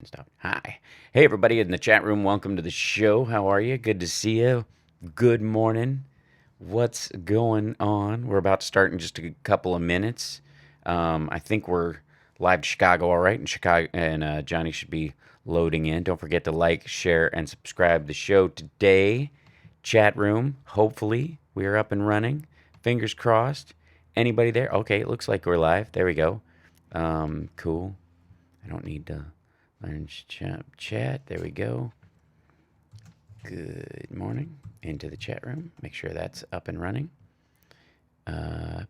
Stop. Hi. Hey, everybody in the chat room. Welcome to the show. How are you? Good to see you. Good morning. What's going on? We're about to start in just a couple of minutes. I think we're live to Chicago, all right? And Chicago and Johnny should be loading in. Don't forget to like, share, and subscribe to the show today. Chat room. Hopefully, we are up and running. Fingers crossed. Anybody there? Okay, it looks like we're live. There we go. Cool. I don't need to learn chat. There we go. Good morning. Into the chat room. Make sure that's up and running.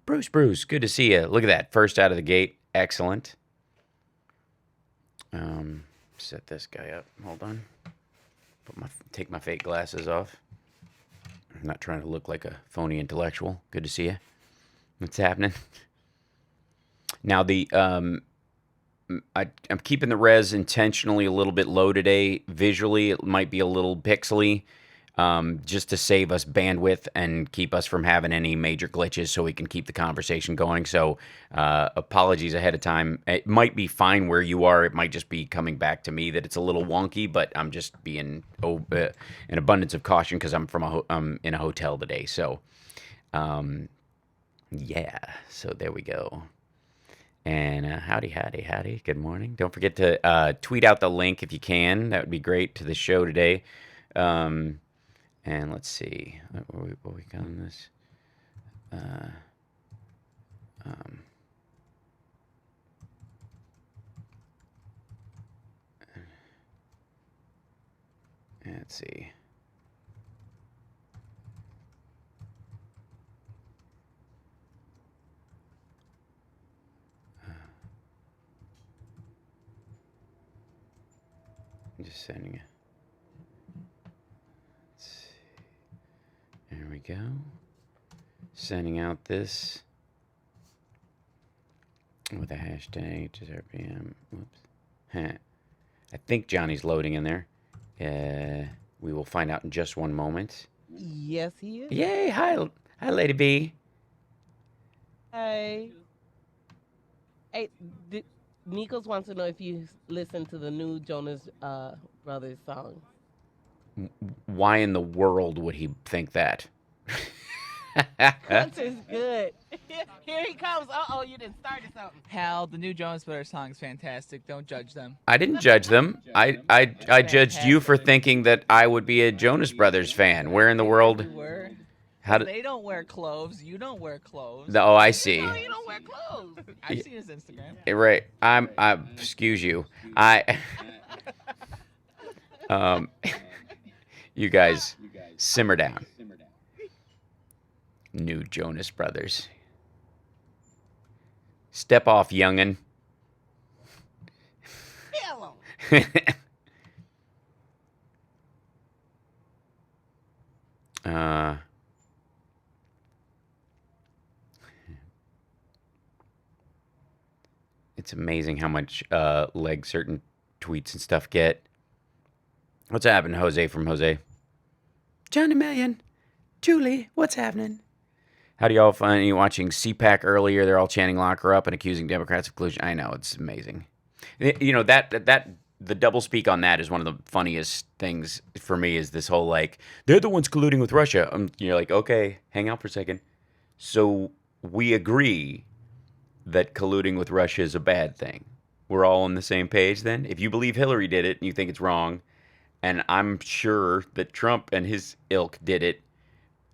Bruce, good to see you. Look at that. First out of the gate. Excellent. Set this guy up. Hold on. Take my fake glasses off. I'm not trying to look like a phony intellectual. Good to see you. What's happening? Now I'm keeping the res intentionally a little bit low today. Visually, it might be a little pixely, just to save us bandwidth and keep us from having any major glitches so we can keep the conversation going. So apologies ahead of time. It might be fine where you are. It might just be coming back to me that it's a little wonky, but I'm just being an abundance of caution because I'm in a hotel today. So yeah, so there we go. And howdy. Good morning. Don't forget to tweet out the link if you can. That would be great to the show today. And let's see. What we got on this? Let's see. I'm just sending it. Let's see. There we go. Sending out this with a hashtag HSRPM. Whoops. I think Johnny's loading in there. We will find out in just one moment. Yes, he is. Yay! Hi, Lady B. Hey. Hey, Nikos wants to know if you listen to the new Jonas Brothers song. Why in the world would he think that? Hunter's good. Here he comes. Uh-oh, you didn't start something. Hal, the new Jonas Brothers song is fantastic. Don't judge them. I didn't judge them. I judged you for thinking that I would be a Jonas Brothers fan. Where in the world? You were. How They don't wear clothes. You don't wear clothes. Oh, I see. No, you don't wear clothes. I've seen his Instagram. Right. Excuse you. You guys, simmer down. New Jonas Brothers. Step off, youngin'. Hello. It's amazing how much leg certain tweets and stuff get. What's happening, Jose from Jose? Johnny Million. Julie, what's happening? How do y'all find you watching CPAC earlier? They're all chanting lock her up and accusing Democrats of collusion. I know, it's amazing. You know, that the doublespeak on that is one of the funniest things for me is this whole, like, they're the ones colluding with Russia. You're like, okay, hang out for a second. So we agree that colluding with Russia is a bad thing. We're all on the same page then? If you believe Hillary did it and you think it's wrong, and I'm sure that Trump and his ilk did it,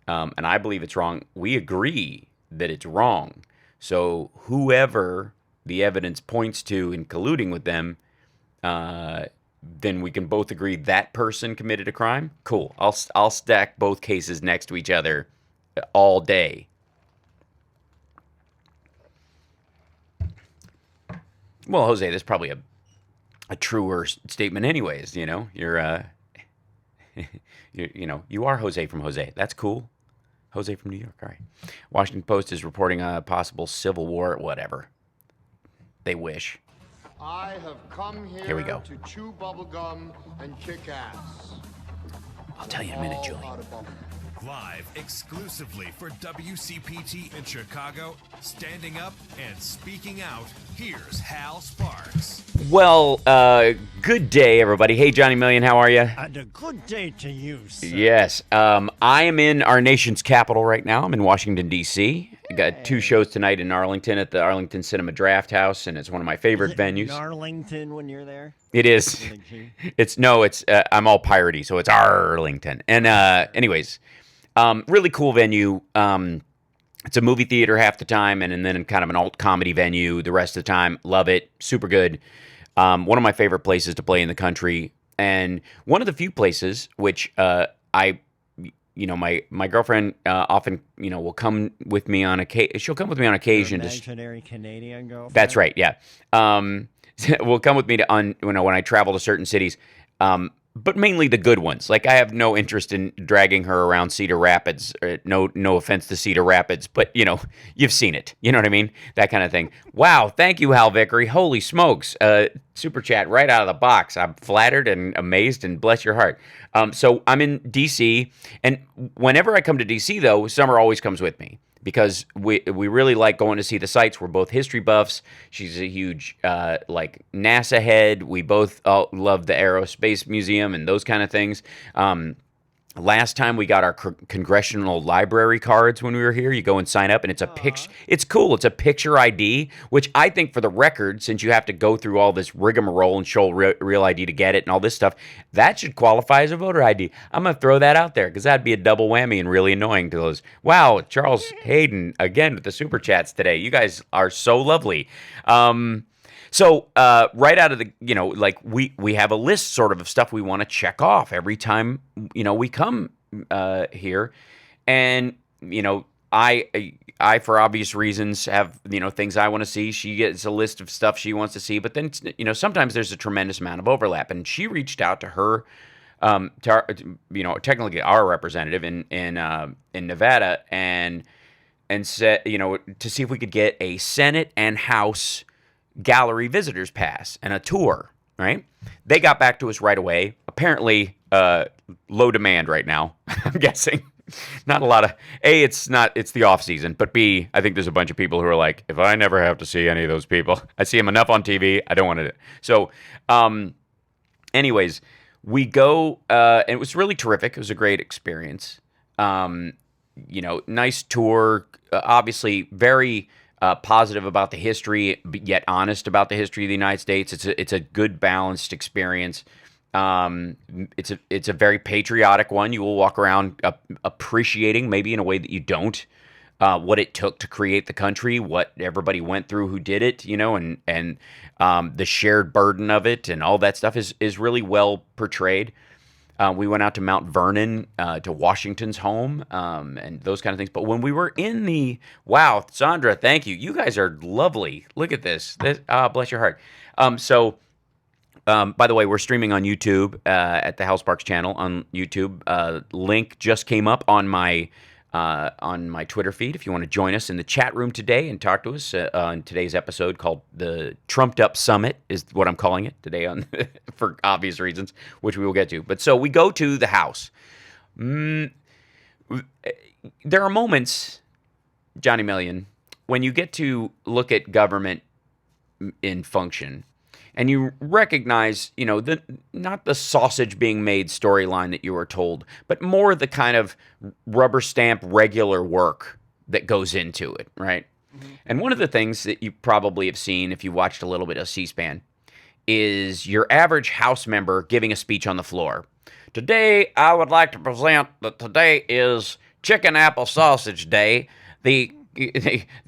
and I believe it's wrong, we agree that it's wrong. So whoever the evidence points to in colluding with them, then we can both agree that person committed a crime. Cool. I'll stack both cases next to each other all day. Well, Jose, that's probably a truer statement anyways, you know. You are Jose from Jose. That's cool. Jose from New York. All right. Washington Post is reporting a possible civil war. Whatever. They wish. I have come here we go. to chew bubblegum and kick ass. I'll tell you in a minute, Julie. Live exclusively for WCPT in Chicago, standing up and speaking out, here's Hal Sparks. Well, good day, everybody. Hey, Johnny Million, how are you? And a good day to you, sir. Yes. I am in our nation's capital right now. I'm in Washington, D.C. I got 2 shows tonight in Arlington at the Arlington Cinema Draft House, and it's one of my favorite Is it venues. Arlington when you're there? It is. With a G? It's I'm all piratey, so it's Arlington. And anyways, really cool venue. It's a movie theater half the time, and then kind of an alt comedy venue the rest of the time. Love it, super good. One of my favorite places to play in the country, and one of the few places which my girlfriend often will come with me on occasion. She'll come with me on occasion. Your imaginary Canadian girlfriend? That's right, yeah. Will come with me when I travel to certain cities, but mainly the good ones. Like, I have no interest in dragging her around Cedar Rapids. No offense to Cedar Rapids, but you've seen it. You know what I mean? That kind of thing. Wow, thank you, Hal Vickery. Holy smokes, super chat right out of the box. I'm flattered and amazed, and bless your heart. So I'm in D.C., and whenever I come to D.C., though, Summer always comes with me, because we really like going to see the sites. We're both history buffs. She's a huge NASA head. We both love the Aerospace Museum and those kind of things. Last time we got our congressional library cards when we were here. You go and sign up, and it's a picture. It's cool. It's a picture ID, which I think, for the record, since you have to go through all this rigmarole and show real ID to get it and all this stuff, that should qualify as a voter ID. I'm going to throw that out there, because that'd be a double whammy and really annoying to those. Wow, Charles Hayden, again, with the super chats today. You guys are so lovely. So right out of the, we have a list sort of stuff we want to check off every time, we come here. And, I, for obvious reasons, have, things I want to see. She gets a list of stuff she wants to see. But then, sometimes there's a tremendous amount of overlap. And she reached out to her, technically our representative in Nevada, and said, to see if we could get a Senate and House gallery visitors pass and a tour, right? They got back to us right away. Apparently, low demand right now, I'm guessing. Not a lot of, A, it's the off season, but B, I think there's a bunch of people who are like, if I never have to see any of those people, I see them enough on TV, I don't want to. So, anyways, we go, and it was really terrific. It was a great experience. Nice tour, obviously very positive about the history, but yet honest about the history of the United States. It's a good, balanced experience. It's a very patriotic one. You will walk around appreciating, maybe in a way that you don't, what it took to create the country, what everybody went through who did it, and the shared burden of it, and all that stuff is really well portrayed. We went out to Mount Vernon, to Washington's home, and those kind of things. But when we were in wow, Sandra, thank you. You guys are lovely. Look at this. Bless your heart. By the way, we're streaming on YouTube, at the House Parks channel on YouTube. Link just came up on my Twitter feed. If you want to join us in the chat room today and talk to us on today's episode, called the Trumped Up Summit, is what I'm calling it today, for obvious reasons, which we will get to. But so we go to the House. There are moments, Johnny Million, when you get to look at government in function, and you recognize, not the sausage being made storyline that you were told, but more the kind of rubber stamp regular work that goes into it, right? Mm-hmm. And one of the things that you probably have seen if you watched a little bit of C-SPAN is your average House member giving a speech on the floor. Today, I would like to present that today is Chicken Apple Sausage Day. The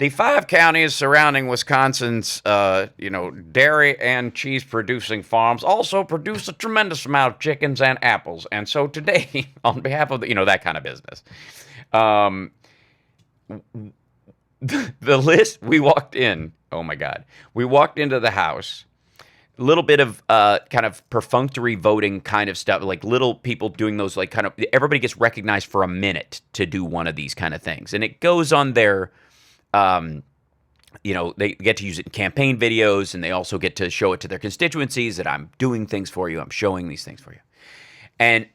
5 counties surrounding Wisconsin's, dairy and cheese producing farms also produce a tremendous amount of chickens and apples. And so today, on behalf of that kind of business, the list, we walked in. Oh my God. We walked into the House. A little bit of kind of perfunctory voting kind of stuff, like little people doing those, like kind of, everybody gets recognized for a minute to do one of these kind of things. And it goes on their, they get to use it in campaign videos, and they also get to show it to their constituencies that I'm doing things for you, I'm showing these things for you. And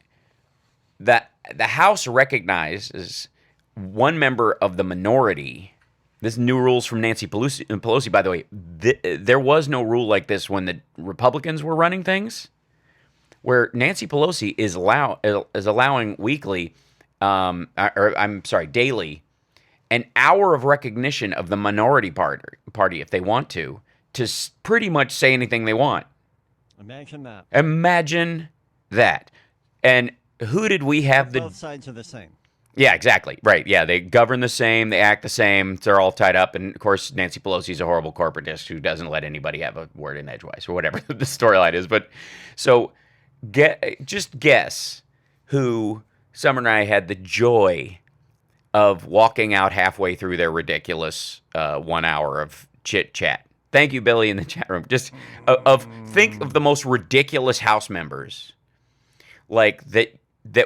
that the House recognizes one member of the minority This is new rules from Nancy Pelosi, by the way. There was no rule like this when the Republicans were running things, where Nancy Pelosi is allowing weekly, daily, an hour of recognition of the minority party if they want to pretty much say anything they want. Imagine that. Imagine that. And who did we have? Both sides are the same. Yeah, exactly. Right. Yeah, they govern the same. They act the same. They're all tied up. And, of course, Nancy Pelosi's a horrible corporatist who doesn't let anybody have a word in edgewise or whatever the storyline is. But so just guess who Summer and I had the joy of walking out halfway through their ridiculous 1 hour of chit-chat. Thank you, Billy, in the chat room. Just think of the most ridiculous House members like that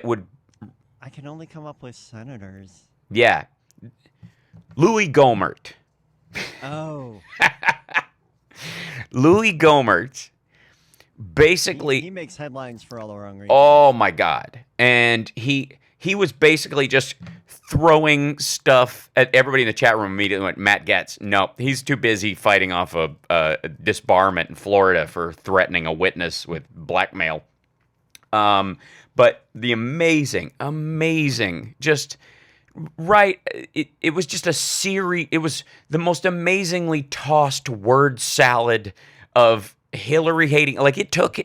would... I can only come up with senators. Yeah. Louis Gohmert. Oh. Louis Gohmert basically... He makes headlines for all the wrong reasons. Oh, my God. And he was basically just throwing stuff at everybody in the chat room. Immediately went, Matt Gaetz. No, he's too busy fighting off a disbarment in Florida for threatening a witness with blackmail. But the amazing, just right. It was just a series. It was the most amazingly tossed word salad of Hillary hating. Like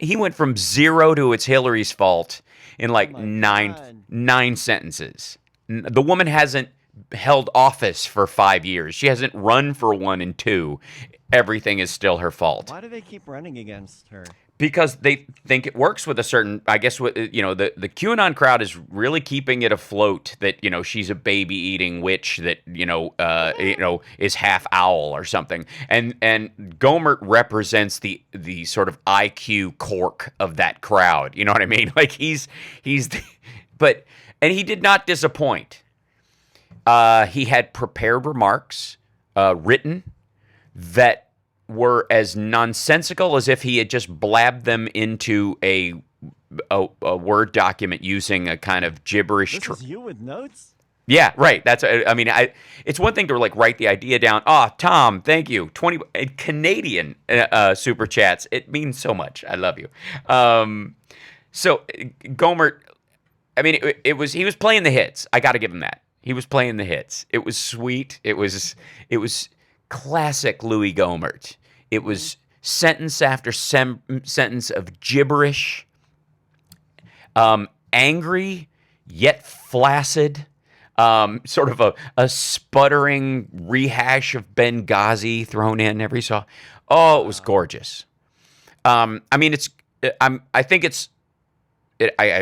he went from 0 to it's Hillary's fault in like nine sentences. The woman hasn't held office for 5 years. She hasn't run for 1 and 2. Everything is still her fault. Why do they keep running against her? Because they think it works with a certain, I guess, the QAnon crowd is really keeping it afloat that, she's a baby-eating witch that, is half owl or something. And Gohmert represents the sort of IQ cork of that crowd. You know what I mean? Like and he did not disappoint. He had prepared remarks written that were as nonsensical as if he had just blabbed them into a Word document using a kind of gibberish. This is you with notes? Yeah, right. It's one thing to like write the idea down. Tom, thank you. 20 Canadian super chats. It means so much. I love you. So Gohmert, he was playing the hits. I got to give him that. He was playing the hits. It was sweet. It was classic Louis Gohmert. It was sentence after sentence of gibberish, angry yet flaccid, sort of a sputtering rehash of Benghazi thrown in every so. Oh, it was gorgeous. I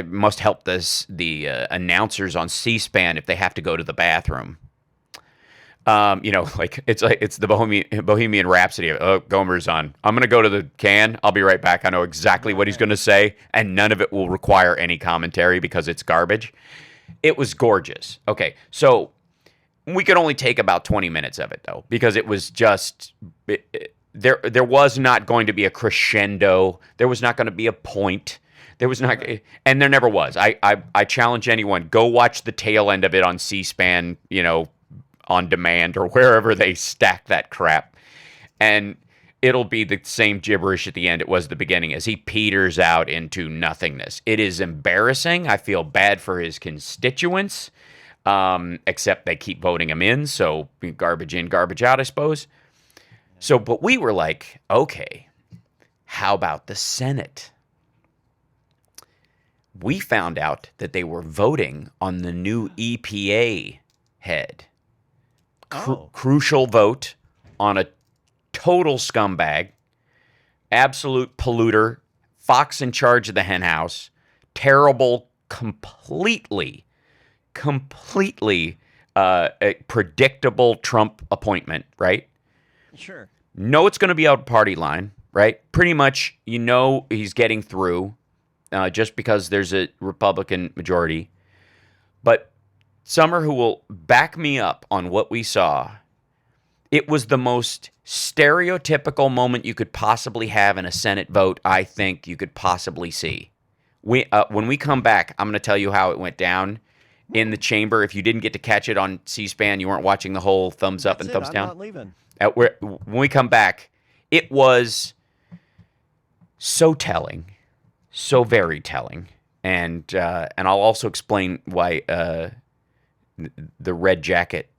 must help the announcers on C-SPAN if they have to go to the bathroom. It's the Bohemian Rhapsody. Gomer's on. I'm going to go to the can. I'll be right back. I know exactly what he's going to say, and none of it will require any commentary because it's garbage. It was gorgeous. Okay, so we could only take about 20 minutes of it, though, because it was just... There was not going to be a crescendo. There was not going to be a point. There was not... And there never was. I challenge anyone, go watch the tail end of it on C-SPAN, on demand or wherever they stack that crap. And it'll be the same gibberish at the end it was at the beginning as he peters out into nothingness. It is embarrassing. I feel bad for his constituents, except they keep voting him in, so garbage in, garbage out, I suppose. So, but we were like, okay, how about the Senate? We found out that they were voting on the new EPA head. Crucial vote on a total scumbag, absolute polluter, fox in charge of the henhouse, terrible, completely a predictable Trump appointment, right? Sure. Know it's going to be out party line, right? Pretty much, he's getting through just because there's a Republican majority. But Summer, who will back me up on what we saw, it was the most stereotypical moment you could possibly have in a Senate vote I think you could possibly see. When we come back, I'm going to tell you how it went down. in the chamber. If you didn't get to catch it on C-SPAN, you weren't watching the whole thumbs up and thumbs I'm down. not leaving. When we come back, it was so telling, so very telling, and I'll also explain why the red jacket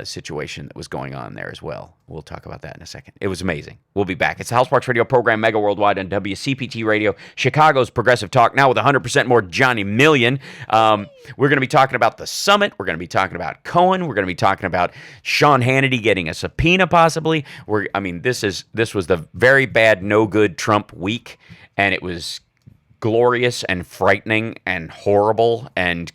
situation that was going on there as well. We'll talk about that in a second. It was amazing. We'll be back. It's the House Parks Radio program, Mega Worldwide on WCPT Radio, Chicago's Progressive Talk, now with 100% more Johnny Million. We're going to be talking about the summit. We're going to be talking about Cohen. We're going to be talking about Sean Hannity getting a subpoena possibly. This was the very bad, no good Trump week, and it was glorious and frightening and horrible and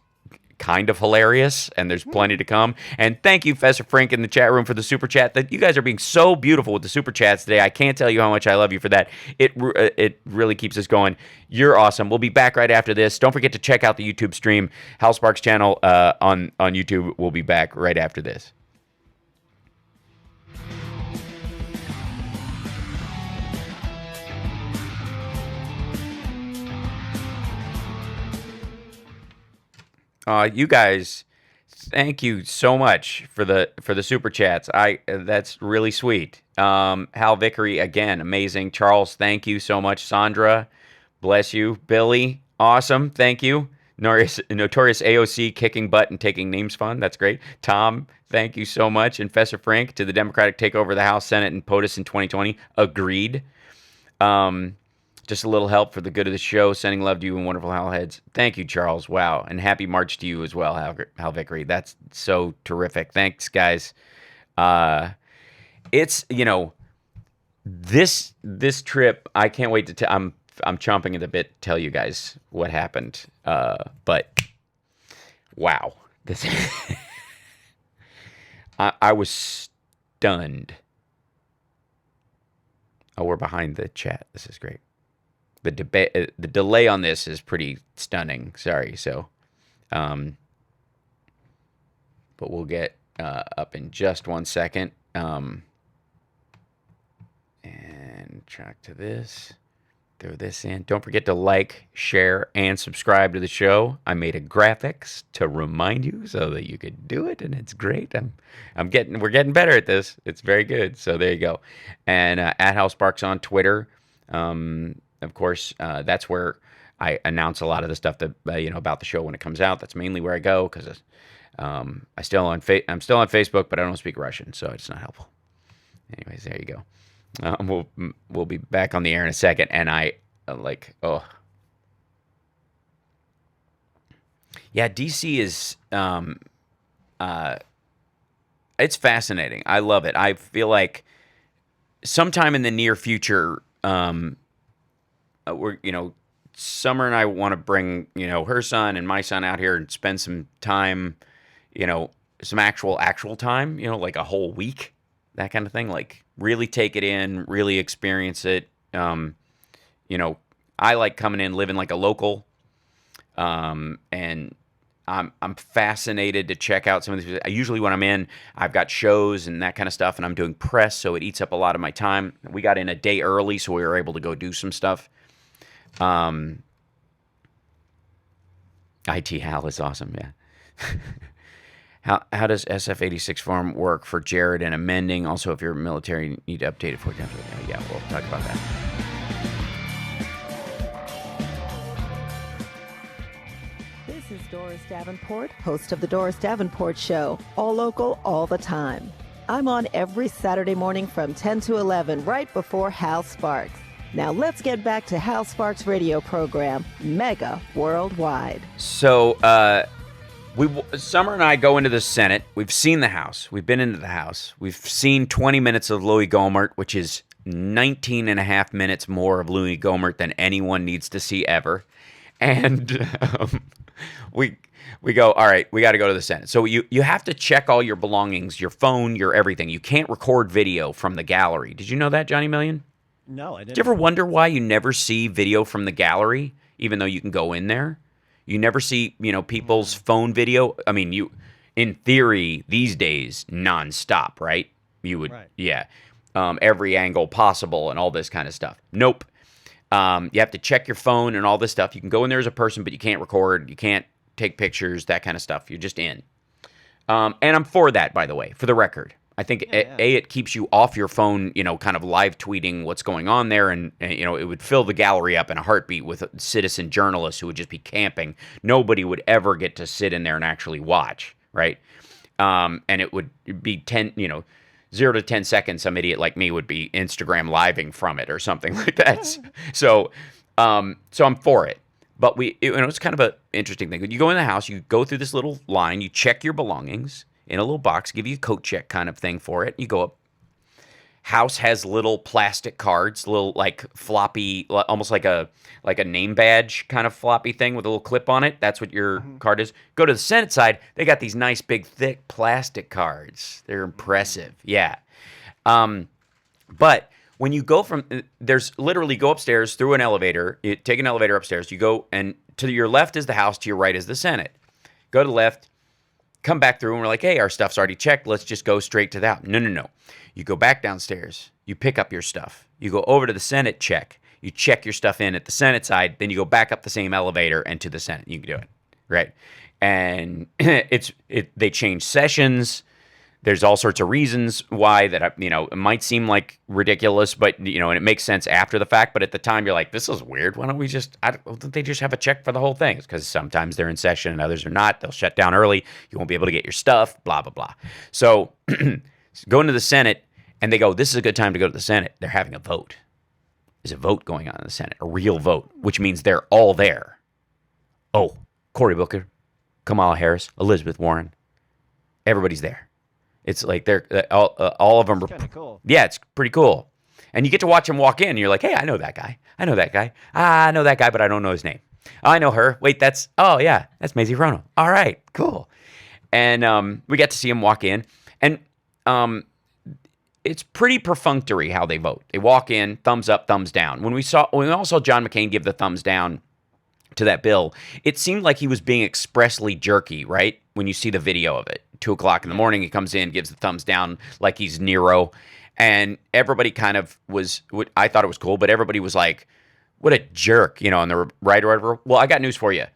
kind of hilarious, and there's plenty to come. And thank you, Fessor Frank, in the chat room for the super chat. That you guys are being so beautiful with the super chats today. I can't tell you how much I love you for that. It really keeps us going. You're awesome. We'll be back right after this. Don't forget to check out the YouTube stream, Hal Sparks channel on YouTube. We'll be back right after this. You guys, thank you so much for the super chats. That's really sweet. Hal Vickery again, amazing. Charles, thank you so much. Sandra, bless you. Billy, awesome, thank you. Notorious AOC kicking butt and taking names fun. That's great. Tom, thank you so much. And Fessor Frank to the Democratic takeover of the House, Senate, and POTUS in 2020. Agreed. Just a little help for the good of the show. Sending love to you and wonderful Hal heads. Thank you, Charles. Wow. And happy March to you as well, Hal Vickery. That's so terrific. Thanks, guys. It's, this trip, I can't wait to I'm chomping at the bit to tell you guys what happened. But wow. This I was stunned. Oh, we're behind the chat. This is great. The delay on this is pretty stunning. Sorry. So, but we'll get up in just 1 second. And track to this. Throw this in. Don't forget to like, share, and subscribe to the show. I made a graphics to remind you so that you could do it, and it's great. We're getting better at this. It's very good. So there you go. And at Hal Sparks on Twitter. Of course, that's where I announce a lot of the stuff that about the show when it comes out. That's mainly where I go because I'm still on Facebook, but I don't speak Russian, so it's not helpful. Anyways, there you go. We'll be back on the air in a second, and DC is it's fascinating. I love it. I feel like sometime in the near future, Summer and I want to bring her son and my son out here and spend some time, some actual time, like a whole week, that kind of thing, like really take it in, really experience it. I like coming in, living like a local, and I'm fascinated to check out some of these. Usually when I'm in, I've got shows and that kind of stuff, and I'm doing press, so it eats up a lot of my time. We got in a day early, so we were able to go do some stuff. IT Hal is awesome, yeah. How does SF-86 form work for Jared and amending? Also, if you're military, you need to update it for yeah, we'll talk about that. This is Doris Davenport, host of the Doris Davenport Show, all local, all the time. I'm on every Saturday morning from 10 to 11, right before Hal Sparks. Now let's get back to Hal Sparks' radio program, Mega Worldwide. So, Summer and I go into the Senate. We've seen the House. We've been into the House. We've seen 20 minutes of Louis Gohmert, which is 19 and a half minutes more of Louis Gohmert than anyone needs to see ever. And we go, all right, we got to go to the Senate. So you have to check all your belongings, your phone, your everything. You can't record video from the gallery. Did you know that, Johnny Million? No, I didn't. Did you ever wonder why you never see video from the gallery, even though you can go in there? You never see, people's phone video. I mean, in theory, these days, nonstop, right? You would, right. Yeah. Every angle possible and all this kind of stuff. Nope. You have to check your phone and all this stuff. You can go in there as a person, but you can't record. You can't take pictures, that kind of stuff. You're just in. And I'm for that, by the way, for the record. I think it keeps you off your phone, kind of live tweeting what's going on there, and it would fill the gallery up in a heartbeat with citizen journalists who would just be camping. Nobody would ever get to sit in there and actually watch, right? And it would be 0 to 10 seconds. Some idiot like me would be Instagram living from it or something like that. So I'm for it. But it's kind of an interesting thing. You go in the house, you go through this little line, you check your belongings in a little box, give you a coat check kind of thing for it. You go up. House has little plastic cards, little like floppy, almost like a name badge kind of floppy thing with a little clip on it. That's what your card is. Go to the Senate side, they got these nice big thick plastic cards. They're impressive. Yeah. But when you go there's literally go upstairs through an elevator, you take an elevator upstairs, you go, and to your left is the House, to your right is the Senate. Go to the left, come back through, and we're like, hey, our stuff's already checked. Let's just go straight to the House. No. You go back downstairs. You pick up your stuff. You go over to the Senate check. You check your stuff in at the Senate side. Then you go back up the same elevator and to the Senate. You can do it, right? And they change sessions. There's all sorts of reasons why that, it might seem like ridiculous, but, and it makes sense after the fact. But at the time, you're like, this is weird. Why don't they just have a check for the whole thing? It's because sometimes they're in session and others are not. They'll shut down early. You won't be able to get your stuff, blah, blah, blah. So go into the Senate, and they go, this is a good time to go to the Senate. They're having a vote. There's a vote going on in the Senate, a real vote, which means they're all there. Oh, Cory Booker, Kamala Harris, Elizabeth Warren, everybody's there. It's like they're all of them. Kind of cool. Yeah, it's pretty cool. And you get to watch them walk in. And you're like, hey, I know that guy. I know that guy. I know that guy, but I don't know his name. I know her. Wait, that's Mazie Hirono. All right, cool. And we got to see him walk in. And it's pretty perfunctory how they vote. They walk in, thumbs up, thumbs down. When we all saw John McCain give the thumbs down to that bill, it seemed like he was being expressly jerky, right? When you see the video of it. 2:00 in the morning, he comes in, gives the thumbs down like he's Nero. And everybody kind of I thought it was cool, but everybody was like, what a jerk, on the right or whatever. Well, I got news for you.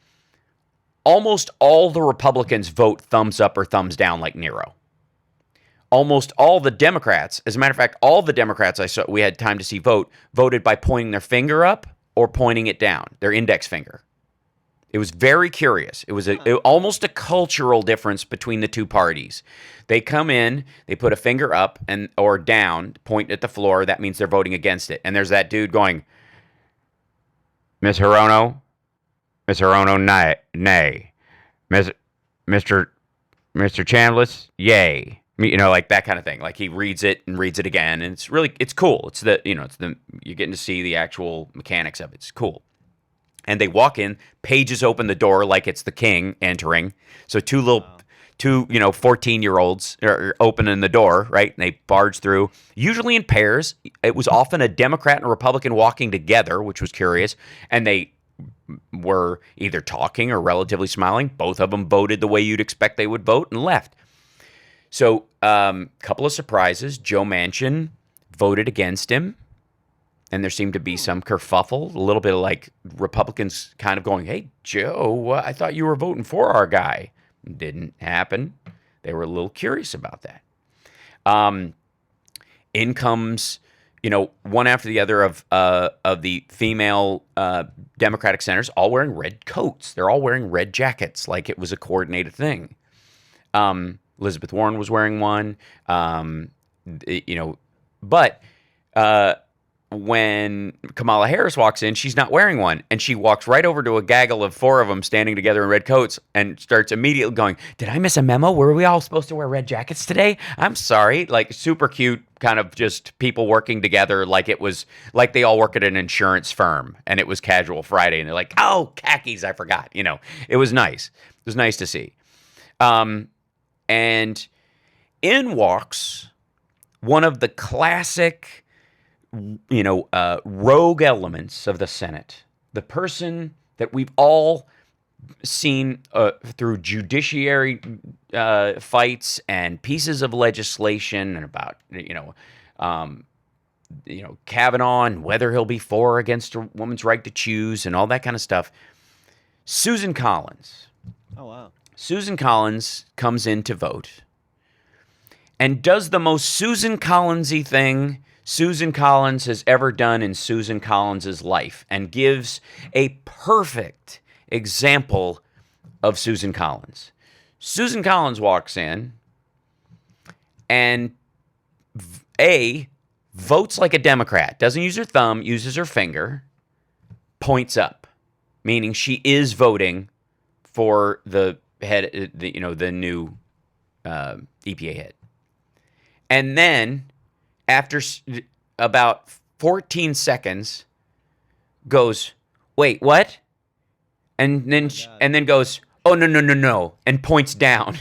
Almost all the Republicans vote thumbs up or thumbs down like Nero. Almost all the Democrats, as a matter of fact, all the Democrats we had time to see voted by pointing their finger up or pointing it down, their index finger. It was very curious. It was almost a cultural difference between the two parties. They come in, they put a finger up or down, point at the floor. That means they're voting against it. And there's that dude going, Miss Hirono, nay. Mr. Chambliss, yay. Like that kind of thing. Like he reads it and reads it again, and it's cool. You're getting to see the actual mechanics of it. It's cool. And they walk in, pages open the door like it's the king entering. So two 14-year-olds are opening the door, right? And they barge through, usually in pairs. It was often a Democrat and a Republican walking together, which was curious. And they were either talking or relatively smiling. Both of them voted the way you'd expect they would vote and left. So couple of surprises. Joe Manchin voted against him. And there seemed to be some kerfuffle, a little bit of like Republicans kind of going, hey, Joe, I thought you were voting for our guy. Didn't happen. They were a little curious about that. In comes, one after the other of the female Democratic senators, all wearing red coats. They're all wearing red jackets like it was a coordinated thing. Elizabeth Warren was wearing one, but when Kamala Harris walks in, she's not wearing one. And she walks right over to a gaggle of four of them standing together in red coats and starts immediately going, did I miss a memo? Were we all supposed to wear red jackets today? I'm sorry. Like super cute, kind of just people working together like it was like they all work at an insurance firm and it was casual Friday. And they're like, oh, khakis, I forgot. It was nice. It was nice to see. And in walks one of the classic rogue elements of the Senate, the person that we've all seen through judiciary fights and pieces of legislation and about, Kavanaugh and whether he'll be for or against a woman's right to choose and all that kind of stuff. Susan Collins, Oh, wow. Susan Collins comes in to vote and does the most Susan Collins-y thing Susan Collins has ever done in Susan Collins' life, and gives a perfect example of Susan Collins. Susan Collins walks in and votes like a Democrat, doesn't use her thumb, uses her finger, points up, meaning she is voting for the head, the new EPA head. And then, after about 14 seconds, goes, "Wait, what?" And then goes, "Oh, no," and points down.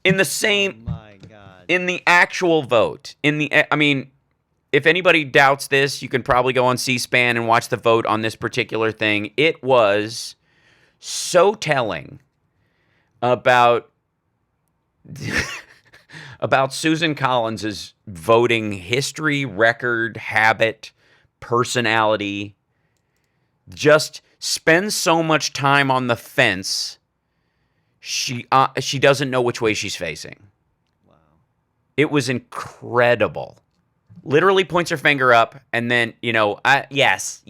In the same, Oh my God. in the actual vote, if anybody doubts this, you can probably go on C-SPAN and watch the vote on this particular thing. It was so telling about Susan Collins's voting history, record, habit, personality. Just spends so much time on the fence. She doesn't know which way she's facing. Wow. It was incredible. Literally points her finger up and then, yes.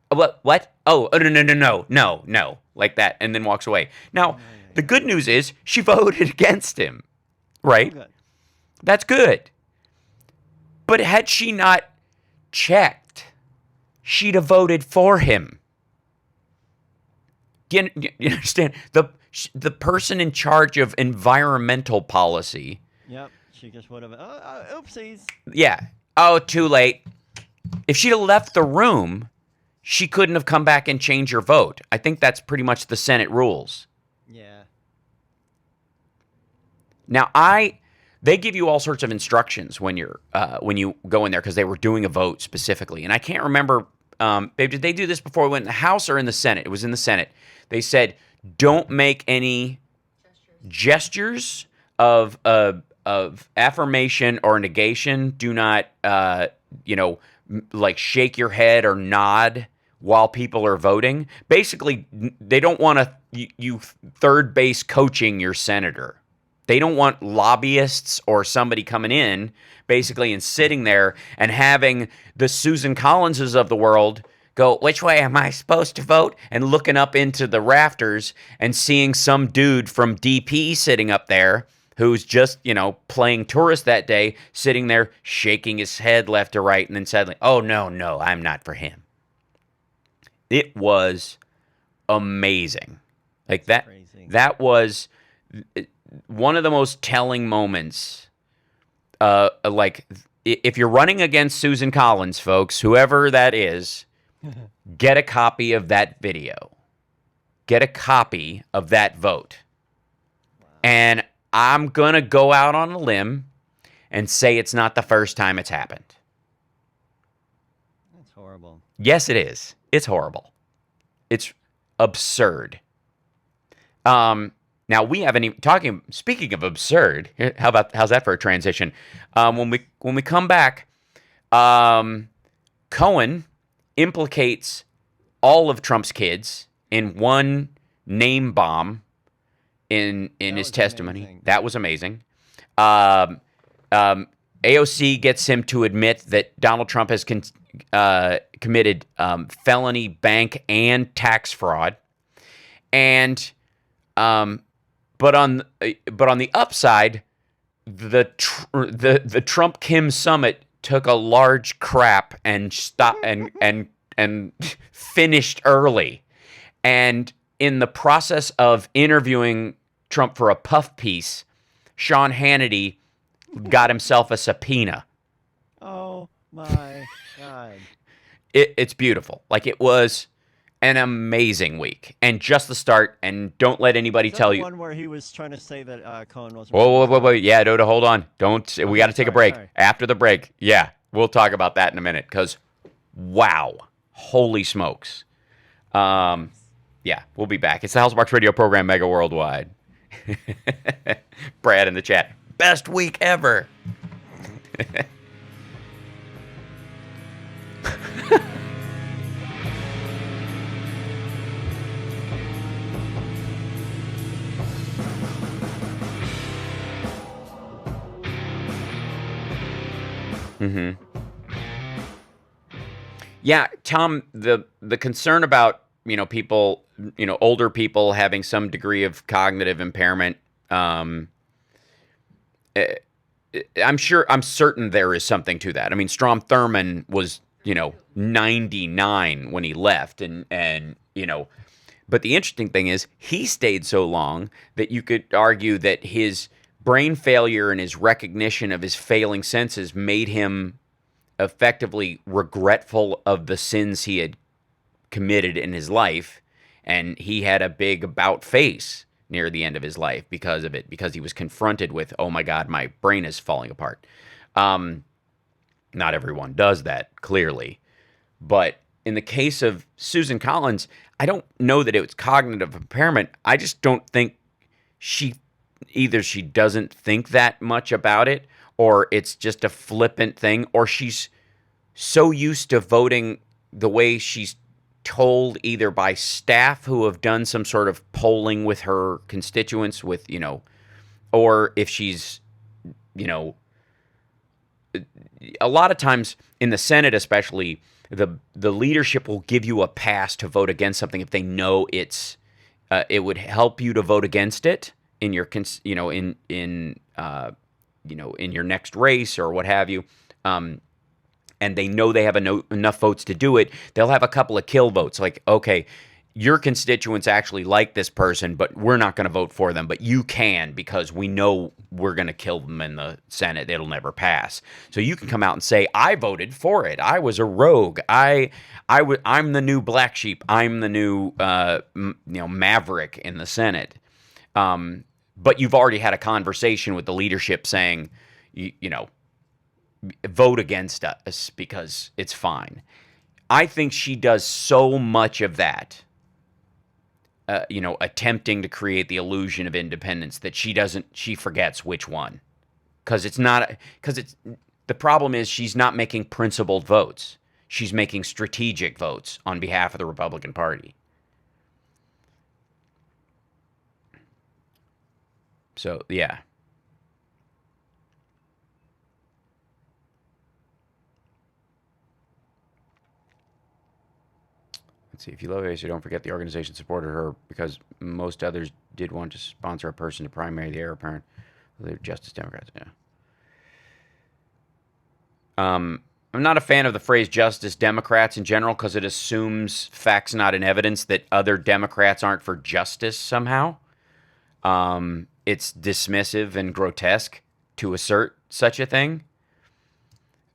What? Oh, no, like that, and then walks away. Now, the good news is she voted against him, right? Oh, good. That's good. But had she not checked, she'd have voted for him. Do you understand? The person in charge of environmental policy. Yep. She just would have. Oopsies. Yeah. Oh, too late. If she'd have left the room, she couldn't have come back and changed her vote. I think that's pretty much the Senate rules. Yeah. Now, they give you all sorts of instructions when you go in there, because they were doing a vote specifically. And I can't remember, babe, did they do this before we went in the House or in the Senate? It was in the Senate. They said, don't make any gestures of affirmation or negation. Do not, like shake your head or nod while people are voting. Basically, they don't want you third base coaching your senator. They don't want lobbyists or somebody coming in, basically, and sitting there and having the Susan Collinses of the world go, "Which way am I supposed to vote?" and looking up into the rafters and seeing some dude from DP sitting up there who's just, playing tourist that day, sitting there shaking his head left to right, and then suddenly, "Oh, no, I'm not for him." It was amazing. Like that. Crazy. That was one of the most telling moments. Like, if you're running against Susan Collins, folks, whoever that is, get a copy of that video. Get a copy of that vote. Wow. And I'm going to go out on a limb and say it's not the first time it's happened. That's horrible. Yes, it is. It's horrible. It's absurd. Now, we haven't even speaking of absurd, how's that for a transition? When we come back, Cohen implicates all of Trump's kids in one name bomb in his testimony. Amazing. That was amazing. AOC gets him to admit that Donald Trump has committed felony bank and tax fraud, and but on the upside, the Trump Kim summit took a large crap and and finished early, and in the process of interviewing Trump for a puff piece, Sean Hannity got himself a subpoena. Oh my God. It's beautiful. Like, it was an amazing week, and just the start. And don't let anybody Is that tell the you. one where he was trying to say that Cohen wasn't. Whoa. Yeah, Doda, hold on. Don't. We got to take a break. Sorry. After the break, yeah, we'll talk about that in a minute. Because, wow, holy smokes. Yeah, we'll be back. It's the House Marks Radio program, Mega Worldwide. Brad in the chat. Best week ever. Yeah, Tom, the concern about, people, older people having some degree of cognitive impairment, I'm certain there is something to that. I mean, Strom Thurmond was, 99 when he left, and but the interesting thing is he stayed so long that you could argue that his brain failure and his recognition of his failing senses made him effectively regretful of the sins he had committed in his life, and he had a big about face near the end of his life because of it, because he was confronted with, oh my God, my brain is falling apart. Not everyone does that, clearly. But in the case of Susan Collins, I don't know that it was cognitive impairment. I just don't think she doesn't think that much about it, or it's just a flippant thing, or she's so used to voting the way she's told, either by staff who have done some sort of polling with her constituents, with, or if she's, a lot of times in the Senate, especially, the leadership will give you a pass to vote against something if they know it would help you to vote against it in your in your next race or what have you. And they know they have enough votes to do it. They'll have a couple of kill votes, like, okay, your constituents actually like this person, but we're not going to vote for them, but you can, because we know we're going to kill them in the Senate. It'll never pass. So you can come out and say, I voted for it. I was a rogue. I'm the new black sheep. I'm the new maverick in the Senate. But you've already had a conversation with the leadership saying, vote against us because it's fine. I think she does so much of that, attempting to create the illusion of independence, that she forgets which one. The problem is she's not making principled votes. She's making strategic votes on behalf of the Republican Party. So, yeah. Let's see. If you love ASU, don't forget the organization supported her because most others did want to sponsor a person to primary the heir apparent. They're Justice Democrats, yeah. I'm not a fan of the phrase Justice Democrats in general because it assumes facts not in evidence, that other Democrats aren't for justice somehow. It's dismissive and grotesque to assert such a thing.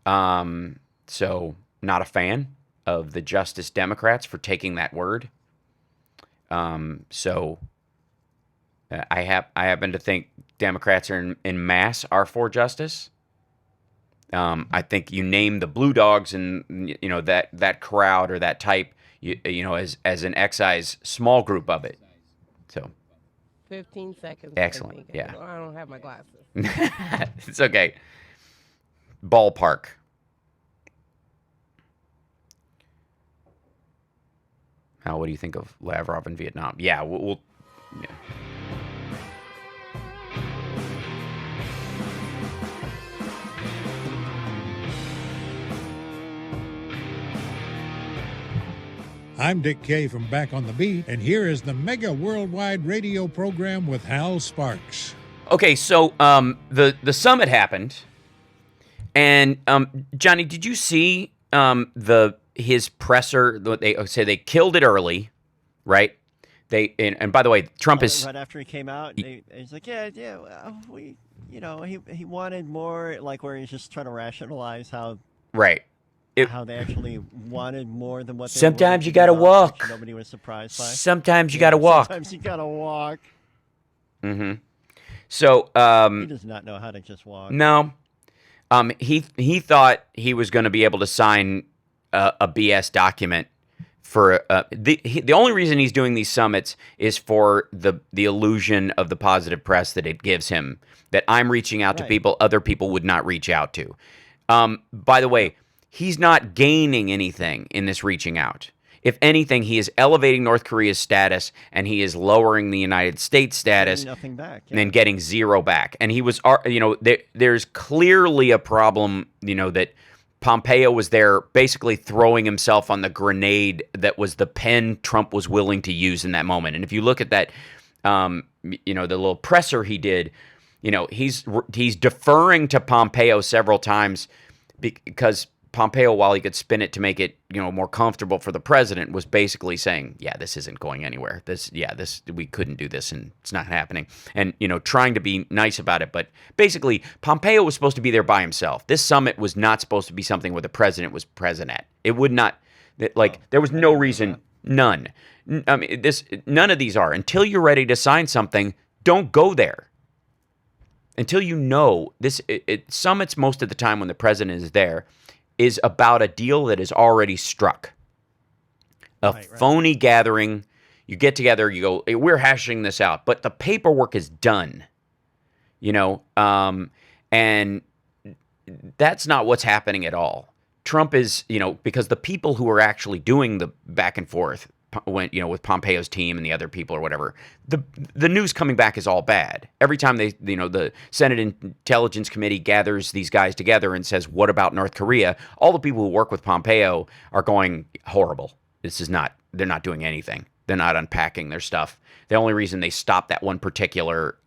So not a fan of the Justice Democrats for taking that word. I happen to think Democrats are in mass are for justice. I think you name the Blue Dogs and that crowd or that type, as an excise small group of it. So 15 seconds. Excellent. Yeah. I don't have my glasses. It's okay. Ballpark. What do you think of Lavrov in Vietnam? Yeah, we'll yeah. I'm Dick Kay from Back on the Beat, and here is the mega worldwide radio program with Hal Sparks. Okay, so the summit happened, and Johnny, did you see his presser? They say they killed it early, right? And by the way, Trump is right after he came out. He's like, he wanted more, like where he's just trying to rationalize how right. How they actually wanted more than what they sometimes you got to walk. Which nobody was surprised by. Sometimes you got to walk. Sometimes you got to walk. Mm-hmm. So he does not know how to just walk. No. He thought he was going to be able to sign a BS document for the only reason he's doing these summits is for the illusion of the positive press that it gives him, that I'm reaching out to people other people would not reach out to. By the way, he's not gaining anything in this reaching out. if anything, he is elevating North Korea's status, and he is lowering the United States status, Nothing back. and then getting zero back. And he was, there's clearly a problem, that Pompeo was there basically throwing himself on the grenade that was the pen Trump was willing to use in that moment. And if you look at that, the little presser he did, he's deferring to Pompeo several times because Pompeo, while he could spin it to make it, more comfortable for the president, was basically saying, yeah, this isn't going anywhere. We couldn't do this, and it's not happening. And, trying to be nice about it. But basically, Pompeo was supposed to be there by himself. This summit was not supposed to be something where the president was present at. It would not, there was no reason, none. I mean, none of these are. Until you're ready to sign something, don't go there. Until summits most of the time when the president is there is about a deal that is already struck. Phony gathering. You get together, you go, hey, we're hashing this out, but the paperwork is done. And that's not what's happening at all. Trump is, because the people who are actually doing the back and forth, with Pompeo's team and the other people or whatever, the news coming back is all bad. Every time the Senate Intelligence Committee gathers these guys together and says, what about North Korea? All the people who work with Pompeo are going, horrible. They're not doing anything. They're not unpacking their stuff. The only reason they stopped that one particular,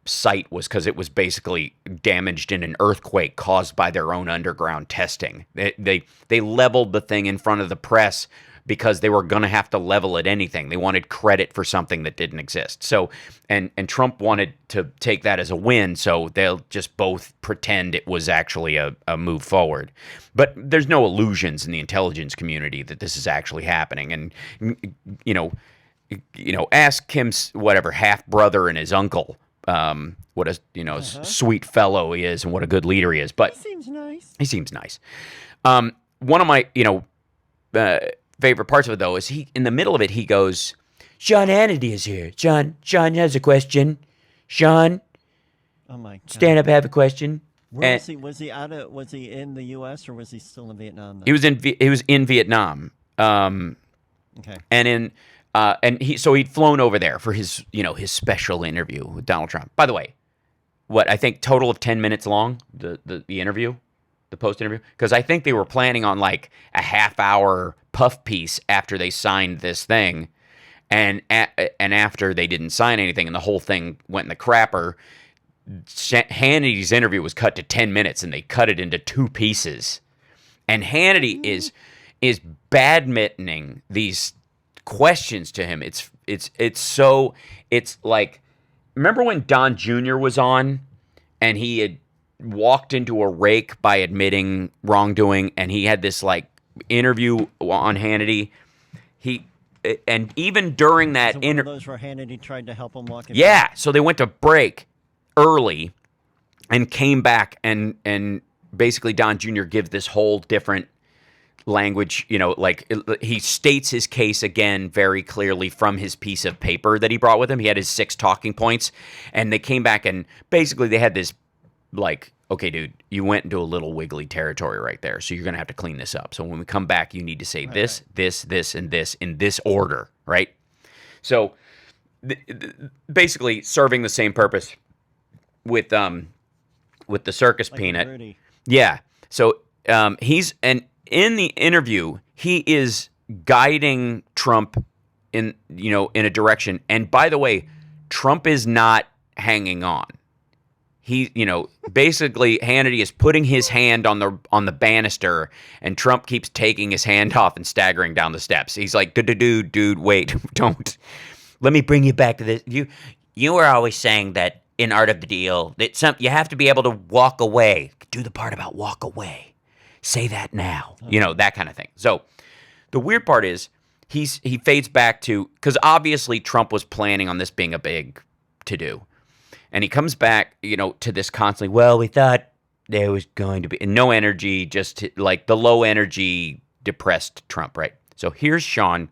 site was because it was basically damaged in an earthquake caused by their own underground testing. They leveled the thing in front of the press because they were going to have to level it anything. They wanted credit for something that didn't exist. So, and Trump wanted to take that as a win, so they'll just both pretend it was actually a move forward. But there's no illusions in the intelligence community that this is actually happening. And, ask Kim's half brother and his uncle what a sweet fellow he is and what a good leader he is. But he seems nice. One of my favorite parts of it, though, is he in the middle of it he goes, Sean Hannity is here. Sean has a question. Sean, oh my God. Stand up, have a question. Where was he? Was he in the U.S. or was he still in Vietnam? Though? He was in Vietnam. Okay. And he'd flown over there for his special interview with Donald Trump. By the way, I think total of 10 minutes long, the interview, the post interview, because I think they were planning on like a half-hour puff piece after they signed this thing, and after they didn't sign anything and the whole thing went in the crapper, Hannity's interview was cut to 10 minutes and they cut it into two pieces. And Hannity is badmintoning these questions to him. It's like, remember when Don Jr. was on and he had walked into a rake by admitting wrongdoing, and he had this like interview on Hannity. And even during that interview, those where Hannity tried to help him walk in. Yeah, so they went to break early and came back, and basically Don Jr. gives this whole different language, he states his case again very clearly from his piece of paper that he brought with him. He had his 6 talking points, and they came back and basically they had this like, okay, dude, you went into a little wiggly territory right there, so you're going to have to clean this up. So when we come back, you need to say this, and this in this order, right? So basically serving the same purpose with the circus like peanut. Rudy. Yeah. So in the interview, he is guiding Trump in a direction. And by the way, Trump is not hanging on. He, basically Hannity is putting his hand on the banister, and Trump keeps taking his hand off and staggering down the steps. He's like, dude, wait, don't. Let me bring you back to this. You were always saying that in Art of the Deal that you have to be able to walk away. Do the part about walk away. Say that now. That kind of thing. So the weird part is he fades back to, because obviously Trump was planning on this being a big to-do. And he comes back, to this constantly, well, we thought there was going to be no energy, just like the low energy, depressed Trump, right? So here's Sean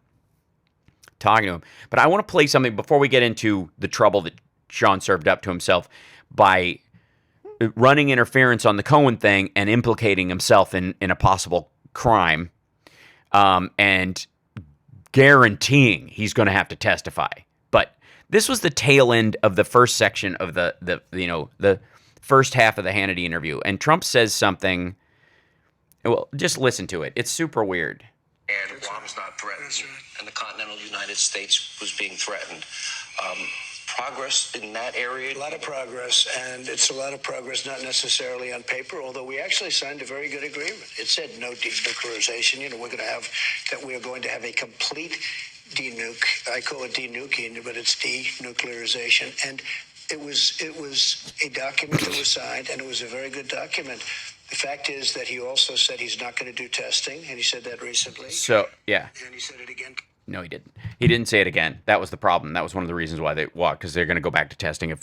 talking to him. But I want to play something before we get into the trouble that Sean served up to himself by running interference on the Cohen thing and implicating himself in a possible crime. and guaranteeing he's going to have to testify. But this was the tail end of the first section of the first half of the Hannity interview, and Trump says something. Well, just listen to it. It's super weird. And Guam's not threatened, and the continental United States was being threatened. Progress in that area? A lot of progress, and it's a lot of progress, not necessarily on paper, although we actually signed a very good agreement. It said no denuclearization. You know, we are going to have a complete denuke. I call it denuking, but it's denuclearization. And it was a document that was signed, and it was a very good document. The fact is that he also said he's not going to do testing, and he said that recently. So, yeah. And he said it again. No, he didn't. He didn't say it again. That was the problem. That was one of the reasons why they walked, because they're going to go back to testing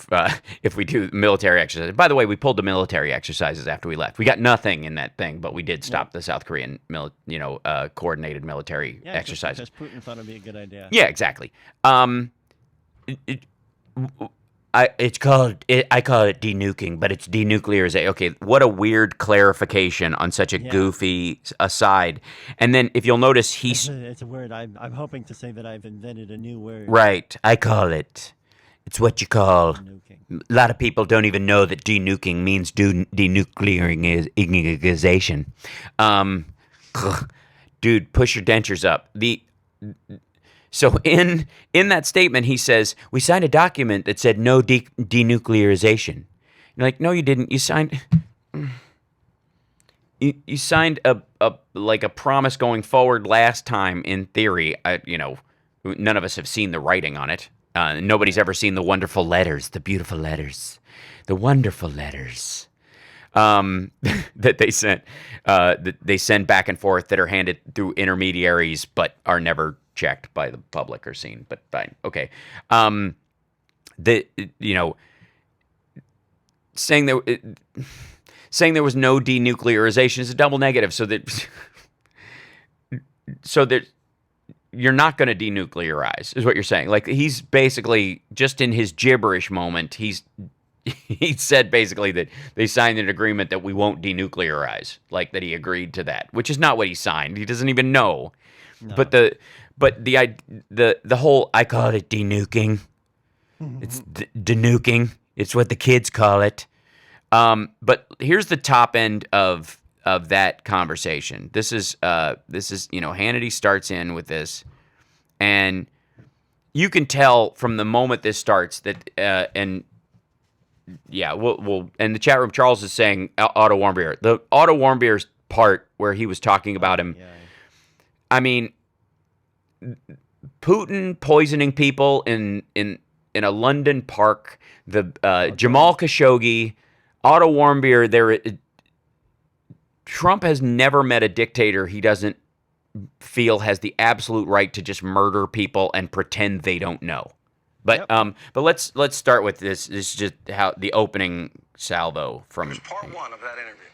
if we do military exercises. By the way, we pulled the military exercises after we left. We got nothing in that thing, but we did stop the South Korean, coordinated military exercises. Because Putin thought it'd be a good idea. Yeah, exactly. I call it denuking, but it's denuclearization. Okay, what a weird clarification on such a goofy aside. And then, if you'll notice, it's a word. I'm hoping to say that I've invented a new word. Right, I call it. It's what you call. Denuking. A lot of people don't even know that denuking means denuclearization. Dude, push your dentures up. So in that statement, he says, we signed a document that said no denuclearization. You're like, no, you didn't. You signed you signed a promise going forward last time in theory. None of us have seen the writing on it. Nobody's ever seen the wonderful letters, the beautiful letters, the wonderful letters that they sent. That they send back and forth that are handed through intermediaries but are never checked by the public or seen, but fine. Okay. Saying there was no denuclearization is a double negative, so that you're not going to denuclearize is what you're saying. Like, he's basically just in his gibberish moment, he said basically that they signed an agreement that we won't denuclearize, like that he agreed to that, which is not what he signed. He doesn't even know. No. But the whole, I call it denuking. It's denuking. It's what the kids call it. But here's the top end of that conversation. This is Hannity starts in with this, and you can tell from the moment this starts that and the chat room, Charles is saying Otto Warmbier. The Otto Warmbier's part where he was talking about him. Yeah. I mean, Putin poisoning people in a London park, Jamal Khashoggi, Otto Warmbier. Trump has never met a dictator he doesn't feel has the absolute right to just murder people and pretend they don't know. But let's start with this. This is just how the opening salvo from. It was part one of that interview.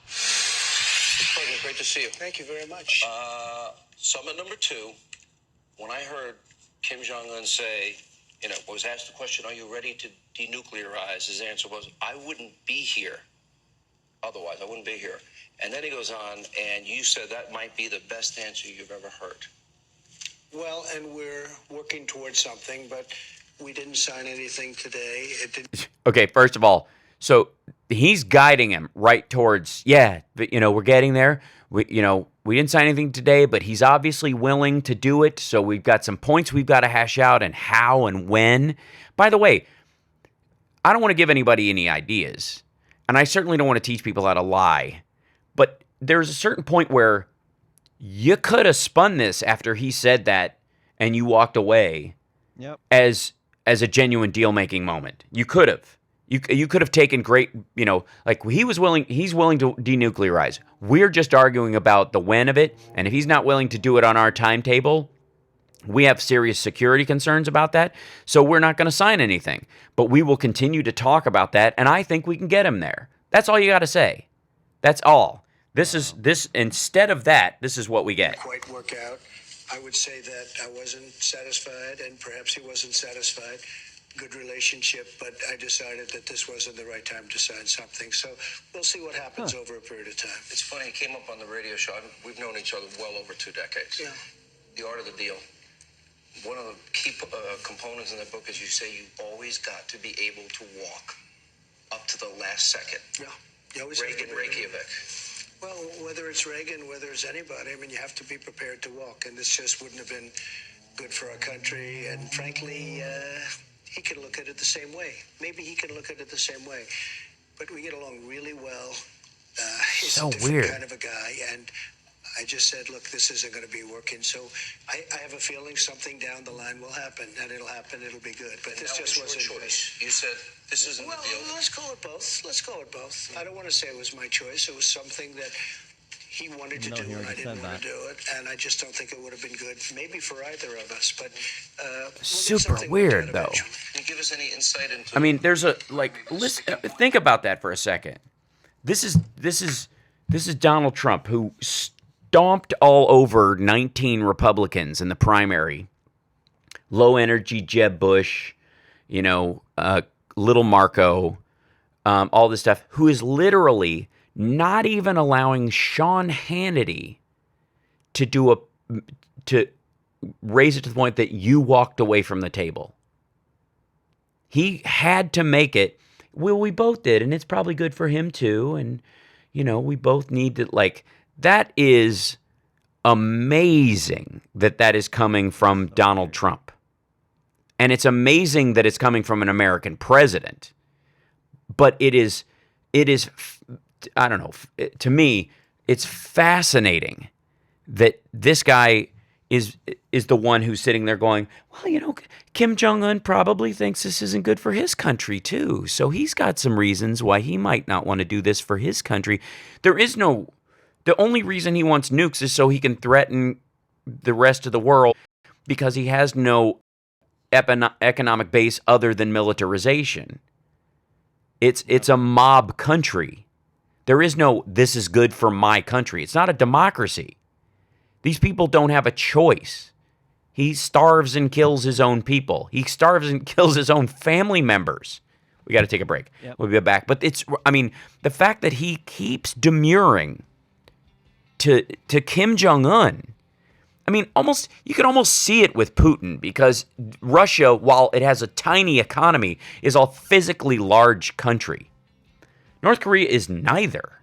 It's great to see you. Thank you very much. Summit number 2, when I heard Kim Jong-un say, was asked the question, are you ready to denuclearize? His answer was, I wouldn't be here. Otherwise, I wouldn't be here. And then he goes on, and you said that might be the best answer you've ever heard. Well, and we're working towards something, but we didn't sign anything today. Okay, first of all, so he's guiding him right towards, we're getting there. We didn't sign anything today, but he's obviously willing to do it. So we've got some points we've got to hash out and how and when. By the way, I don't want to give anybody any ideas, and I certainly don't want to teach people how to lie. But there's a certain point where you could have spun this after he said that and you walked away as a genuine deal-making moment. You could have. You could have taken great, he's willing to denuclearize. We're just arguing about the when of it, and if he's not willing to do it on our timetable, we have serious security concerns about that, so we're not going to sign anything. But we will continue to talk about that, and I think we can get him there. That's all you got to say. That's all. Instead of that, this is what we get. Quite work out. I would say that I wasn't satisfied, and perhaps he wasn't satisfied. good relationship, but I decided that this wasn't the right time to sign something. So we'll see what happens over a period of time. It's funny, it came up on the radio show. We've known each other well over 2 decades. Yeah. The Art of the Deal. One of the key components in the book is you say you always got to be able to walk up to the last second. Yeah. You always have to Reagan, be- Reykjavik. Well, whether it's Reagan, whether it's anybody, I mean, you have to be prepared to walk, and this just wouldn't have been good for our country. And frankly, he can look at it the same way. Maybe he can look at it the same way, but we get along really well. He's So a different weird. kind of a guy, and I just said, look, this isn't going to be working. So I have a feeling something down the line will happen, and it'll happen. It'll be good. But this That just was wasn't your choice. You said, this isn't Well, the deal. let's go with both. Let's go with both. I don't want to say it was my choice. It was something that he wanted to No, do, he and I already didn't said want to that. do it. And I just don't think it would have been good, maybe for either of us. But we'll get Super something weird, worked out though. eventually. Can you give us any insight into... I mean, there's a listen. Think about that for a second. This is Donald Trump, who stomped all over 19 Republicans in the primary. Low energy Jeb Bush, little Marco, all this stuff. Who is literally not even allowing Sean Hannity to raise it to the point that you walked away from the table. He had to make it. Well, we both did, and it's probably good for him too. And, we both need to, that is amazing that is coming from Donald Trump. And it's amazing that it's coming from an American president. But it is, I don't know, to me, it's fascinating that this guy is the one who's sitting there going, well, Kim Jong-un probably thinks this isn't good for his country too. So he's got some reasons why he might not want to do this for his country. The only reason he wants nukes is so he can threaten the rest of the world because he has no economic base other than militarization. It's a mob country. There is no, this is good for my country. It's not a democracy. These people don't have a choice. He starves and kills his own people. He starves and kills his own family members. We got to take a break. Yep. We'll be back. But the fact that he keeps demurring to Kim Jong-un, you can almost see it with Putin because Russia, while it has a tiny economy, is a physically large country. North Korea is neither.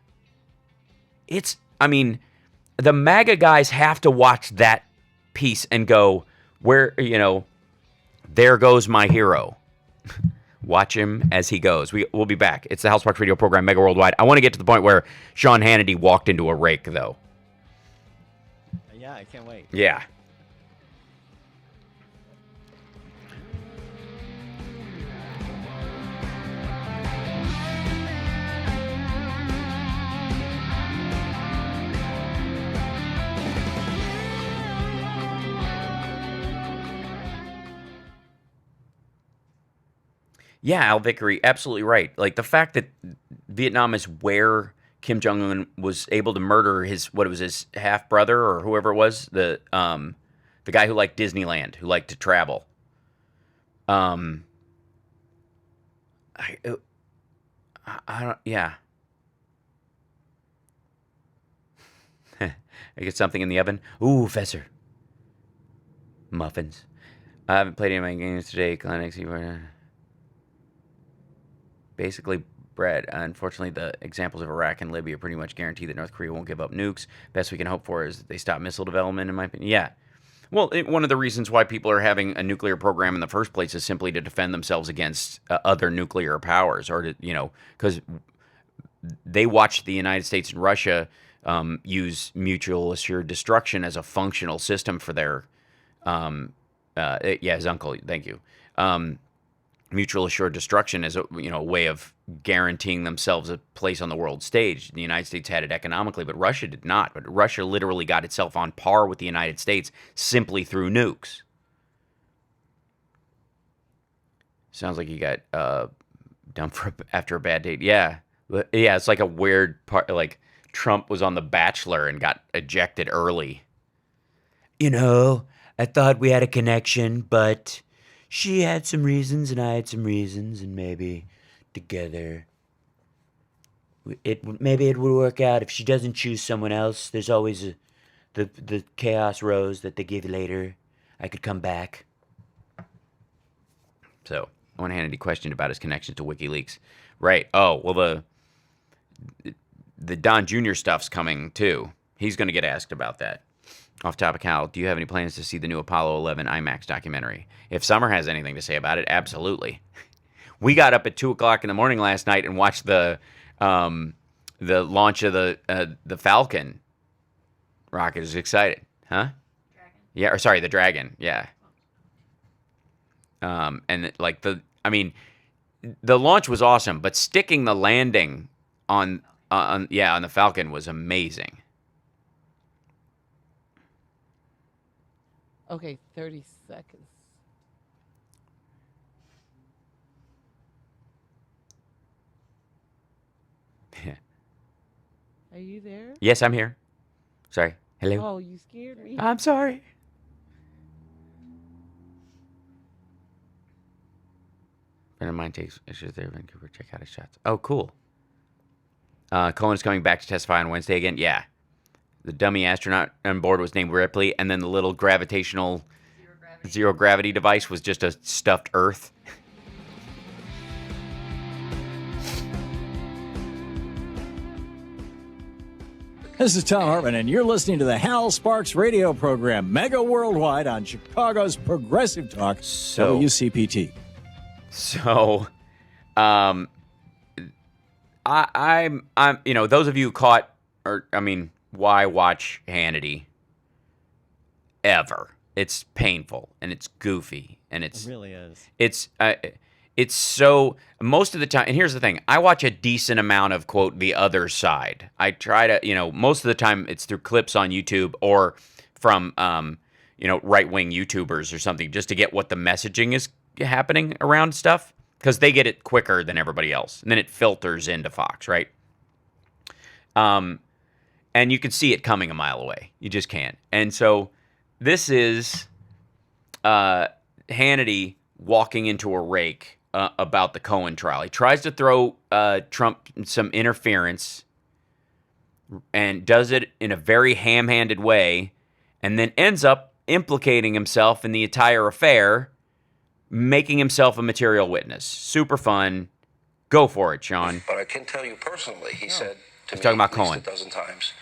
The MAGA guys have to watch that piece and go, there goes my hero. Watch him as he goes. We'll be back. It's the House Sparks Radio program, Mega Worldwide. I want to get to the point where Sean Hannity walked into a rake, though. Yeah, I can't wait. Yeah. Yeah, Al Vickery, absolutely right. The fact that Vietnam is where Kim Jong-un was able to murder his half brother or whoever it was, the guy who liked Disneyland, who liked to travel. I don't. Yeah. I get something in the oven. Ooh, Fessor. Muffins. I haven't played any of my games today. Clinics. Basically, Brad, unfortunately, the examples of Iraq and Libya pretty much guarantee that North Korea won't give up nukes. Best we can hope for is that they stop missile development, in my opinion. Yeah. Well, one of the reasons why people are having a nuclear program in the first place is simply to defend themselves against other nuclear powers, or because they watched the United States and Russia use mutual assured destruction as a functional system for their, his uncle, thank you. Mutual assured destruction as a way of guaranteeing themselves a place on the world stage. The United States had it economically, but Russia did not. But Russia literally got itself on par with the United States simply through nukes. Sounds like you got dumped after a bad date. Yeah, it's like a weird part. Like Trump was on The Bachelor and got ejected early. I thought we had a connection, but she had some reasons and I had some reasons, and maybe together maybe it would work out. If she doesn't choose someone else, there's always the chaos rose that they give you later. I could come back. So, Owen Hannity questioned about his connection to WikiLeaks. Right. Oh, well, the Don Jr. stuff's coming, too. He's going to get asked about that. Off topic, Hal, do you have any plans to see the new Apollo 11 IMAX documentary? If Summer has anything to say about it, absolutely. We got up at 2 o'clock in the morning last night and watched the launch of the Falcon rocket. Is excited, huh? Dragon. Yeah, or sorry, the Dragon. Yeah. And the launch was awesome, but sticking the landing on the Falcon was amazing. Okay, 30 seconds. Are you there? Yes, I'm here. Sorry. Hello. Oh, you scared me. I'm sorry. Friend of mine takes issues there in Vancouver. Check out his shots. Oh, cool. Cohen's coming back to testify on Wednesday again. Yeah. The dummy astronaut on board was named Ripley, and then the little gravitational zero gravity device was just a stuffed Earth. This is Tom Hartman, and you're listening to the Hal Sparks radio program, Mega Worldwide on Chicago's Progressive Talk, WCPT. So, I'm those of you caught, why watch Hannity ever? It's painful and it's goofy and it really is. It's so most of the time, and here's the thing, I watch a decent amount of, quote, the other side. I try to, most of the time it's through clips on YouTube or from, right-wing YouTubers or something, just to get what the messaging is happening around stuff, because they get it quicker than everybody else, and then it filters into Fox, right? And you can see it coming a mile away. You just can't. And so this is Hannity walking into a rake about the Cohen trial. He tries to throw Trump some interference and does it in a very ham-handed way, and then ends up implicating himself in the entire affair, making himself a material witness. Super fun. Go for it, Sean. But I can tell you personally, he said to He's me talking about at least Cohen. a dozen times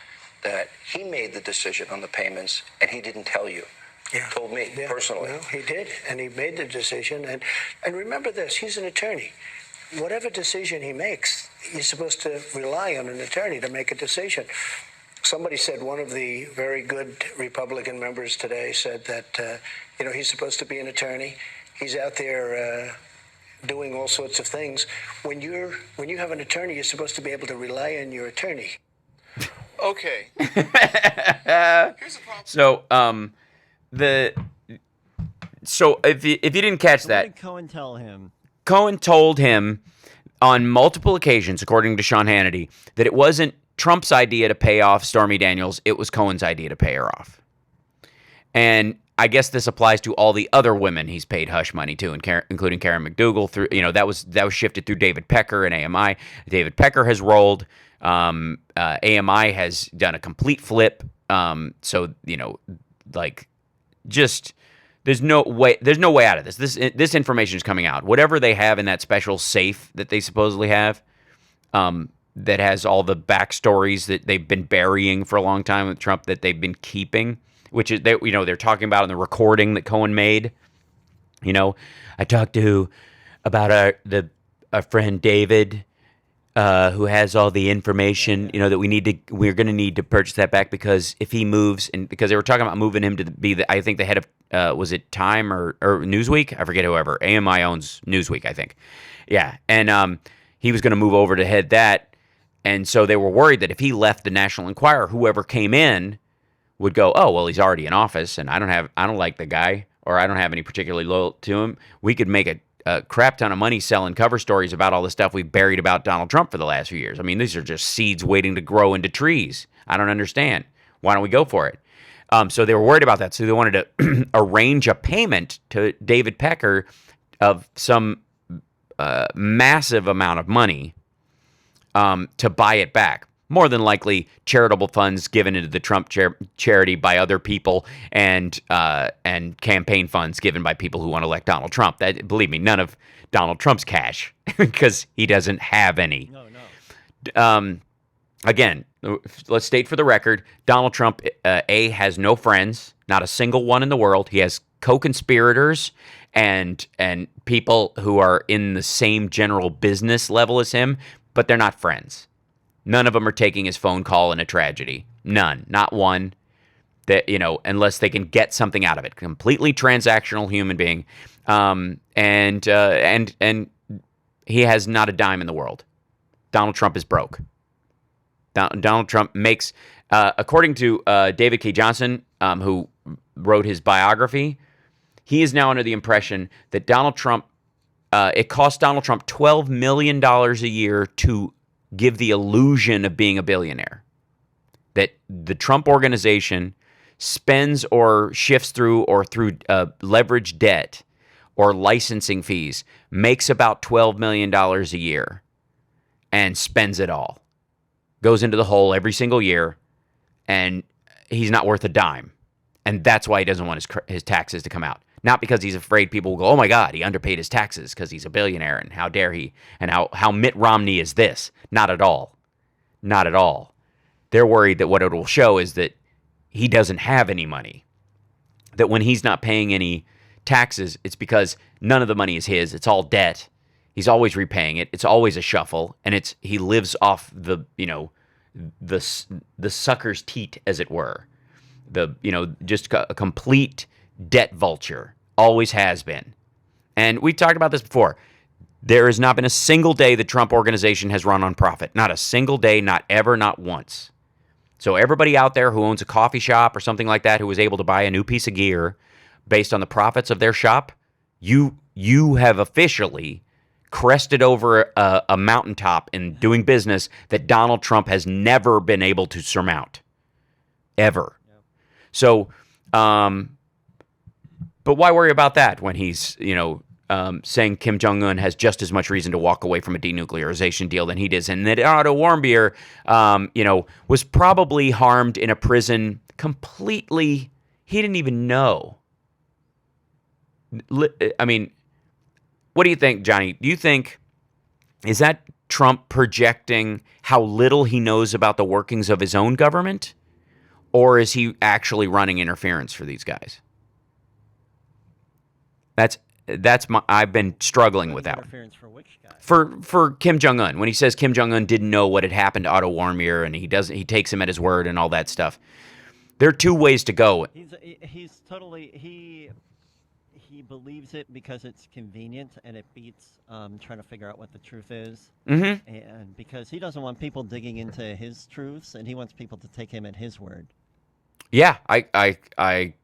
that he made the decision on the payments and he didn't tell you. Yeah. Told me personally. No, he did, and he made the decision. And remember this, he's an attorney. Whatever decision he makes, you're supposed to rely on an attorney to make a decision. Somebody said, one of the very good Republican members today said that, he's supposed to be an attorney. He's out there doing all sorts of things. When you have an attorney, you're supposed to be able to rely on your attorney. Okay. So, if you didn't catch that, What did Cohen tell him? Cohen told him on multiple occasions, according to Sean Hannity, that it wasn't Trump's idea to pay off Stormy Daniels, it was Cohen's idea to pay her off. And I guess this applies to all the other women he's paid hush money to, including Karen McDougal. Through that was shifted through David Pecker and AMI. David Pecker has rolled. AMI has done a complete flip. Just there's no way out of this. This information is coming out. Whatever they have in that special safe that they supposedly have, that has all the backstories that they've been burying for a long time with Trump, that they've been keeping, which is they're talking about in the recording that Cohen made. I talked about our friend David, who has all the information, that we're going to need to purchase that back, because if he moves, and because they were talking about moving him to be I think the head of, was it Time or Newsweek? I forget, whoever. AMI owns Newsweek, I think. Yeah. And he was going to move over to head that. And so they were worried that if he left the National Enquirer, whoever came in would go, oh, well, he's already in office and I don't like the guy, or I don't have any particularly loyal to him. We could make a crap ton of money selling cover stories about all the stuff we buried about Donald Trump for the last few years. I mean, these are just seeds waiting to grow into trees. I don't understand. Why don't we go for it? So they were worried about that. So they wanted to arrange a payment to David Pecker of some massive amount of money to buy it back. More than likely, charitable funds given into the Trump charity by other people, and campaign funds given by people who want to elect Donald Trump. That, believe me, none of Donald Trump's cash, because he doesn't have any. No. Again, let's state for the record: Donald Trump has no friends, not a single one in the world. He has co-conspirators and people who are in the same general business level as him, but they're not friends. None of them are taking his phone call in a tragedy. None. Not one. That, unless they can get something out of it. Completely transactional human being. And he has not a dime in the world. Donald Trump is broke. Donald Trump makes, according to David K. Johnson, who wrote his biography, he is now under the impression that Donald Trump, it costs Donald Trump $12 million a year to give the illusion of being a billionaire. That the Trump organization spends or shifts through leveraged debt or licensing fees, makes about $12 million a year and spends it all. Goes into the hole every single year, and he's not worth a dime. And that's why he doesn't want his taxes to come out. Not because he's afraid people will go, oh my God, he underpaid his taxes because he's a billionaire, and how dare he, and how Mitt Romney is this. Not at all. Not at all. They're worried that what it will show is that he doesn't have any money. That when he's not paying any taxes, it's because none of the money is his. It's all debt. He's always repaying it. It's always a shuffle, and he lives off the sucker's teat, as it were. Just a complete debt vulture. Always has been. And we talked about this before. There has not been a single day the Trump organization has run on profit. Not a single day, not ever, not once. So everybody out there who owns a coffee shop or something like that, who was able to buy a new piece of gear based on the profits of their shop, you have officially crested over a mountaintop in doing business that Donald Trump has never been able to surmount. Ever. Yep. So, but why worry about that when he's, saying Kim Jong-un has just as much reason to walk away from a denuclearization deal than he does, and that Otto Warmbier, was probably harmed in a prison completely. He didn't even know. I mean, what do you think, Johnny? Do you think, is that Trump projecting how little he knows about the workings of his own government? Or is he actually running interference for these guys? I've been struggling with that. Interference for which guy? For Kim Jong-un. When he says Kim Jong-un didn't know what had happened to Otto Warmbier, and he takes him at his word and all that stuff. There are two ways to go. He's totally he believes it because it's convenient, and it beats trying to figure out what the truth is. Mm-hmm. And because he doesn't want people digging into his truths, and he wants people to take him at his word. Yeah, I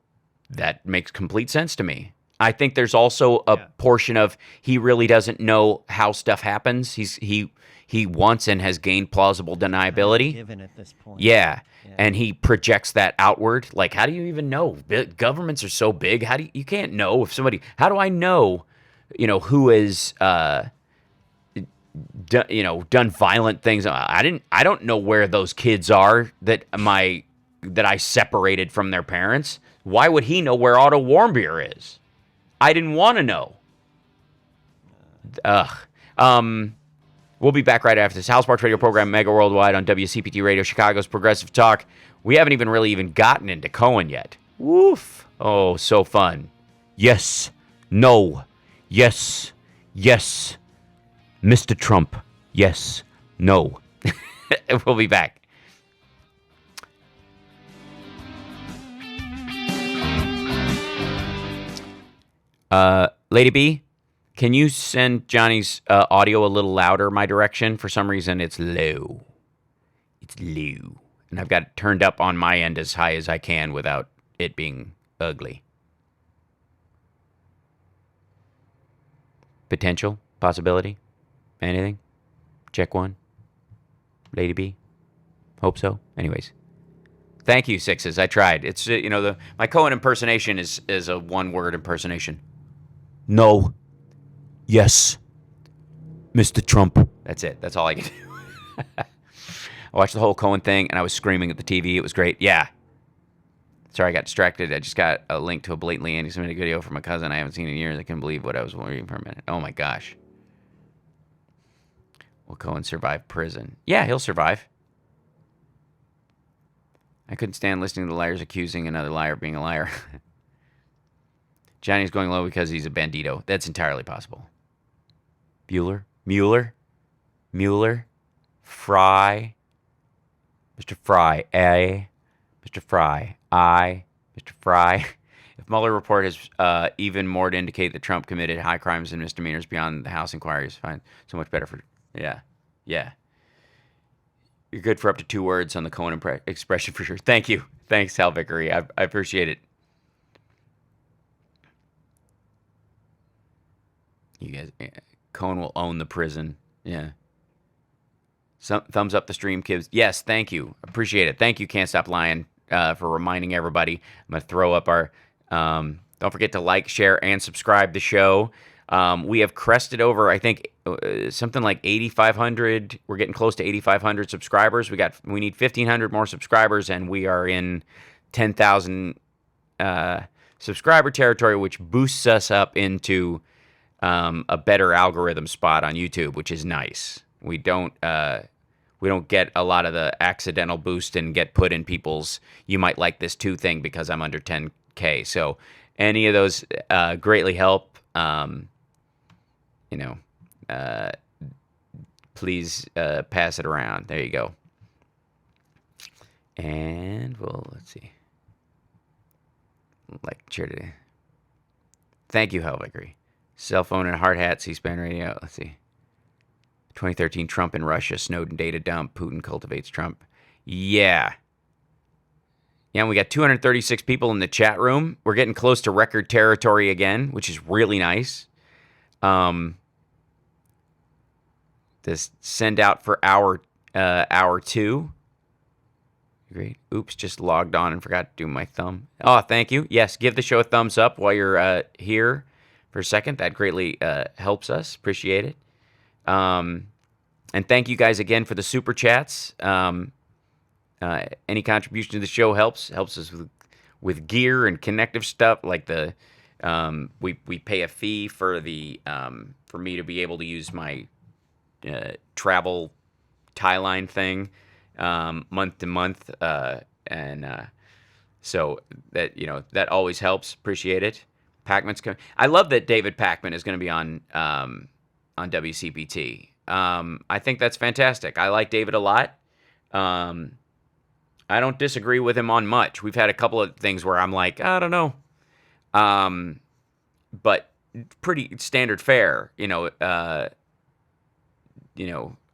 that makes complete sense to me. I think there's also a portion of he really doesn't know how stuff happens. He wants and has gained plausible deniability. Given at this point. Yeah, and he projects that outward. Like, how do you even know? Governments are so big. You can't know if somebody. How do I know? Who is done violent things. I don't know where those kids are that I separated from their parents. Why would he know where Otto Warmbier is? I didn't want to know. We'll be back right after this. House Sparks radio program, Mega Worldwide on WCPT Radio, Chicago's Progressive Talk. We haven't even gotten into Cohen yet. Woof. Oh, so fun. Yes. No. Yes. Yes. Mr. Trump. Yes. No. We'll be back. Lady B, can you send Johnny's audio a little louder my direction? For some reason, it's low. It's low. And I've got it turned up on my end as high as I can without it being ugly. Potential? Possibility? Anything? Check one? Lady B? Hope so? Anyways. Thank you, sixes. I tried. It's my Cohen impersonation is a one-word impersonation. No. Yes. Mr. Trump. That's it. That's all I can do. I watched the whole Cohen thing, and I was screaming at the TV. It was great. Yeah. Sorry, I got distracted. I just got a link to a blatantly anti-Semitic video from my cousin I haven't seen in years. I couldn't believe what I was reading for a minute. Oh, my gosh. Will Cohen survive prison? Yeah, he'll survive. I couldn't stand listening to the liars accusing another liar of being a liar. Johnny's going low because he's a bandito. That's entirely possible. Mueller, Fry, Mr. Fry, A, Mr. Fry, I, Mr. Fry. If Mueller report has even more to indicate that Trump committed high crimes and misdemeanors beyond the House inquiries, fine. So much better for, yeah. You're good for up to 2 words on the Cohen expression for sure. Thank you. Thanks, Hal Vickery. I appreciate it. You guys, Cohen will own the prison. Yeah. Thumbs up the stream, kids. Yes, thank you. Appreciate it. Thank you, Can't Stop Lying, for reminding everybody. I'm going to throw up our... don't forget to like, share, and subscribe the show. We have crested over, I think, something like 8,500. We're getting close to 8,500 subscribers. We need 1,500 more subscribers, and we are in 10,000 subscriber territory, which boosts us up into a better algorithm spot on YouTube, which is nice. We don't get a lot of the accidental boost and get put in people's "you might like this too" thing because I'm under 10K. So any of those greatly help. Please pass it around. There you go. And let's see. Like, share today. Thank you, Hal Vickery. Cell phone and hard hat, C-SPAN radio. Let's see. 2013 Trump in Russia, Snowden data dump, Putin cultivates Trump. Yeah. Yeah, and we got 236 people in the chat room. We're getting close to record territory again, which is really nice. This send out for hour 2. Great. Oops, just logged on and forgot to do my thumb. Oh, thank you. Yes, give the show a thumbs up while you're here for a second. That greatly helps us. Appreciate it. And thank you guys again for the super chats. Any contribution to the show helps us with gear and connective stuff. Like we pay a fee for for me to be able to use my travel tie line thing month to month, and so that always helps. Appreciate it. Pacman's coming. I love that David Pacman is going to be on WCPT. I think that's fantastic. I like David a lot. I don't disagree with him on much. We've had a couple of things where I'm like, I don't know, but pretty standard fare.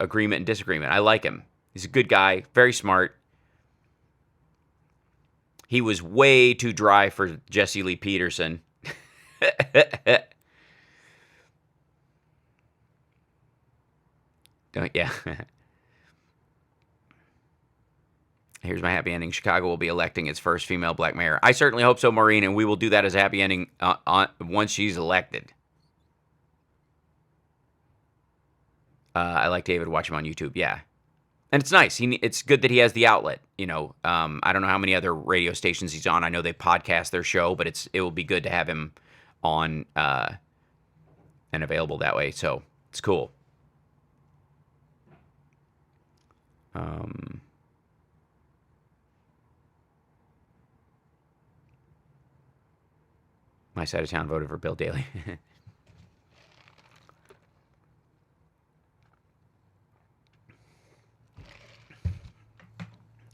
Agreement and disagreement. I like him. He's a good guy, very smart. He was way too dry for Jesse Lee Peterson. Yeah. Here's my happy ending. Chicago will be electing its first female black mayor. I certainly hope so, Maureen, and we will do that as a happy ending once she's elected. I like David. Watch him on YouTube. Yeah. And it's nice. It's good that he has the outlet. I don't know how many other radio stations he's on. I know they podcast their show, but it will be good to have him on and available that way. So it's cool. My side of town voted for Bill Daley.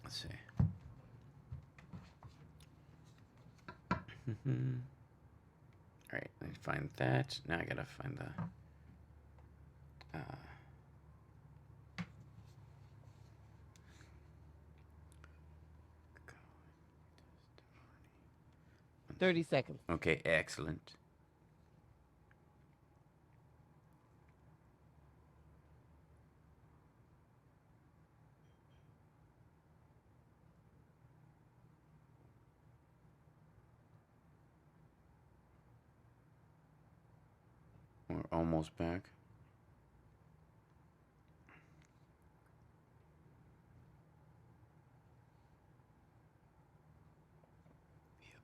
Let's see. All right, let me find that. Now I gotta find the. Uh, 30 seconds. Okay, excellent. We're almost back.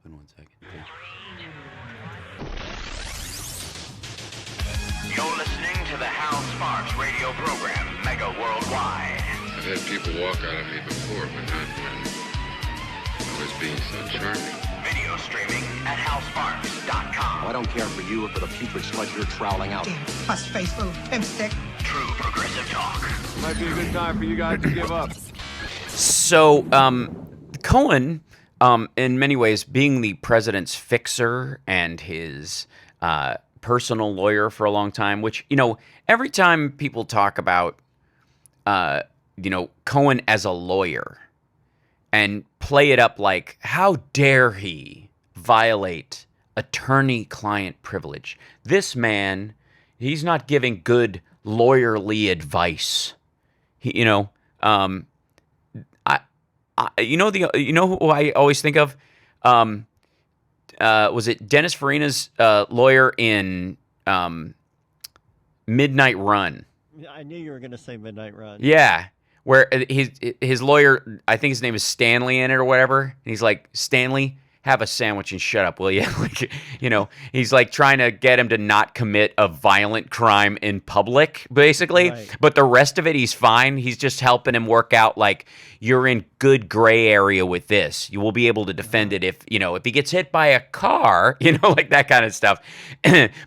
In 1 second. You're listening to the Hal Sparks radio program, Mega Worldwide. I've had people walk out on me before, but not when I was being so charming. Video streaming at halsparks.com. I don't care for you or for the putrid sludge you're troweling out. Damn fuss-faced little pimp stick. True progressive talk. Might be a good time for you guys to give up. So, Cohen, in many ways, being the president's fixer and his personal lawyer for a long time, which, every time people talk about, Cohen as a lawyer and play it up like, how dare he violate attorney-client privilege? This man, he's not giving good lawyerly advice. Who I always think of? Was it Dennis Farina's lawyer in Midnight Run? I knew you were going to say Midnight Run. Yeah, where his lawyer, I think his name is Stanley in it or whatever, and he's like, Stanley, have a sandwich and shut up, will you? He's like trying to get him to not commit a violent crime in public, basically. Right. But the rest of it, he's fine. He's just helping him work out, like, you're in good gray area with this. You will be able to defend it if he gets hit by a car, like that kind of stuff.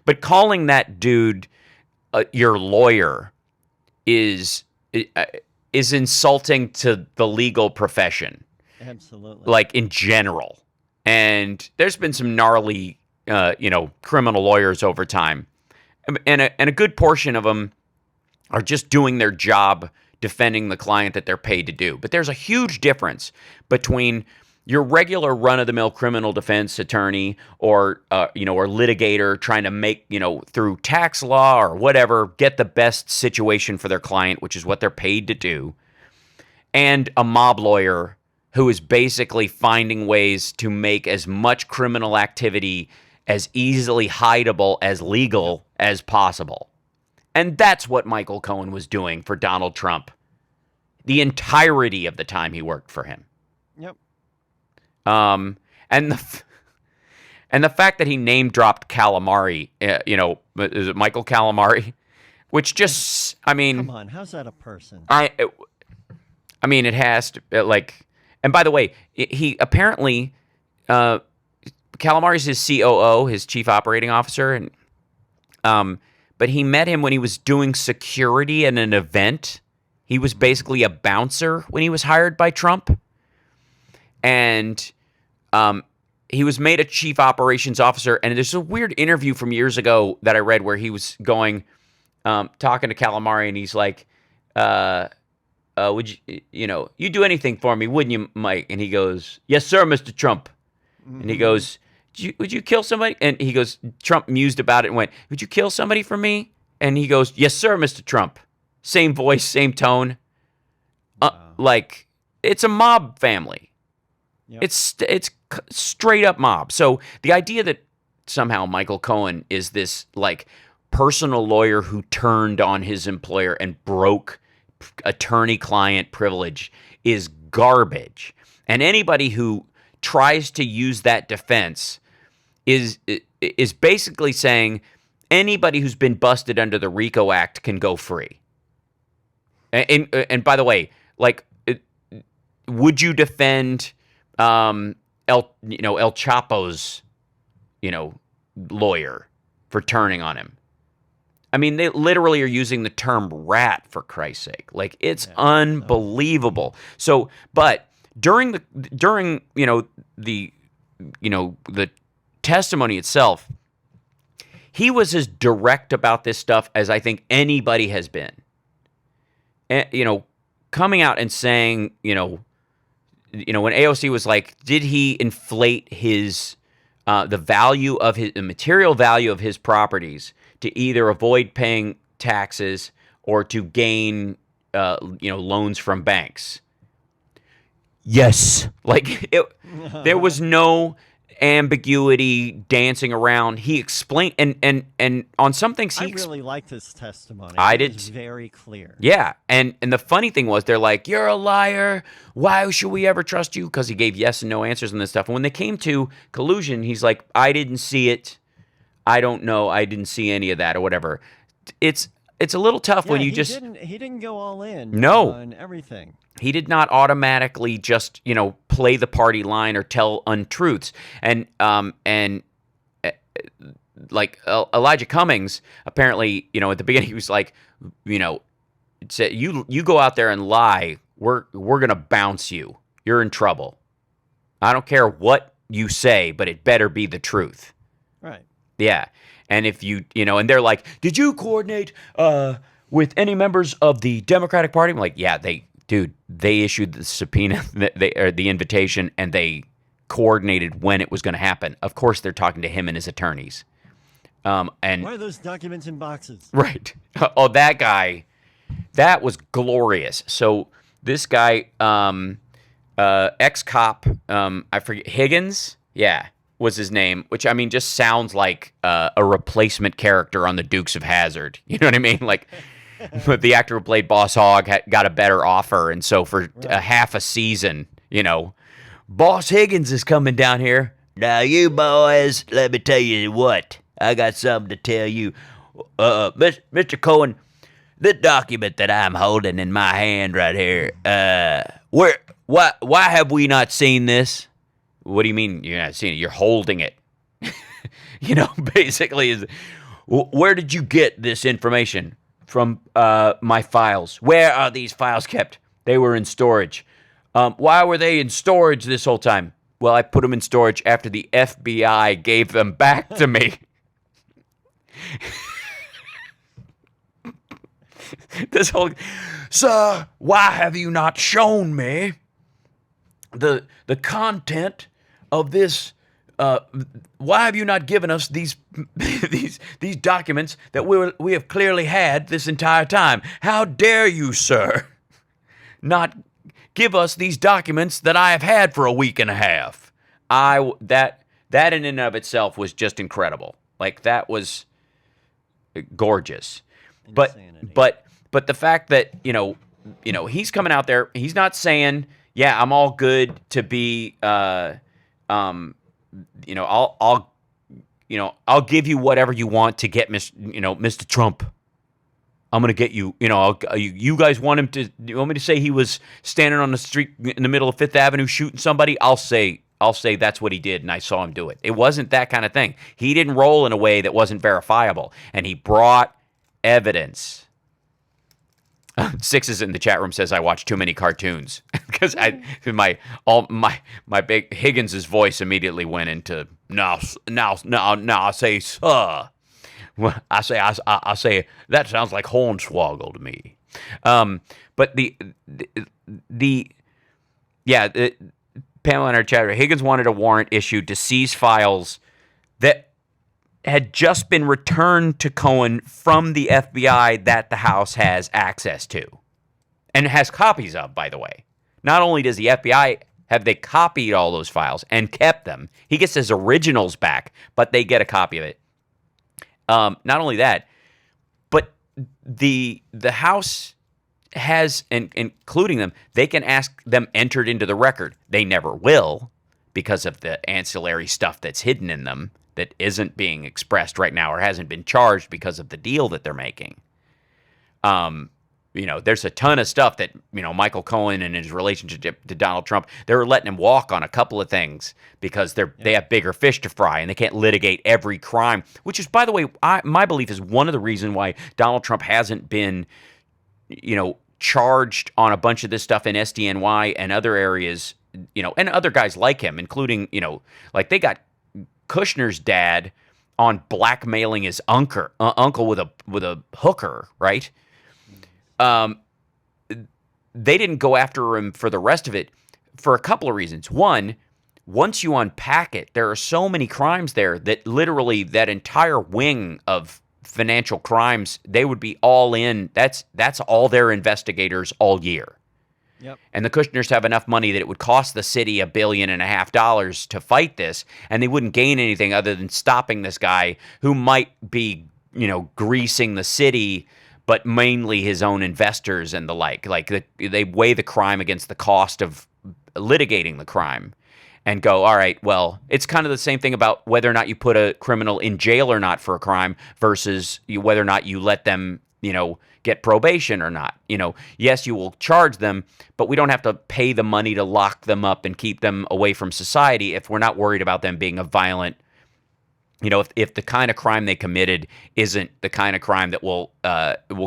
But calling that dude your lawyer is insulting to the legal profession. Absolutely. Like, in general. And there's been some gnarly, criminal lawyers over time. And a good portion of them are just doing their job defending the client that they're paid to do. But there's a huge difference between your regular run-of-the-mill criminal defense attorney or litigator trying to make, through tax law or whatever, get the best situation for their client, which is what they're paid to do, and a mob lawyer who is basically finding ways to make as much criminal activity as easily hideable as legal as possible. And that's what Michael Cohen was doing for Donald Trump the entirety of the time he worked for him. Yep. And the fact that he name-dropped Calamari, is it Michael Calamari? Which just, Come on, how's that a person? It has to, and by the way, he apparently, Calamari's his COO, his chief operating officer, and but he met him when he was doing security at an event. He was basically a bouncer when he was hired by Trump, and he was made a chief operations officer. And there's a weird interview from years ago that I read where he was talking to Calamari, and he's like, would you do anything for me, wouldn't you, Mike? And he goes, yes, sir, Mr. Trump. Mm-hmm. And he goes, would you kill somebody? And he goes, Trump mused about it and went, would you kill somebody for me? And he goes, yes, sir, Mr. Trump. Same voice, same tone. Like, it's a mob family. Yep. It's straight up mob. So the idea that somehow Michael Cohen is this, like, personal lawyer who turned on his employer and broke attorney-client privilege is garbage. And anybody who tries to use that defense is basically saying anybody who's been busted under the RICO Act can go free. And by the way, like, would you defend El Chapo's lawyer for turning on him? I mean, they literally are using the term rat, for Christ's sake. Like, it's unbelievable. So, but during the testimony itself, he was as direct about this stuff as I think anybody has been. And, coming out and saying, when AOC was like, did he inflate his the material value of his properties to either avoid paying taxes or to gain, loans from banks? Yes. Like, there was no, ambiguity, dancing around. He explained, and on some things I really liked his testimony. I It did. was very clear. Yeah, and the funny thing was, they're like, "You're a liar. Why should we ever trust you?" Because he gave yes and no answers on this stuff. And when they came to collusion, he's like, "I didn't see it. I don't know. I didn't see any of that, or whatever." It's a little tough when you just he didn't go all in. No. On everything. He did not automatically just, play the party line or tell untruths. And Elijah Cummings, apparently, at the beginning, he was like, said, you go out there and lie, we're going to bounce you. You're in trouble. I don't care what you say, but it better be the truth. Right. Yeah. And if and they're like, "Did you coordinate with any members of the Democratic Party?" I'm like, "Yeah, they issued the subpoena, the invitation, and they coordinated when it was going to happen." Of course, they're talking to him and his attorneys. And why are those documents in boxes? Right. Oh, that guy, that was glorious. So this guy, ex-cop, I forget, Higgins, was his name, which, I mean, just sounds like a replacement character on the Dukes of Hazzard. You know what I mean? Like, but the actor who played Boss Hogg got a better offer, and so for a half a season, Boss Higgins is coming down here. Now, you boys, let me tell you what. I got something to tell you. Mr. Cohen, the document that I'm holding in my hand right here, why have we not seen this? What do you mean you're not seeing it? You're holding it. Basically, where did you get this information? From my files. Where are these files kept? They were in storage. Why were they in storage this whole time? Well, I put them in storage after the FBI gave them back to me. Sir, why have you not shown me the content of this? Why have you not given us these documents that we have clearly had this entire time? How dare you, sir, not give us these documents that I have had for a week and a half? That in and of itself was just incredible. Like, that was gorgeous. But the fact that he's coming out there, he's not saying, "Yeah, I'm all good to be I'll give you whatever you want to get Mr. Trump. I'm gonna get you. You guys want him to? You want me to say he was standing on the street in the middle of Fifth Avenue shooting somebody? I'll say that's what he did, and I saw him do it. It wasn't that kind of thing. He didn't roll in a way that wasn't verifiable, and he brought evidence. Sixes in the chat room says I watch too many cartoons because my big Higgins's voice immediately went into now. I say, sir. I say that sounds like Hornswoggle to me. But Pamela in our chat, Higgins wanted a warrant issued to seize files that had just been returned to Cohen from the FBI that the House has access to and has copies of, by the way. Not only does the FBI have they copied all those files and kept them, he gets his originals back, but they get a copy of it. Not only that, but the House has, and including them, they can ask them entered into the record. They never will because of the ancillary stuff that's hidden in them that isn't being expressed right now or hasn't been charged because of the deal that they're making. There's a ton of stuff that, Michael Cohen and his relationship to Donald Trump, they were letting him walk on a couple of things because they have bigger fish to fry and they can't litigate every crime, which is, by the way, my belief is one of the reasons why Donald Trump hasn't been, charged on a bunch of this stuff in SDNY and other areas, and other guys like him, including, like they got Kushner's dad on blackmailing his uncle with a hooker, right? They didn't go after him for the rest of it for a couple of reasons. One, once you unpack it, there are so many crimes there that literally that entire wing of financial crimes, they would be all in. That's all their investigators all year. Yep. And the Kushners have enough money that it would cost the city $1.5 billion to fight this, and they wouldn't gain anything other than stopping this guy who might be, greasing the city, but mainly his own investors and the like. Like they weigh the crime against the cost of litigating the crime and go, all right, well, it's kind of the same thing about whether or not you put a criminal in jail or not for a crime versus whether or not you let them, get probation or not. Yes, you will charge them, but we don't have to pay the money to lock them up and keep them away from society if we're not worried about them being a violent, if the kind of crime they committed isn't the kind of crime that will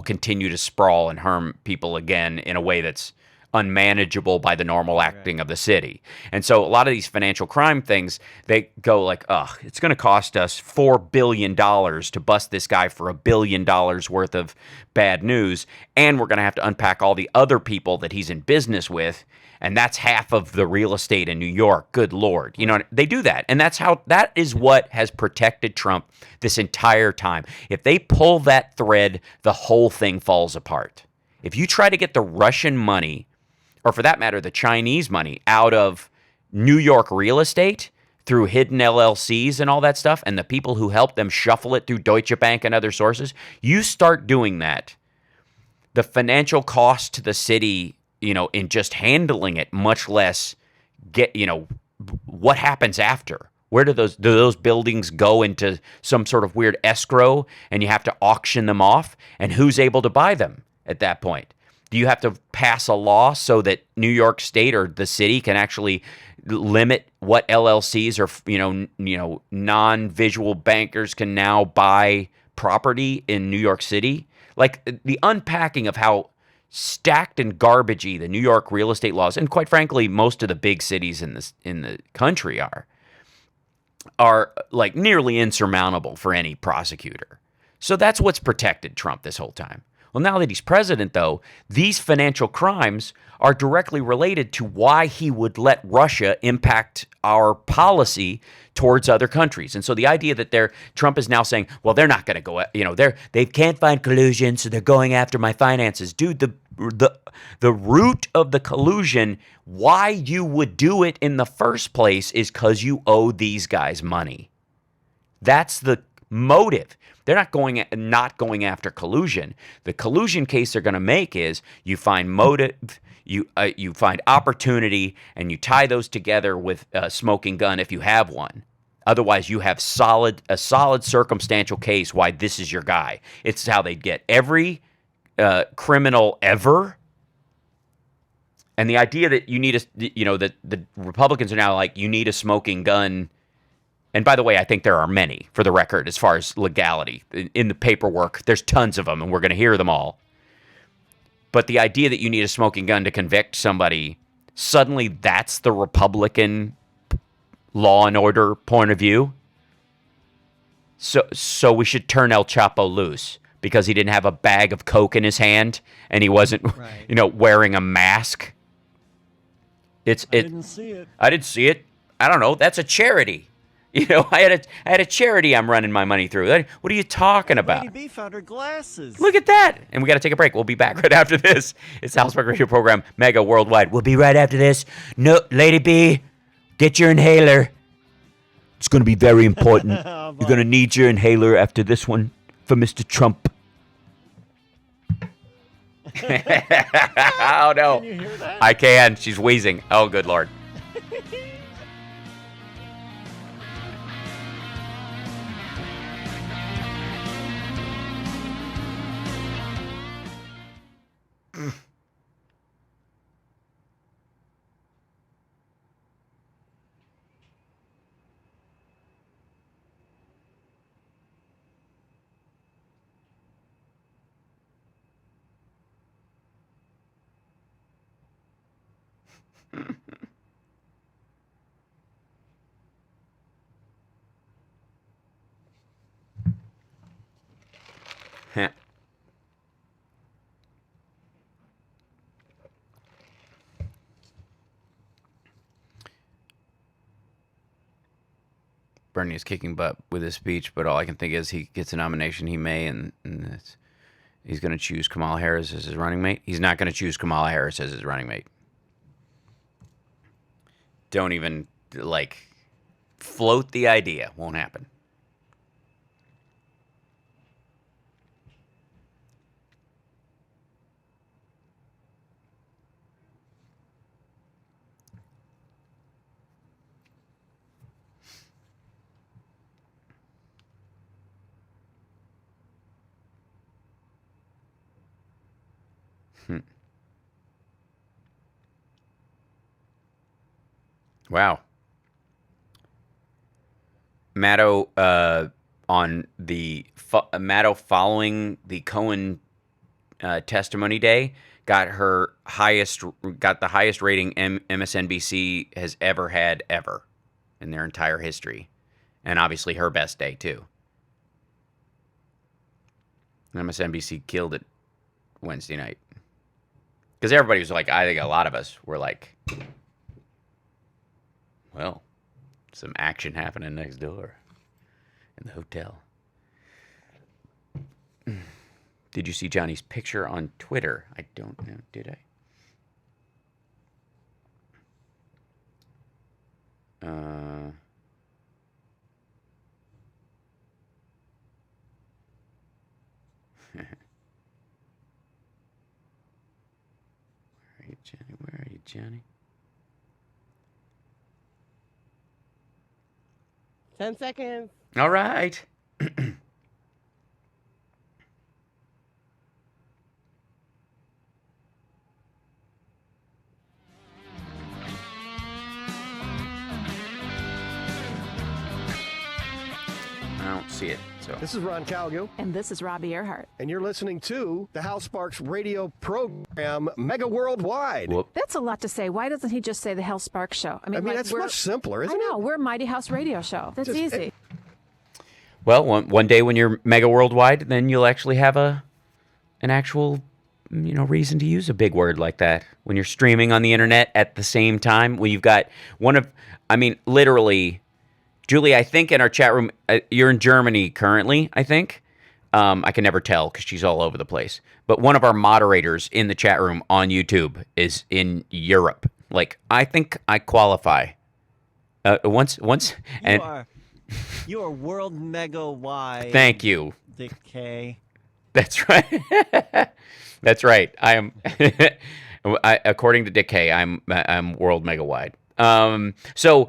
continue to sprawl and harm people again in a way that's unmanageable by the normal acting of the city. And so a lot of these financial crime things, they go like, it's going to cost us $4 billion to bust this guy for $1 billion worth of bad news, and we're going to have to unpack all the other people that he's in business with, and that's half of the real estate in New York. Good Lord. They do that, and that is what has protected Trump this entire time. If they pull that thread, the whole thing falls apart. If you try to get the Russian money, or for that matter, the Chinese money out of New York real estate through hidden LLCs and all that stuff, and the people who helped them shuffle it through Deutsche Bank and other sources, you start doing that, the financial cost to the city, in just handling it, much less what happens after. Where do those buildings go into some sort of weird escrow, and you have to auction them off? And who's able to buy them at that point? Do you have to pass a law so that New York State or the city can actually limit what LLCs or non-visual bankers can now buy property in New York City? Like the unpacking of how stacked and garbagey the New York real estate laws, and quite frankly, most of the big cities in the country are like nearly insurmountable for any prosecutor. So that's what's protected Trump this whole time. Well, now that he's president, though, these financial crimes are directly related to why he would let Russia impact our policy towards other countries. And so the idea that Trump is now saying, well, they're not going to go, they can't find collusion, so they're going after my finances. Dude, the root of the collusion, why you would do it in the first place, is because you owe these guys money. That's the motive. They're not going after collusion. The collusion case they're going to make is you find motive, you find opportunity, and you tie those together with a smoking gun if you have one. Otherwise, you have a solid circumstantial case why this is your guy. It's how they'd get every criminal ever. And the idea that you need that the Republicans are now like, you need a smoking gun. And by the way, I think there are many, for the record, as far as legality. In the paperwork, there's tons of them, and we're going to hear them all. But the idea that you need a smoking gun to convict somebody, suddenly that's the Republican law and order point of view. So we should turn El Chapo loose because he didn't have a bag of coke in his hand and he wasn't, wearing a mask. I didn't see it. I didn't see it. I don't know. That's a charity. I had a charity I'm running my money through. What are you talking about? Lady B found her glasses. Look at that. And we got to take a break. We'll be back right after this. It's the House Park Radio program, Mega Worldwide. We'll be right after this. No, Lady B, get your inhaler. It's going to be very important. You're going to need your inhaler after this one for Mr. Trump. Oh, no. Can you hear that? I can. She's wheezing. Oh, good Lord. Bernie is kicking butt with his speech, but all I can think is he gets a nomination, he may, and he's going to choose Kamala Harris as his running mate. He's not going to choose Kamala Harris as his running mate. Don't even, float the idea. Won't happen. Wow. Maddow on the Maddow following the Cohen testimony day got the highest rating MSNBC has ever had in their entire history, and obviously her best day too. MSNBC killed it Wednesday night because everybody was like, I think a lot of us were like, well, some action happening next door in the hotel. Did you see Johnny's picture on Twitter? I don't know. Did I? Where are you, Johnny? Where are you, Johnny? 10 seconds. All right. I don't see it. So this is Ron Calgill. And this is Robbie Earhart. And you're listening to the Hal Sparks radio program, Mega Worldwide. Whoop. That's a lot to say. Why doesn't he just say the Hal Sparks Show? I mean that's much simpler, isn't it? I know. We're a Mighty House radio show. That's easy. Well, one day when you're Mega Worldwide, then you'll actually have an actual, reason to use a big word like that. When you're streaming on the internet at the same time, when you've got literally, Julie, I think in our chat room, you're in Germany currently, I think. I can never tell because she's all over the place. But one of our moderators in the chat room on YouTube is in Europe. I think I qualify. You are world mega wide. Thank you. Dick K. That's right. That's right. I am. According to Dick K, I'm world mega wide. So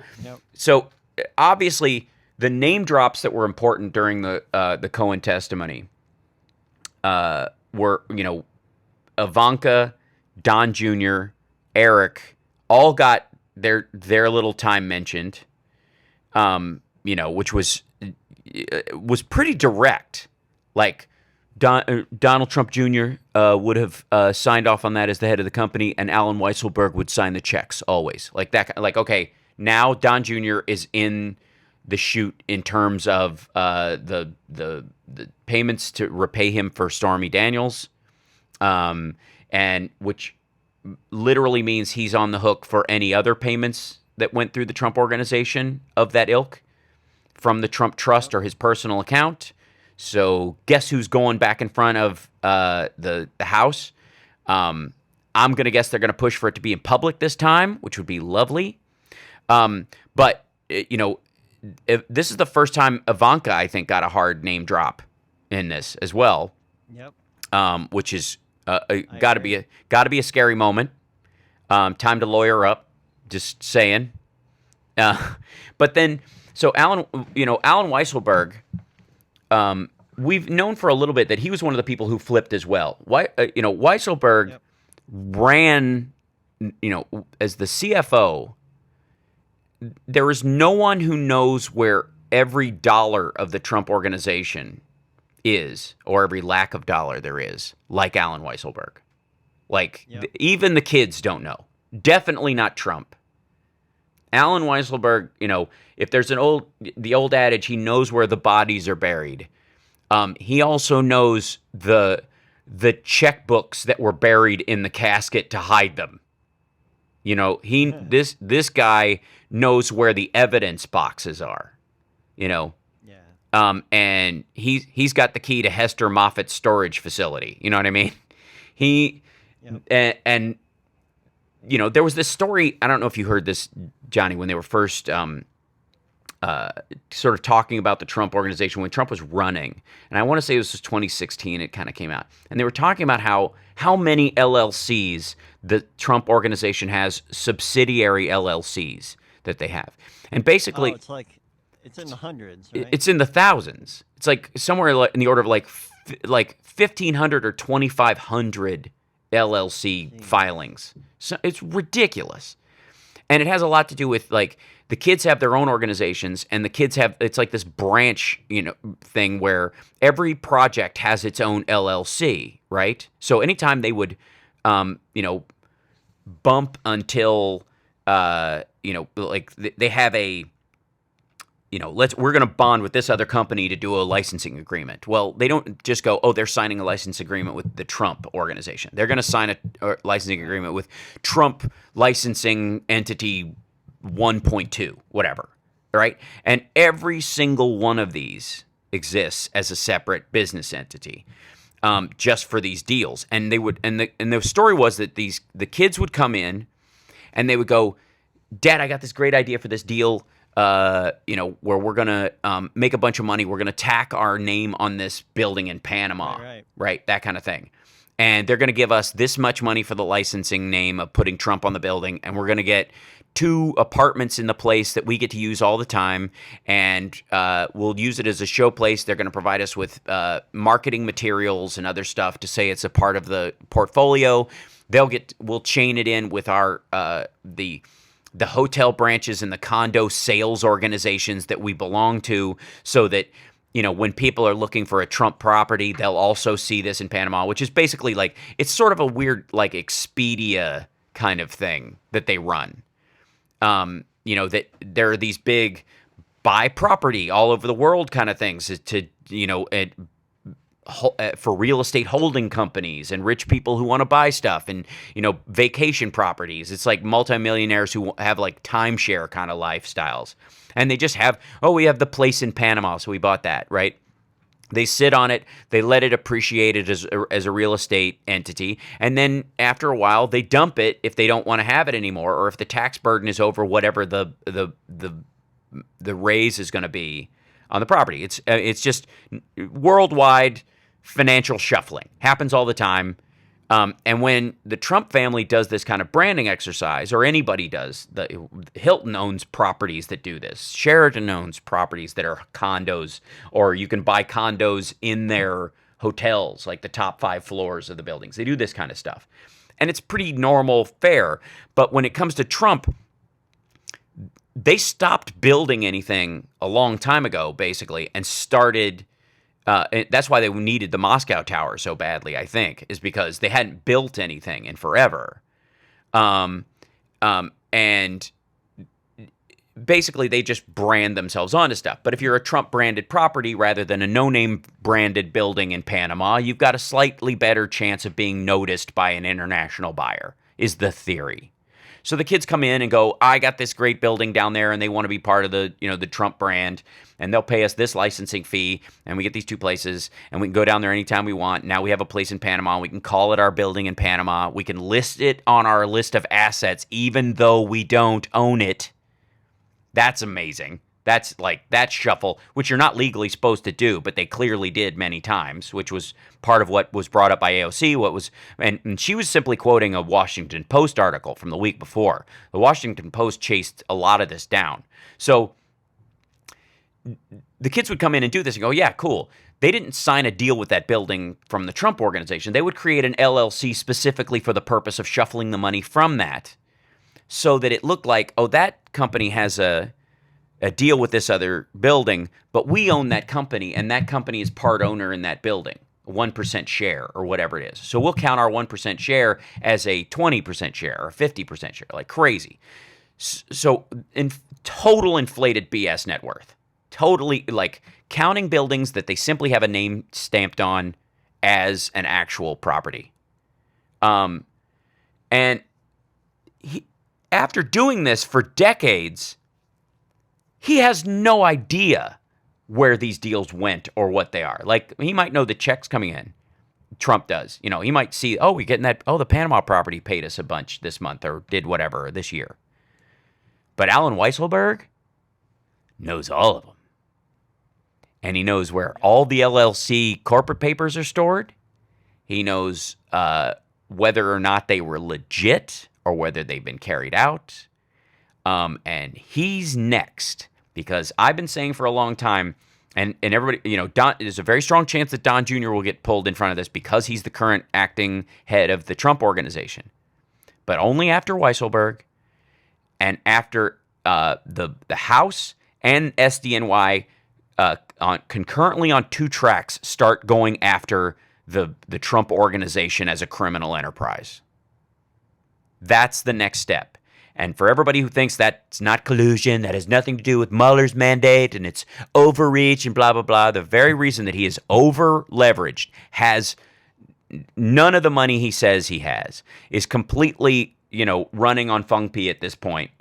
obviously the name drops that were important during the Cohen testimony were Ivanka, Don Jr., Eric, all got their little time mentioned. Which was pretty direct. Donald Trump Jr. Would have signed off on that as the head of the company, and Alan Weisselberg would sign the checks always. Okay, now Don Jr. is in the chute in terms of the payments to repay him for Stormy Daniels, and which literally means he's on the hook for any other payments that went through the Trump organization of that ilk from the Trump Trust or his personal account. So guess who's going back in front of the House? I'm going to guess they're going to push for it to be in public this time, which would be lovely. But this is the first time Ivanka, I think, got a hard name drop in this as well. Yep. Which is got to be a scary moment. Time to lawyer up. Just saying. But then, so Alan Weisselberg, we've known for a little bit that he was one of the people who flipped as well. Weisselberg ran, as the CFO. There is no one who knows where every dollar of the Trump organization is, or every lack of dollar there is, like Alan Weisselberg. Even the kids don't know. Definitely not Trump. Alan Weisselberg, if there's the old adage, he knows where the bodies are buried. He also knows the checkbooks that were buried in the casket to hide them. This guy knows where the evidence boxes are. And he's got the key to Hester Moffat's storage facility. You know what I mean? And there was this story. I don't know if you heard this, Johnny, when they were first sort of talking about the Trump organization when Trump was running. And I want to say this was 2016. It kind of came out. And they were talking about how many LLCs the Trump organization has, subsidiary LLCs that they have. And basically... it's in the hundreds, right? It's in the thousands. It's like somewhere in the order of like 1,500 or 2,500 LLC filings. So it's ridiculous. And it has a lot to do with like the kids have their own organizations and the kids have, it's like this branch, thing where every project has its own LLC, right? So anytime they would, bump until, like they have a, we're going to bond with this other company to do a licensing agreement. Well, they don't just go, they're signing a license agreement with the Trump organization. They're going to sign a licensing agreement with Trump licensing entity 1.2, whatever, right? And every single one of these exists as a separate business entity, just for these deals. And they would, and the story was that the kids would come in and they would go, Dad, I got this great idea for this deal. Where we're going to make a bunch of money. We're going to tack our name on this building in Panama, right? That kind of thing. And they're going to give us this much money for the licensing name of putting Trump on the building. And we're going to get 2 apartments in the place that we get to use all the time. And we'll use it as a show place. They're going to provide us with marketing materials and other stuff to say it's a part of the portfolio. We'll chain it in with our, the hotel branches and the condo sales organizations that we belong to so that, when people are looking for a Trump property, they'll also see this in Panama, which is basically like, it's sort of a weird, like Expedia kind of thing that they run. That there are these big buy property all over the world kind of things for real estate holding companies and rich people who want to buy stuff and, vacation properties. It's like multimillionaires who have like timeshare kind of lifestyles. And they just have, we have the place in Panama, so we bought that, right? They sit on it, they let it appreciate it as a real estate entity, and then after a while they dump it if they don't want to have it anymore, or if the tax burden is over whatever the raise is going to be on the property. It's just worldwide financial shuffling. Happens all the time. And when the Trump family does this kind of branding exercise, or anybody does, Hilton owns properties that do this. Sheraton owns properties that are condos, or you can buy condos in their hotels, like the top 5 floors of the buildings. They do this kind of stuff. And it's pretty normal fare. But when it comes to Trump, they stopped building anything a long time ago, basically, and started... and that's why they needed the Moscow Tower so badly, I think, is because they hadn't built anything in forever. And basically they just brand themselves onto stuff. But if you're a Trump-branded property rather than a no-name branded building in Panama, you've got a slightly better chance of being noticed by an international buyer, is the theory. So the kids come in and go, I got this great building down there, and they want to be part of the Trump brand, and they'll pay us this licensing fee, and we get these 2 places, and we can go down there anytime we want. Now we have a place in Panama. We can call it our building in Panama. We can list it on our list of assets, even though we don't own it. That's amazing. That's like that shuffle, which you're not legally supposed to do, but they clearly did many times, which was part of what was brought up by AOC. And she was simply quoting a Washington Post article from the week before. The Washington Post chased a lot of this down. So the kids would come in and do this and go, yeah, cool. They didn't sign a deal with that building from the Trump organization. They would create an LLC specifically for the purpose of shuffling the money from that, so that it looked like, that company has a deal with this other building, but we own that company, and that company is part owner in that building, 1% share or whatever it is. So we'll count our 1% share as a 20% share or 50% share, like crazy. So in total inflated BS net worth, totally like counting buildings that they simply have a name stamped on as an actual property. And after doing this for decades, he has no idea where these deals went or what they are. Like, he might know the checks coming in, Trump does. You know, he might see, oh, we getting that, oh, the Panama property paid us a bunch this month or did whatever this year. But Alan Weisselberg knows all of them. And he knows where all the LLC corporate papers are stored. He knows whether or not they were legit or whether they've been carried out. And he's next, because I've been saying for a long time, and everybody, you know, there's a very strong chance that Don Jr. will get pulled in front of this because he's the current acting head of the Trump organization. But only after Weisselberg and after the House and SDNY concurrently on 2 tracks start going after the Trump organization as a criminal enterprise. That's the next step. And for everybody who thinks that's not collusion, that has nothing to do with Mueller's mandate and it's overreach and blah, blah, blah, the very reason that he is over-leveraged, has none of the money he says he has, is completely, you know, running on Feng Pi at this point.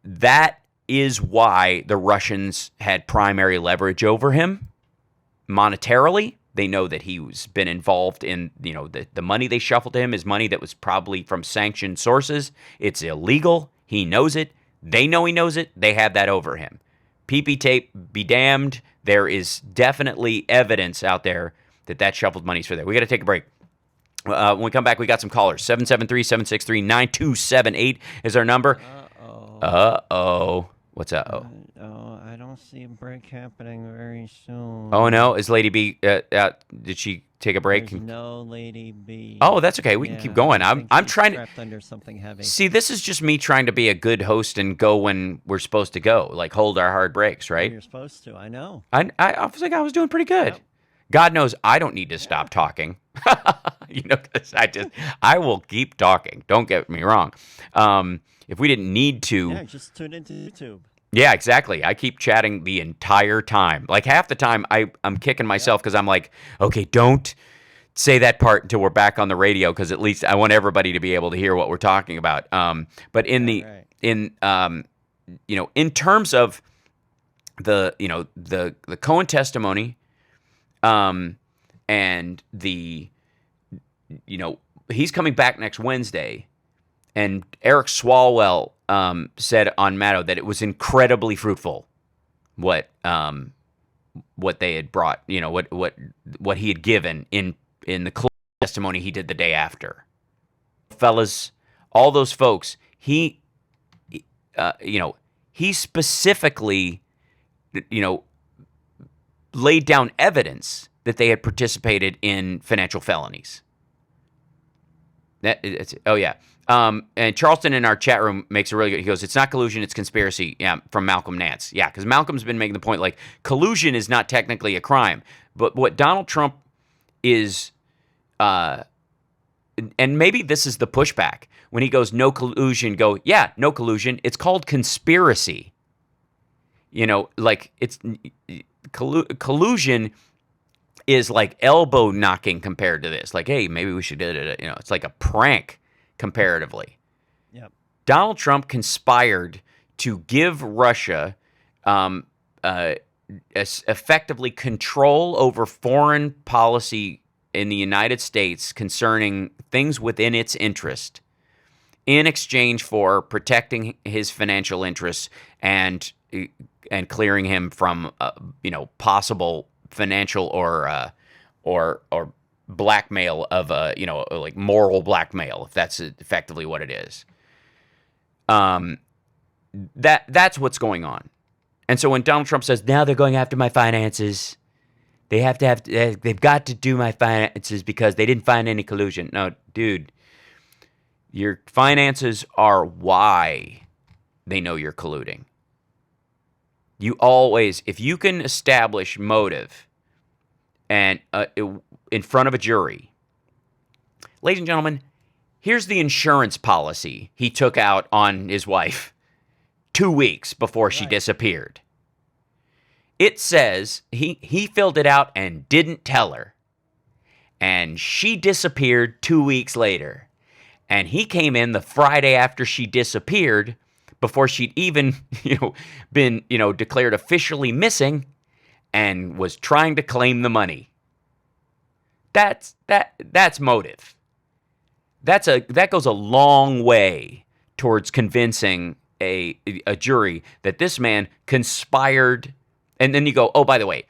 That is why the Russians had primary leverage over him monetarily. They know that he's been involved in, you know, the money they shuffled to him is money that was probably from sanctioned sources. It's illegal. He knows it. They know he knows it. They have that over him. PP tape be damned. There is definitely evidence out there that shuffled money's for there. We got to take a break. When we come back, we got some callers. 773-763-9278 is our number. Uh-oh. What's up? I don't see a break happening very soon. Oh, no? Is Lady B, did she take a break? There's no Lady B. Oh, that's okay. We can keep going. I'm trying to... Trapped under something heavy. See, this is just me trying to be a good host and go when we're supposed to go. Like, hold our hard breaks, right? You're supposed to. I know. I was like, I was doing pretty good. Yep. God knows I don't need to stop talking. You know, 'cause I will keep talking. Don't get me wrong. If we didn't need to... Yeah, just tune into YouTube. Yeah, exactly. I keep chatting the entire time. Like half the time I'm kicking myself because I'm like, okay, don't say that part until we're back on the radio, because at least I want everybody to be able to hear what we're talking about. But in in terms of the Cohen testimony, and he's coming back next Wednesday, and Eric Swalwell said on Maddow that it was incredibly fruitful what they had brought, what he had given in the testimony he did the day after. Fellas, all those folks, he specifically, laid down evidence that they had participated in financial felonies. And Charleston in our chat room makes a really good, he goes, it's not collusion, it's conspiracy. Yeah, from Malcolm Nance. Yeah, because Malcolm's been making the point, like, collusion is not technically a crime. But what Donald Trump is, and maybe this is the pushback, when he goes, no collusion, go, yeah, no collusion, it's called conspiracy. It's collusion is like elbow knocking compared to this. Like, hey, maybe we should do it. It's like a prank comparatively. Yep. Donald Trump conspired to give Russia effectively control over foreign policy in the United States concerning things within its interest in exchange for protecting his financial interests and clearing him from possible financial or blackmail of like moral blackmail, if that's effectively what it is. That's what's going on. And so when Donald Trump says, now they're going after my finances, they've got to do my finances because they didn't find any collusion. No, dude, your finances are why they know you're colluding. You always, if you can establish motive and in front of a jury, ladies and gentlemen, here's the insurance policy he took out on his wife 2 weeks before she disappeared. It says he filled it out and didn't tell her, and she disappeared 2 weeks later, and he came in the Friday after she disappeared, before she'd even, been, declared officially missing, and was trying to claim the money. That's motive. That goes a long way towards convincing a jury that this man conspired. And then you go, oh, by the way,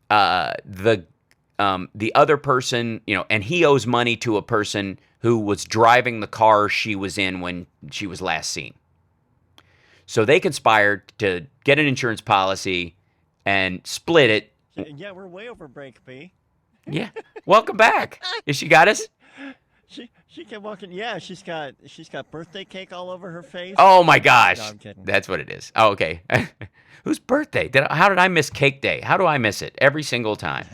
the other person, and he owes money to a person who was driving the car she was in when she was last seen. So they conspired to get an insurance policy and split it. Yeah, we're way over break, B. Yeah. Welcome back. Is she got us? She kept walking. Yeah, she's got birthday cake all over her face. Oh my gosh. No, I'm kidding. That's what it is. Oh, okay. Whose birthday? How did I miss cake day? How do I miss it every single time?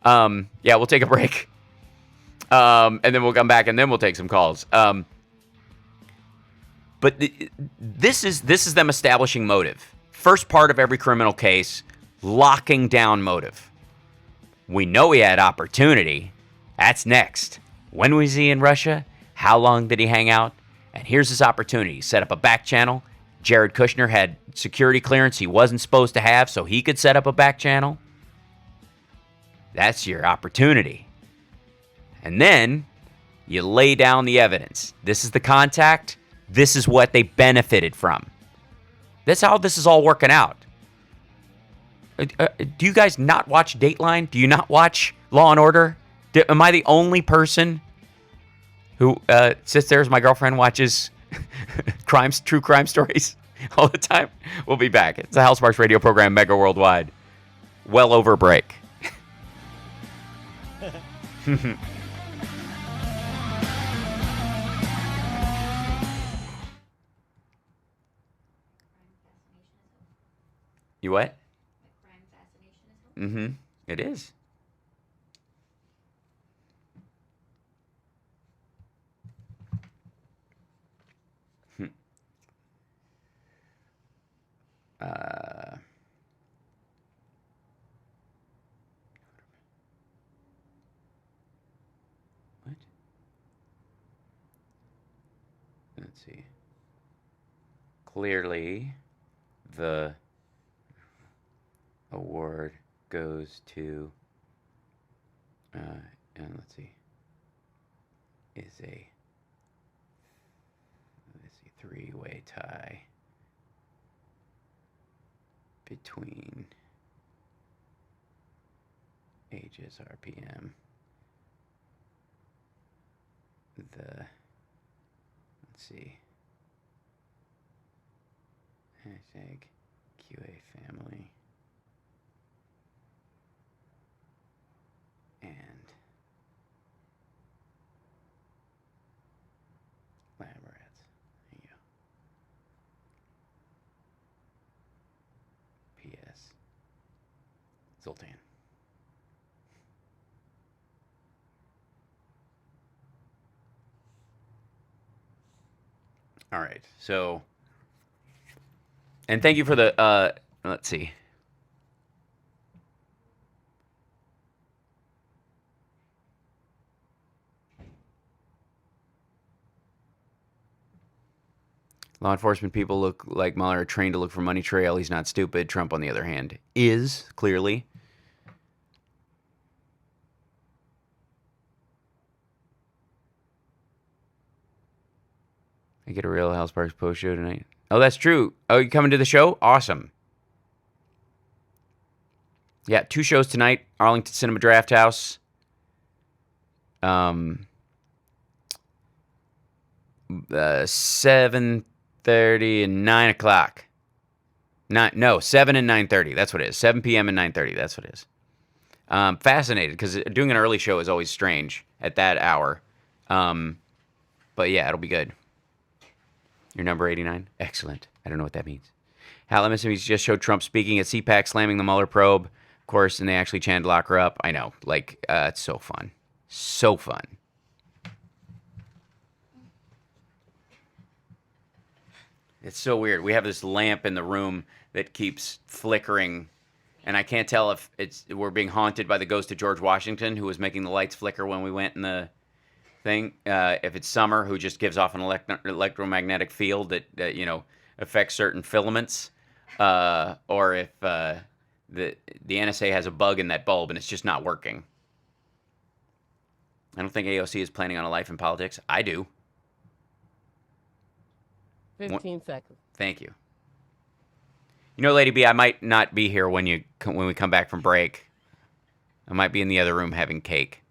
Yeah, we'll take a break. And then we'll come back and then we'll take some calls. But this is them establishing motive. First part of every criminal case, locking down motive. We know he had opportunity. That's next. When was he in Russia? How long did he hang out? And here's his opportunity. Set up a back channel. Jared Kushner had security clearance he wasn't supposed to have, so he could set up a back channel. That's your opportunity. And then you lay down the evidence. This is the contact. This is what they benefited from. That's how this is all working out. Do you guys not watch Dateline? Do you not watch Law & Order? Am I the only person who sits there as my girlfriend watches true crime stories all the time? We'll be back. It's the Hal Sparks radio program, Mega Worldwide. Well over break. You what? Mm-hmm. It is. What? Let's see. Clearly, the award goes to, and let's see, three-way tie between HSRPM, let's see, hashtag QA family, and lab rats. There you go. P.S. Zoltan. All right. So, and thank you for the, let's see. Law enforcement people look like Mueller are trained to look for money trail. He's not stupid. Trump, on the other hand, is, clearly. I get a real Hal Sparks post show tonight. Oh, that's true. Oh, you coming to the show? Awesome. Yeah, 2 shows tonight. Arlington Cinema Draft House. 7:30 and 9 o'clock. 7 and 9:30. That's what it is. 7 p.m. and 9:30. That's what it is. Fascinated, because doing an early show is always strange at that hour. But yeah, it'll be good. Your number 89? Excellent. I don't know what that means. Hal MSMEs just showed Trump speaking at CPAC, slamming the Mueller probe. Of course, and they actually channed lock her up. I know. It's so fun. So fun. It's so weird. We have this lamp in the room that keeps flickering, and I can't tell if we're being haunted by the ghost of George Washington, who was making the lights flicker when we went in the thing. If it's Summer, who just gives off an electromagnetic field that affects certain filaments, or if the NSA has a bug in that bulb and it's just not working. I don't think AOC is planning on a life in politics. I do. 15 seconds. Thank you. You know, Lady B, I might not be here when we come back from break. I might be in the other room having cake.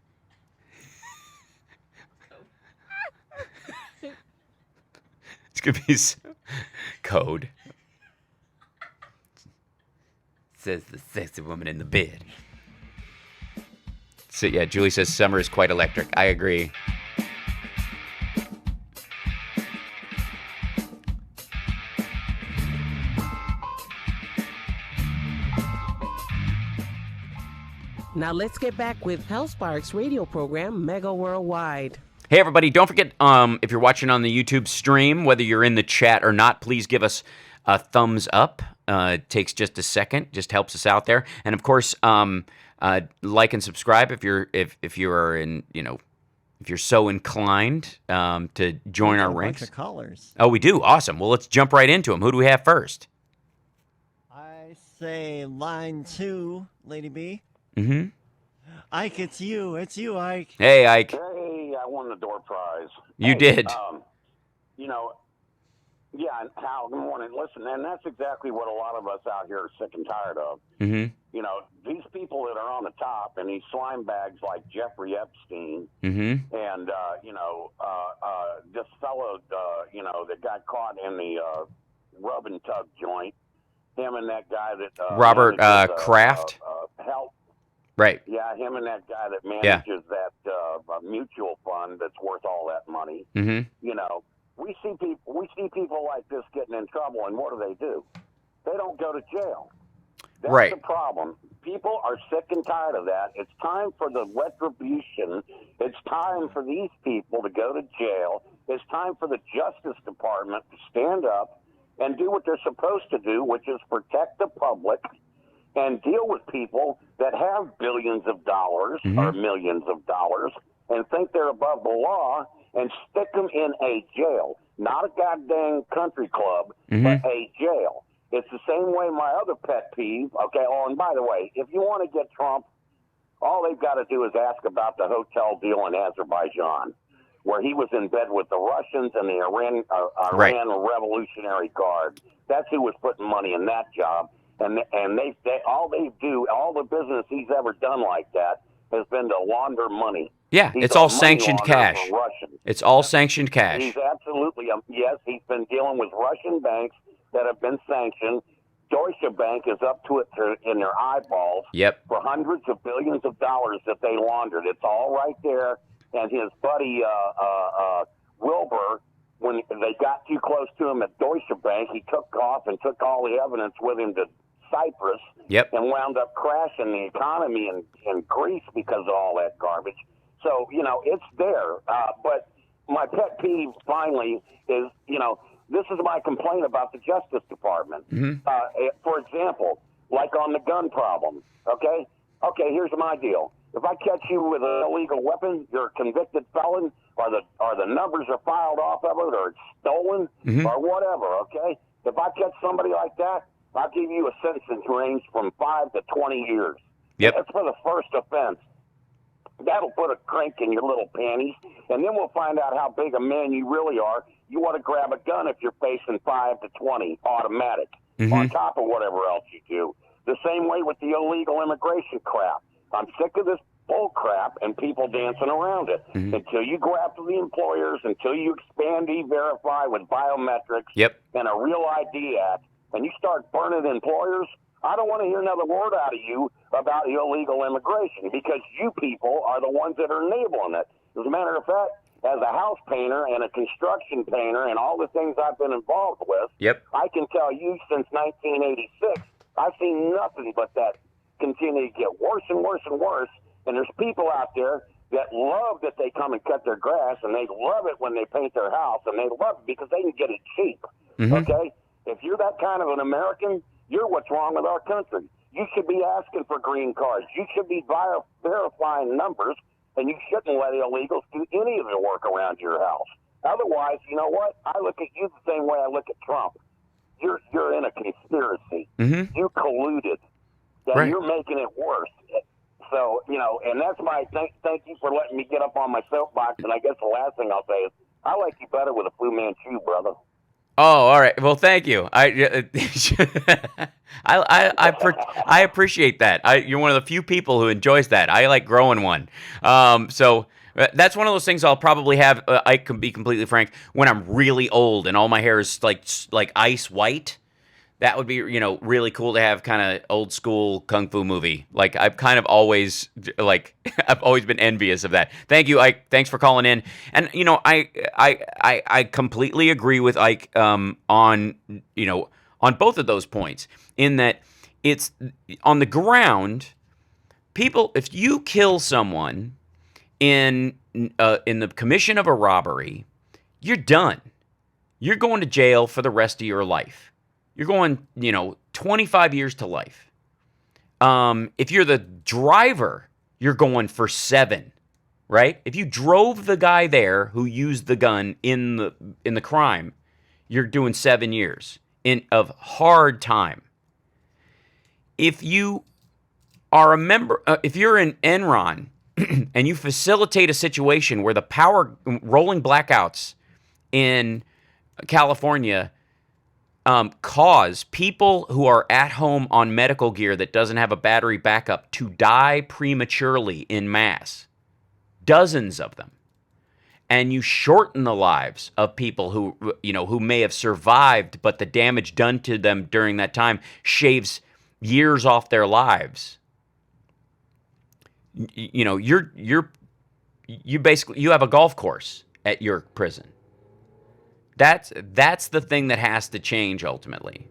It's gonna be code. Says the sexy woman in the bed. So yeah, Julie says summer is quite electric. I agree. Now let's get back with Hal Sparks' radio program, Mega Worldwide. Hey, everybody, don't forget, if you're watching on the YouTube stream, whether you're in the chat or not, please give us a thumbs up. It takes just a second, just helps us out there. And, of course, like and subscribe if you're so inclined to join our ranks. Bunch of callers. Oh, we do? Awesome. Well, let's jump right into them. Who do we have first? I say line 2, Lady B. Mm-hmm. Ike, it's you. It's you, Ike. Hey, Ike. Hey, I won the door prize. You did. Yeah, Hal, good morning. Listen, and that's exactly what a lot of us out here are sick and tired of. Mm-hmm. You know, these people that are on the top and these slime bags like Jeffrey Epstein Mm-hmm. and, this fellow, that got caught in the rub and tug joint, him and that guy that... Robert Kraft? Help. Right. Yeah, him and that guy that manages that mutual fund that's worth all that money. Mm-hmm. You know, we see people like this getting in trouble, and what do? They don't go to jail. That's right. the problem. People are sick and tired of that. It's time for the retribution. It's time for these people to go to jail. It's time for the Justice Department to stand up and do what they're supposed to do, which is protect the public and deal with people that have billions of dollars or millions of dollars and think they're above the law and stick them in a jail. Not a goddamn country club, but a jail. It's the same way my other pet peeve, okay? Oh, and by the way, if you want to get Trump, all they've got to do is ask about the hotel deal in Azerbaijan, where he was in bed with the Russians and the Iran Revolutionary Guard. That's who was putting money in that job. And all the business he's ever done like that has been to launder money. Yeah, He's it's a all money sanctioned launderer cash. for Russians. It's all sanctioned cash. He's absolutely, yes, he's been dealing with Russian banks that have been sanctioned. Deutsche Bank is up to it in their eyeballs for hundreds of billions of dollars that they laundered. It's all right there. And his buddy Wilbur, when they got too close to him at Deutsche Bank, he took off and took all the evidence with him to Cyprus and wound up crashing the economy in Greece because of all that garbage. So, it's there. But my pet peeve, finally, is, this is my complaint about the Justice Department. For example, like on the gun problem, okay? Okay, here's my deal. If I catch you with an illegal weapon, you're a convicted felon, or the numbers are filed off of it, or it's stolen, or whatever, okay? If I catch somebody like that, I'll give you a sentence range from 5 to 20 years. That's for the first offense. That'll put a crank in your little panties, and then we'll find out how big a man you really are. You want to grab a gun if you're facing 5 to 20 automatic, on top of whatever else you do. The same way with the illegal immigration crap. I'm sick of this bull crap and people dancing around it. Until you go after the employers, until you expand E-Verify with biometrics and a Real ID Act, and you start burning employers, I don't want to hear another word out of you about illegal immigration, because you people are the ones that are enabling it. As a matter of fact, as a house painter and a construction painter and all the things I've been involved with, I can tell you since 1986, I've seen nothing but that continue to get worse and worse and worse. And there's people out there that love that they come and cut their grass, and they love it when they paint their house, and they love it because they can get it cheap, okay? If you're that kind of an American, you're what's wrong with our country. You should be asking for green cards. You should be verifying numbers, and you shouldn't let illegals do any of the work around your house. Otherwise, you know what? I look at you the same way I look at Trump. You're in a conspiracy. You colluded. You're making it worse. So, and that's why thank you for letting me get up on my soapbox. And I guess the last thing I'll say is I like you better with a Fu Manchu, brother. Oh, all right. Well, thank you. I appreciate that. You're one of the few people who enjoys that. I like growing one. So that's one of those things I'll probably have. I can be completely frank. When I'm really old and all my hair is like ice white, that would be really cool to have, kind of old school kung fu movie. Like I've kind of always I've always been envious of that. Thank you, Ike. Thanks for calling in. And I completely agree with Ike on both of those points. In that it's on the ground, people. If you kill someone in the commission of a robbery, you're done. You're going to jail for the rest of your life. You're going, 25 years to life. If you're the driver, you're going for 7, right? If you drove the guy there who used the gun in the crime, you're doing 7 years of hard time. If you are a member, if you're in Enron and you facilitate a situation where the power rolling blackouts in California cause people who are at home on medical gear that doesn't have a battery backup to die prematurely in mass, dozens of them, and you shorten the lives of people who may have survived, but the damage done to them during that time shaves years off their lives. You basically have a golf course at your prison. That's the thing that has to change ultimately.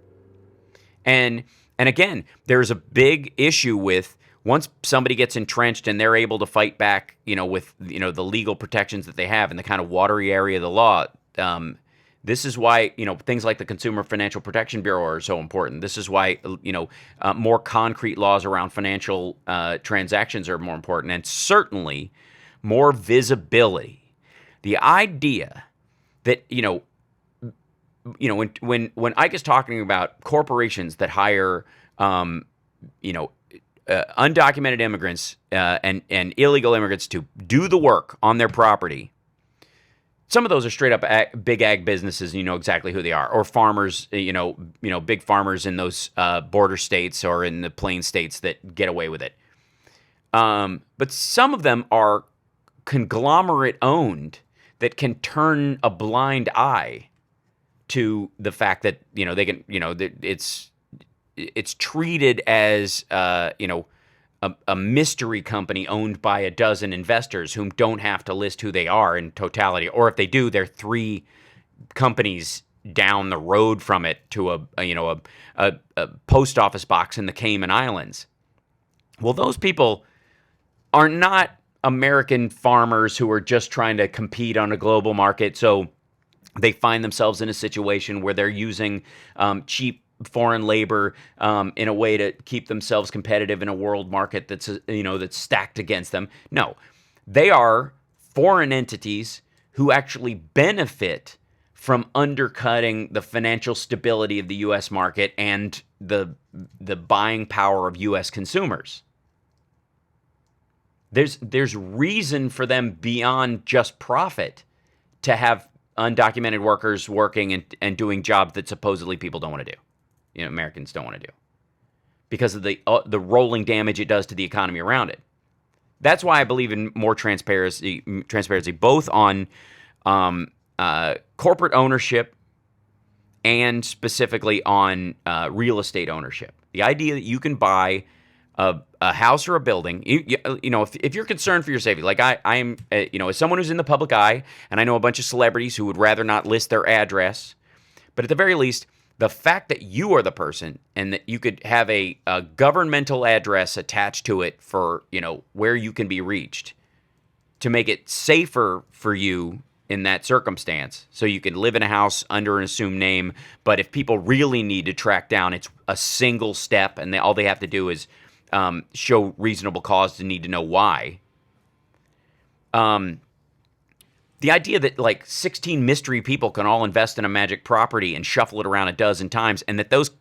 And again, there's a big issue with once somebody gets entrenched and they're able to fight back, with the legal protections that they have in the kind of watery area of the law. This is why things like the Consumer Financial Protection Bureau are so important. This is why more concrete laws around financial transactions are more important, and certainly more visibility. The idea that when Ike is talking about corporations that hire, undocumented immigrants and illegal immigrants to do the work on their property, some of those are straight up big ag businesses. You know exactly who they are, or farmers. Big farmers in those border states or in the plain states that get away with it. But some of them are conglomerate owned that can turn a blind eye to the fact that they can it's treated as a mystery company owned by a dozen investors whom don't have to list who they are in totality, or if they do, they're 3 companies down the road from it to a post office box in the Cayman Islands. Well, those people are not American farmers who are just trying to compete on a global market, so they find themselves in a situation where they're using cheap foreign labor in a way to keep themselves competitive in a world market that's that's stacked against them. No, they are foreign entities who actually benefit from undercutting the financial stability of the U.S. market and the buying power of U.S. consumers. There's reason for them beyond just profit to have undocumented workers working and doing jobs that supposedly people don't want to do. Americans don't want to do because of the rolling damage it does to the economy around it. That's why I believe in more transparency both on corporate ownership and specifically on real estate ownership. The idea that you can buy a house or a building, if you're concerned for your safety, like I'm, as someone who's in the public eye, and I know a bunch of celebrities who would rather not list their address, but at the very least, the fact that you are the person and that you could have a governmental address attached to it for, where you can be reached to make it safer for you in that circumstance. So you can live in a house under an assumed name, but if people really need to track down, it's a single step and all they have to do is show reasonable cause to need to know why. The idea that like 16 mystery people can all invest in a magic property and shuffle it around a dozen times, and that those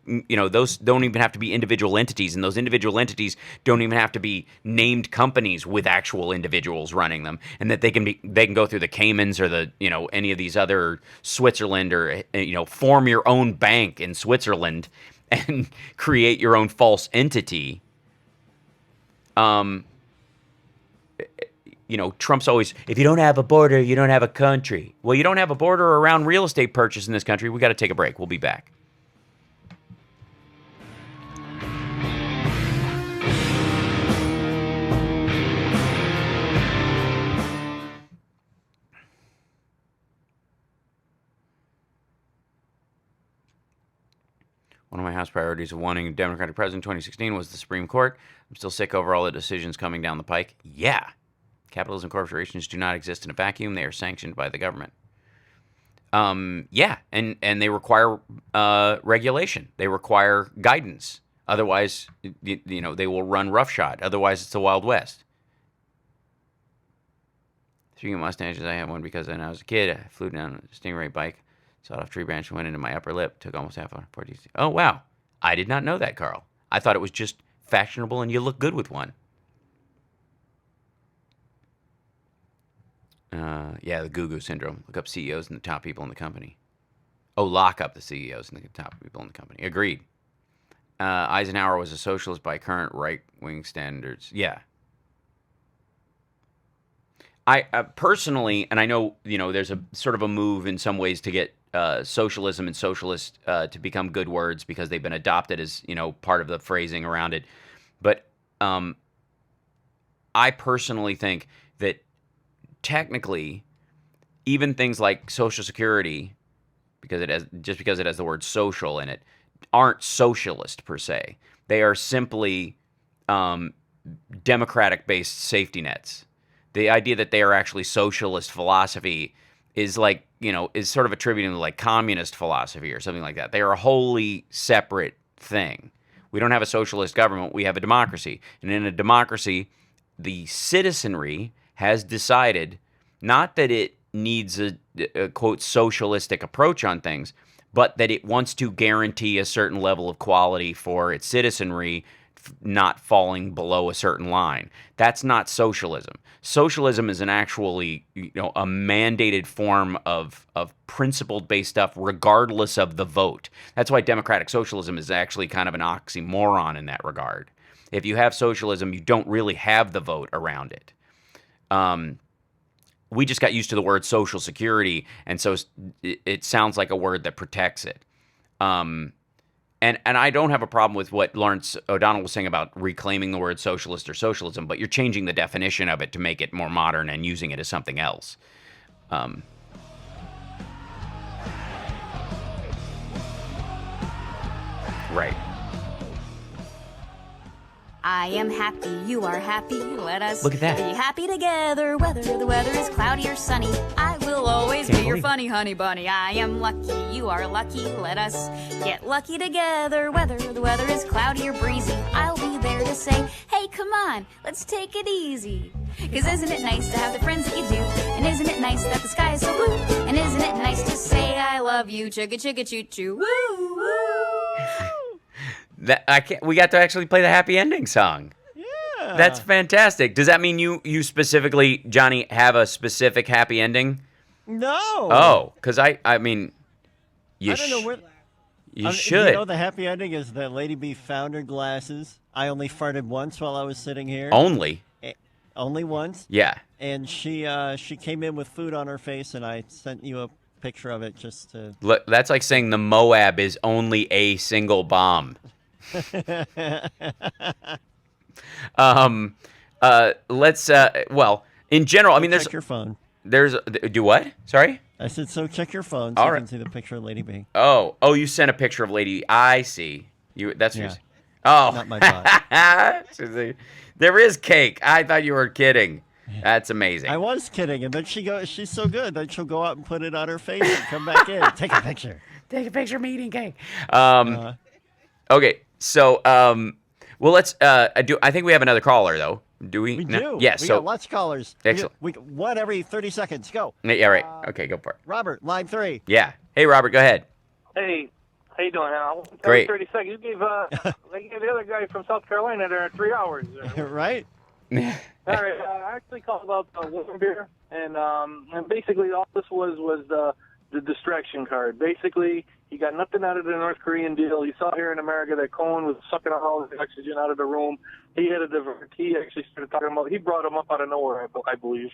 don't even have to be individual entities, and those individual entities don't even have to be named companies with actual individuals running them, and that they can go through the Caymans or the any of these other Switzerland, or form your own bank in Switzerland and create your own false entity. Trump's always, if you don't have a border, you don't have a country. Well, you don't have a border around real estate purchase in this country. We got to take a break. We'll be back. One of my House priorities of wanting a Democratic president in 2016 was the Supreme Court. I'm still sick over all the decisions coming down the pike. Yeah. Capitalism corporations do not exist in a vacuum. They are sanctioned by the government. Yeah, and they require regulation. They require guidance. Otherwise, they will run roughshod. Otherwise, it's the Wild West. Speaking of mustaches, I had one because when I was a kid, I flew down a Stingray bike, sawed off a tree branch, and went into my upper lip. Took almost half on 40. Oh, wow. I did not know that, Carl. I thought it was just fashionable and you look good with one. Yeah, the Goo-Goo syndrome. Look up CEOs and the top people in the company. Oh, lock up the CEOs and the top people in the company. Agreed. Eisenhower was a socialist by current right-wing standards. Yeah. I personally, and I know, there's a sort of a move in some ways to get socialism and socialist to become good words because they've been adopted as, part of the phrasing around it. But I personally think that technically, even things like Social Security, because it has the word social in it, aren't socialist per se. They are simply democratic-based safety nets. The idea that they are actually socialist philosophy is is sort of attributing to like communist philosophy or something like that. They are a wholly separate thing. We don't have a socialist government. We have a democracy. And in a democracy, the citizenry has decided not that it needs a quote socialistic approach on things, but that it wants to guarantee a certain level of quality for its citizenry, not falling below a certain line. That's not socialism. Socialism is an actually a mandated form of principle-based stuff regardless of the vote. That's why democratic socialism is actually kind of an oxymoron in that regard. If you have socialism, you don't really have the vote around it. We just got used to the word Social Security, and so it sounds like a word that protects it. And I don't have a problem with what Lawrence O'Donnell was saying about reclaiming the word socialist or socialism, but you're changing the definition of it to make it more modern and using it as something else. Right. I am happy, you are happy, let us Look at that. be happy together, whether the weather is cloudy or sunny. I will always be your funny honey bunny. I am lucky, you are lucky, let us get lucky together, whether the weather is cloudy or breezy. I'll be there to say, hey, come on, let's take it easy. 'Cause isn't it nice to have the friends that you do? And isn't it nice that the sky is so blue? And isn't it nice to say I love you, chugga chugga choo choo, woo woo. We got to actually play the happy ending song. Yeah. That's fantastic. Does that mean you specifically, Johnny, have a specific happy ending? No. Oh, because I mean, I don't know where. You should. The happy ending is that Lady B found her glasses. I only farted once while I was sitting here. Only? Only once? Yeah. And she came in with food on her face, and I sent you a picture of it just to... Look, that's like saying the Moab is only a single bomb. Let's well, in general, I mean, there's check your phone. Do what? Sorry? I said, so check your phone so you can see the picture of Lady B. Oh, you sent a picture of Lady B. I see. That's yeah. Oh. Not my bot. There is cake. I thought you were kidding. That's amazing. I was kidding, and then she's so good that she'll go out and put it on her face and come back in. Take a picture. Take a picture of me eating cake. Okay. So, well, let's I think we have another caller though. Do we? We No? do. Yes. We so got lots of callers. excellent. One every 30 seconds. Go. Yeah, right. Okay, go for it. Robert, line 3. Yeah. Hey, Robert, go ahead. Hey, how you doing, Hal? Great. 30 seconds. You gave they gave the other guy from South Carolina there 3 hours. Right? All right. I actually called about warm beer, and basically all this was the distraction card. Basically, he got nothing out of the North Korean deal. You saw here in America that Cohen was sucking all the oxygen out of the room. He had a divert. He actually started talking about. He brought him up out of nowhere, I believe,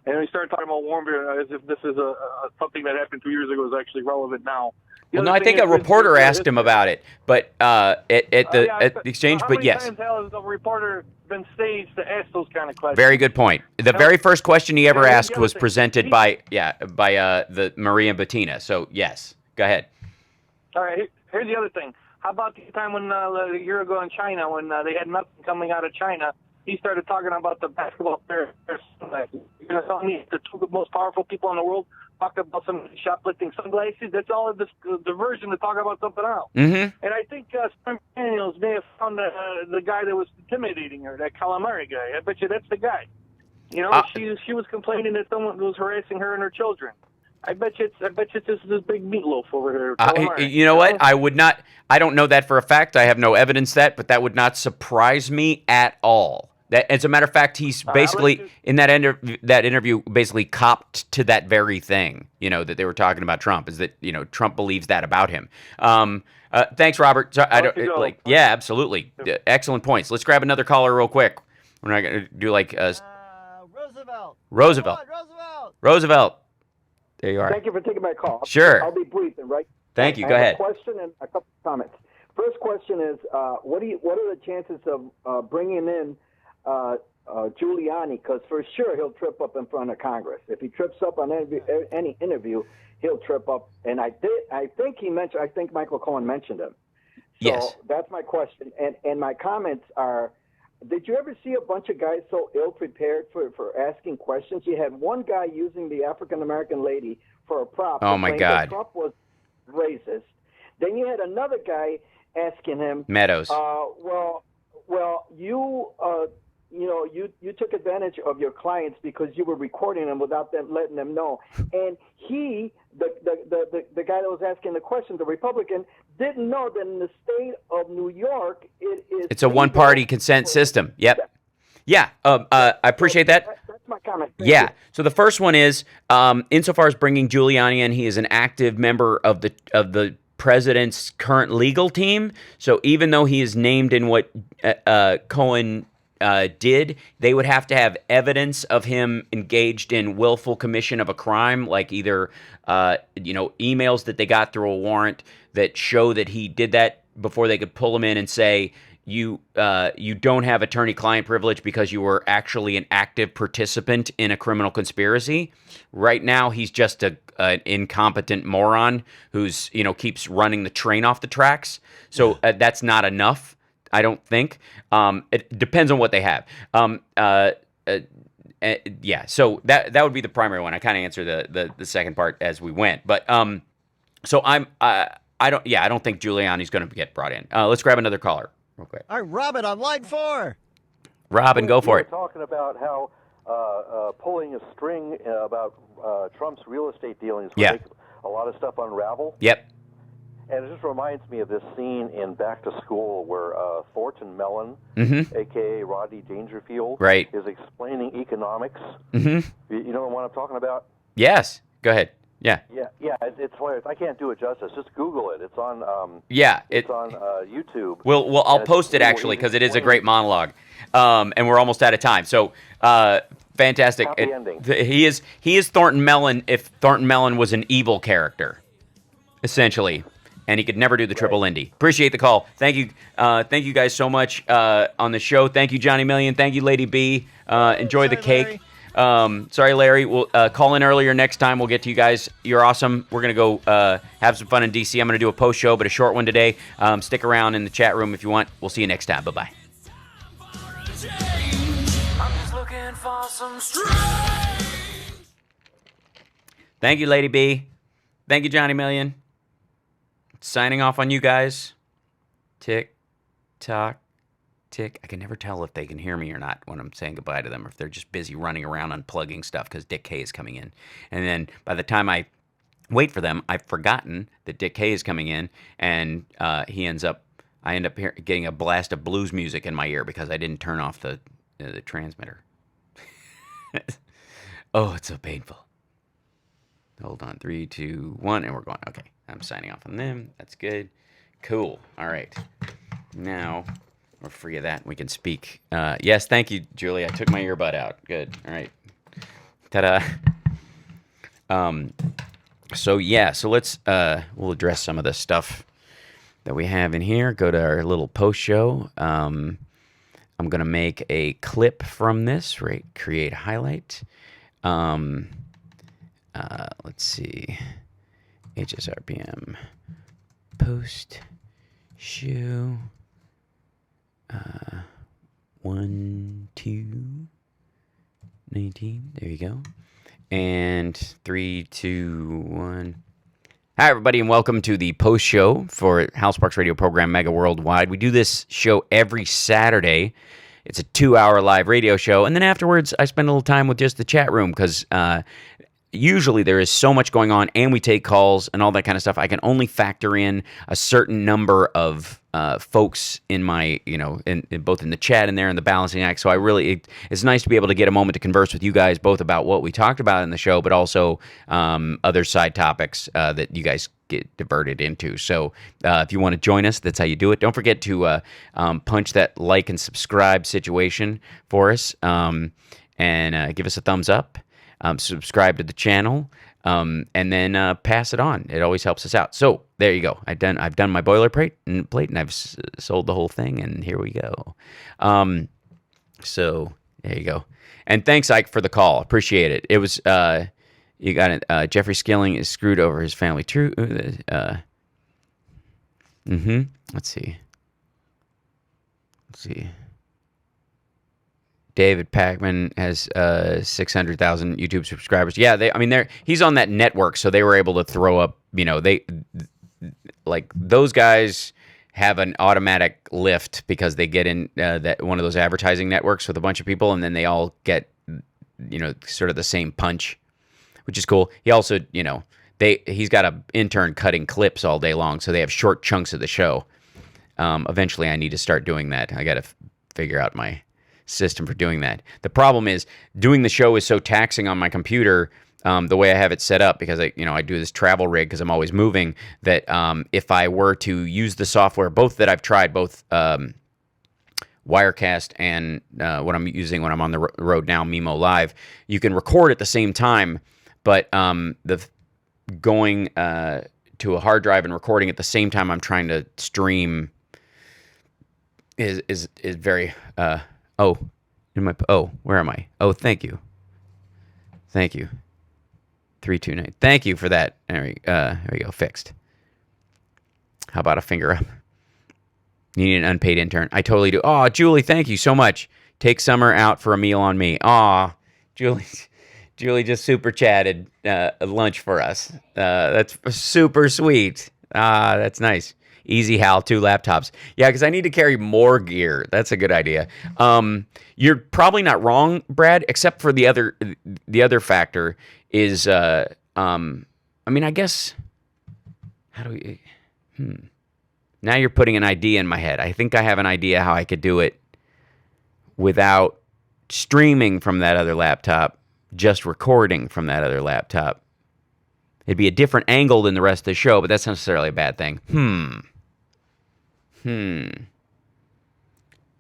and he started talking about warm beer as if this is a something that happened 2 years ago is actually relevant now. Well, no, I think a reporter asked him about it, but at the exchange. But yes. How many times has a reporter been staged to ask those kind of questions? Very good point. The very first question he ever asked was presented by the Maria Bettina. So yes, go ahead. All right. Here's the other thing. How about the time when a year ago in China, when they had nothing coming out of China, he started talking about the basketball players. You're going to tell me the two most powerful people in the world talked about some shoplifting sunglasses? That's all a diversion to talk about something else. Mm-hmm. And I think Stormy Daniels may have found the guy that was intimidating her, that calamari guy. I bet you that's the guy. You know, she was complaining that someone was harassing her and her children. I bet you it's just this big meatloaf over here. You know what? I don't know that for a fact. I have no evidence that, but that would not surprise me at all. That, as a matter of fact, he's basically in that interview basically copped to that very thing. You know, that they were talking about Trump, is that, you know, Trump believes that about him. Thanks, Robert. So, yeah, absolutely. Excellent points. Let's grab another caller real quick. We're not going to do like Roosevelt. There you are. Thank you for taking my call. Sure. I'll be brief and right. Thank you. I Go have ahead. A question and a couple of comments. First question is, what are the chances of bringing in Giuliani? Because for sure he'll trip up in front of Congress. If he trips up on any interview, he'll trip up. And I think Michael Cohen mentioned him. So yes. That's my question. And my comments are, did you ever see a bunch of guys so ill-prepared for asking questions? You had one guy using the African-American lady for a prop. Oh, my God. Trump was racist. Then you had another guy asking him, Meadows. You took advantage of your clients because you were recording them without them letting them know. And the guy that was asking the question, the Republican, didn't know that in the state of New York, it's a one-party consent system. Yep. Yeah. I appreciate that. That's my comment. Yeah. So the first one is, insofar as bringing Giuliani in, he is an active member of the president's current legal team. So even though he is named in what Cohen did, they would have to have evidence of him engaged in willful commission of a crime, like either emails that they got through a warrant that show that he did that, before they could pull him in and say, you don't have attorney-client privilege because you were actually an active participant in a criminal conspiracy. Right now, he's just an incompetent moron who's keeps running the train off the tracks. So that's not enough, I don't think. It depends on what they have. Yeah. So that would be the primary one. I kind of answered the second part as we went, but so I don't think Giuliani's going to get brought in. Let's grab another caller. Okay. All right, Robin on line 4. Robin, go for it. We were talking about how pulling a string about Trump's real estate dealings would make a lot of stuff unravel. Yep. And it just reminds me of this scene in Back to School where Thornton Mellon, a.k.a. Rodney Dangerfield, is explaining economics. Mm-hmm. You know the one I'm talking about? Yes. Go ahead. Yeah. Yeah, it's hilarious. I can't do it justice. Just Google it. It's on. It's on YouTube. Well, I'll post it actually because it is a great monologue, and we're almost out of time. So, fantastic. Happy ending. He is Thornton Mellon if Thornton Mellon was an evil character, essentially, and he could never do the triple Lindy. Appreciate the call. Thank you guys so much on the show. Thank you, Johnny Million. Thank you, Lady B. Enjoy the cake. Larry. Sorry, Larry. We'll call in earlier next time. We'll get to you guys. You're awesome. We're going to go have some fun in D.C. I'm going to do a post show, but a short one today. Stick around in the chat room if you want. We'll see you next time. Bye-bye. Thank you, Lady B. Thank you, Johnny Million. Signing off on you guys. Tick, tock, tick. I can never tell if they can hear me or not when I'm saying goodbye to them, or if they're just busy running around unplugging stuff because Dick K is coming in. And then by the time I wait for them, I've forgotten that Dick K is coming in, and I end up getting a blast of blues music in my ear because I didn't turn off the transmitter. Oh, it's so painful. Hold on, 3, 2, 1, and we're going. Okay, I'm signing off on them. That's good. Cool. All right. Now we're free of that. We can speak. Yes, thank you, Julie. I took my earbud out. Good. All right. Ta-da. So let's we'll address some of the stuff that we have in here. Go to our little post show. I'm gonna make a clip from this. Right. Create a highlight. Let's see. HSRPM post show 1, 2, 19. There you go. And 3, 2, 1. Hi, everybody, and welcome to the post show for Hal Sparks radio program Mega Worldwide. We do this show every Saturday. It's a 2-hour live radio show, and then afterwards, I spend a little time with just the chat room because usually there is so much going on, and we take calls and all that kind of stuff. I can only factor in a certain number of folks in my, in both in the chat and there in the balancing act. So it's nice to be able to get a moment to converse with you guys, both about what we talked about in the show, but also other side topics that you guys get diverted into. So if you want to join us, that's how you do it. Don't forget to punch that like and subscribe situation for us, and give us a thumbs up. Subscribe to the channel, and then pass it on. It always helps us out. So there you go. I've done my boilerplate, and I've sold the whole thing, and here we go. So there you go. And thanks, Ike, for the call. Appreciate it. It was you got it. Jeffrey Skilling is screwed over his family. True. Let's see. David Pacman has 600,000 YouTube subscribers. Yeah, he's on that network, so they were able to throw up. Those guys have an automatic lift because they get in that one of those advertising networks with a bunch of people, and then they all get sort of the same punch, which is cool. He also he's got an intern cutting clips all day long, so they have short chunks of the show. Eventually, I need to start doing that. I got to figure out my system for doing that. The problem is doing the show is so taxing on my computer, the way I have it set up, because I do this travel rig because I'm always moving, that if I were to use the software, both that I've tried, both Wirecast and what I'm using when I'm on the road now, Mimo Live, you can record at the same time, but going to a hard drive and recording at the same time I'm trying to stream is very where am I? Oh, thank you. 329. Thank you for that. There we go. Fixed. How about a finger up? You need an unpaid intern. I totally do. Oh, Julie, thank you so much. Take summer out for a meal on me. Aw, Julie just super chatted lunch for us. That's super sweet. That's nice. Easy, Hal, 2 laptops. Yeah, because I need to carry more gear. That's a good idea. You're probably not wrong, Brad, except for the other factor is, I guess, how do we, Now you're putting an idea in my head. I think I have an idea how I could do it without streaming from that other laptop, just recording from that other laptop. It'd be a different angle than the rest of the show, but that's not necessarily a bad thing.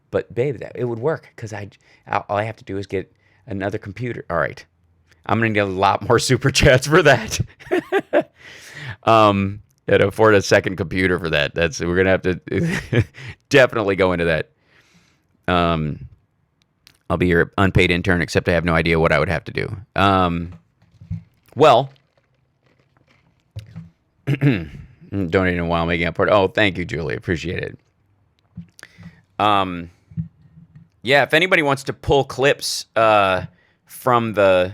But babe, it would work because all I have to do is get another computer. All right, I'm gonna get a lot more super chats for that. To afford a second computer for that. We're gonna have to definitely go into that. I'll be your unpaid intern, except I have no idea what I would have to do. Well. Donating a while making up for it. Oh, thank you, Julie. Appreciate it. If anybody wants to pull clips from the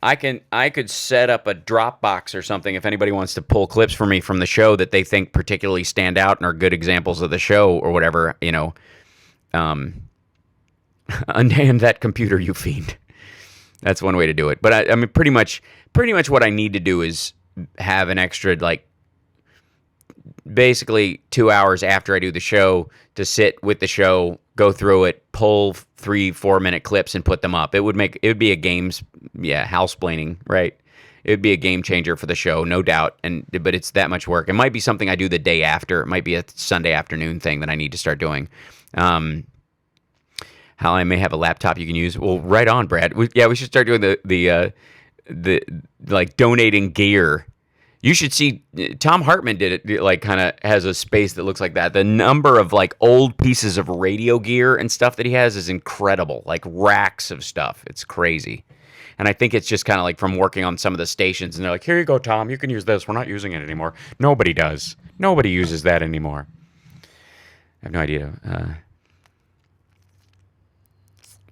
I could set up a Dropbox or something if anybody wants to pull clips for me from the show that they think particularly stand out and are good examples of the show or whatever, unhand that computer, you fiend. That's one way to do it. But I mean, pretty much what I need to do is have an extra, like, basically 2 hours after I do the show to sit with the show, go through it, pull 3-4 minute clips and put them up. It would be a houseplanning, right? It would be a game changer for the show, no doubt. But it's that much work. It might be something I do the day after. It might be a Sunday afternoon thing that I need to start doing. How I may have a laptop you can use. Well, right on, Brad. We should start doing the like donating gear. You should see Tom Hartman did it, like, kind of has a space that looks like that. The number of, like, old pieces of radio gear and stuff that he has is incredible. Like, racks of stuff. It's crazy. And I think it's just kind of like from working on some of the stations, and they're like, here you go, Tom, you can use this. We're not using it anymore. Nobody does. Nobody uses that anymore. I have no idea.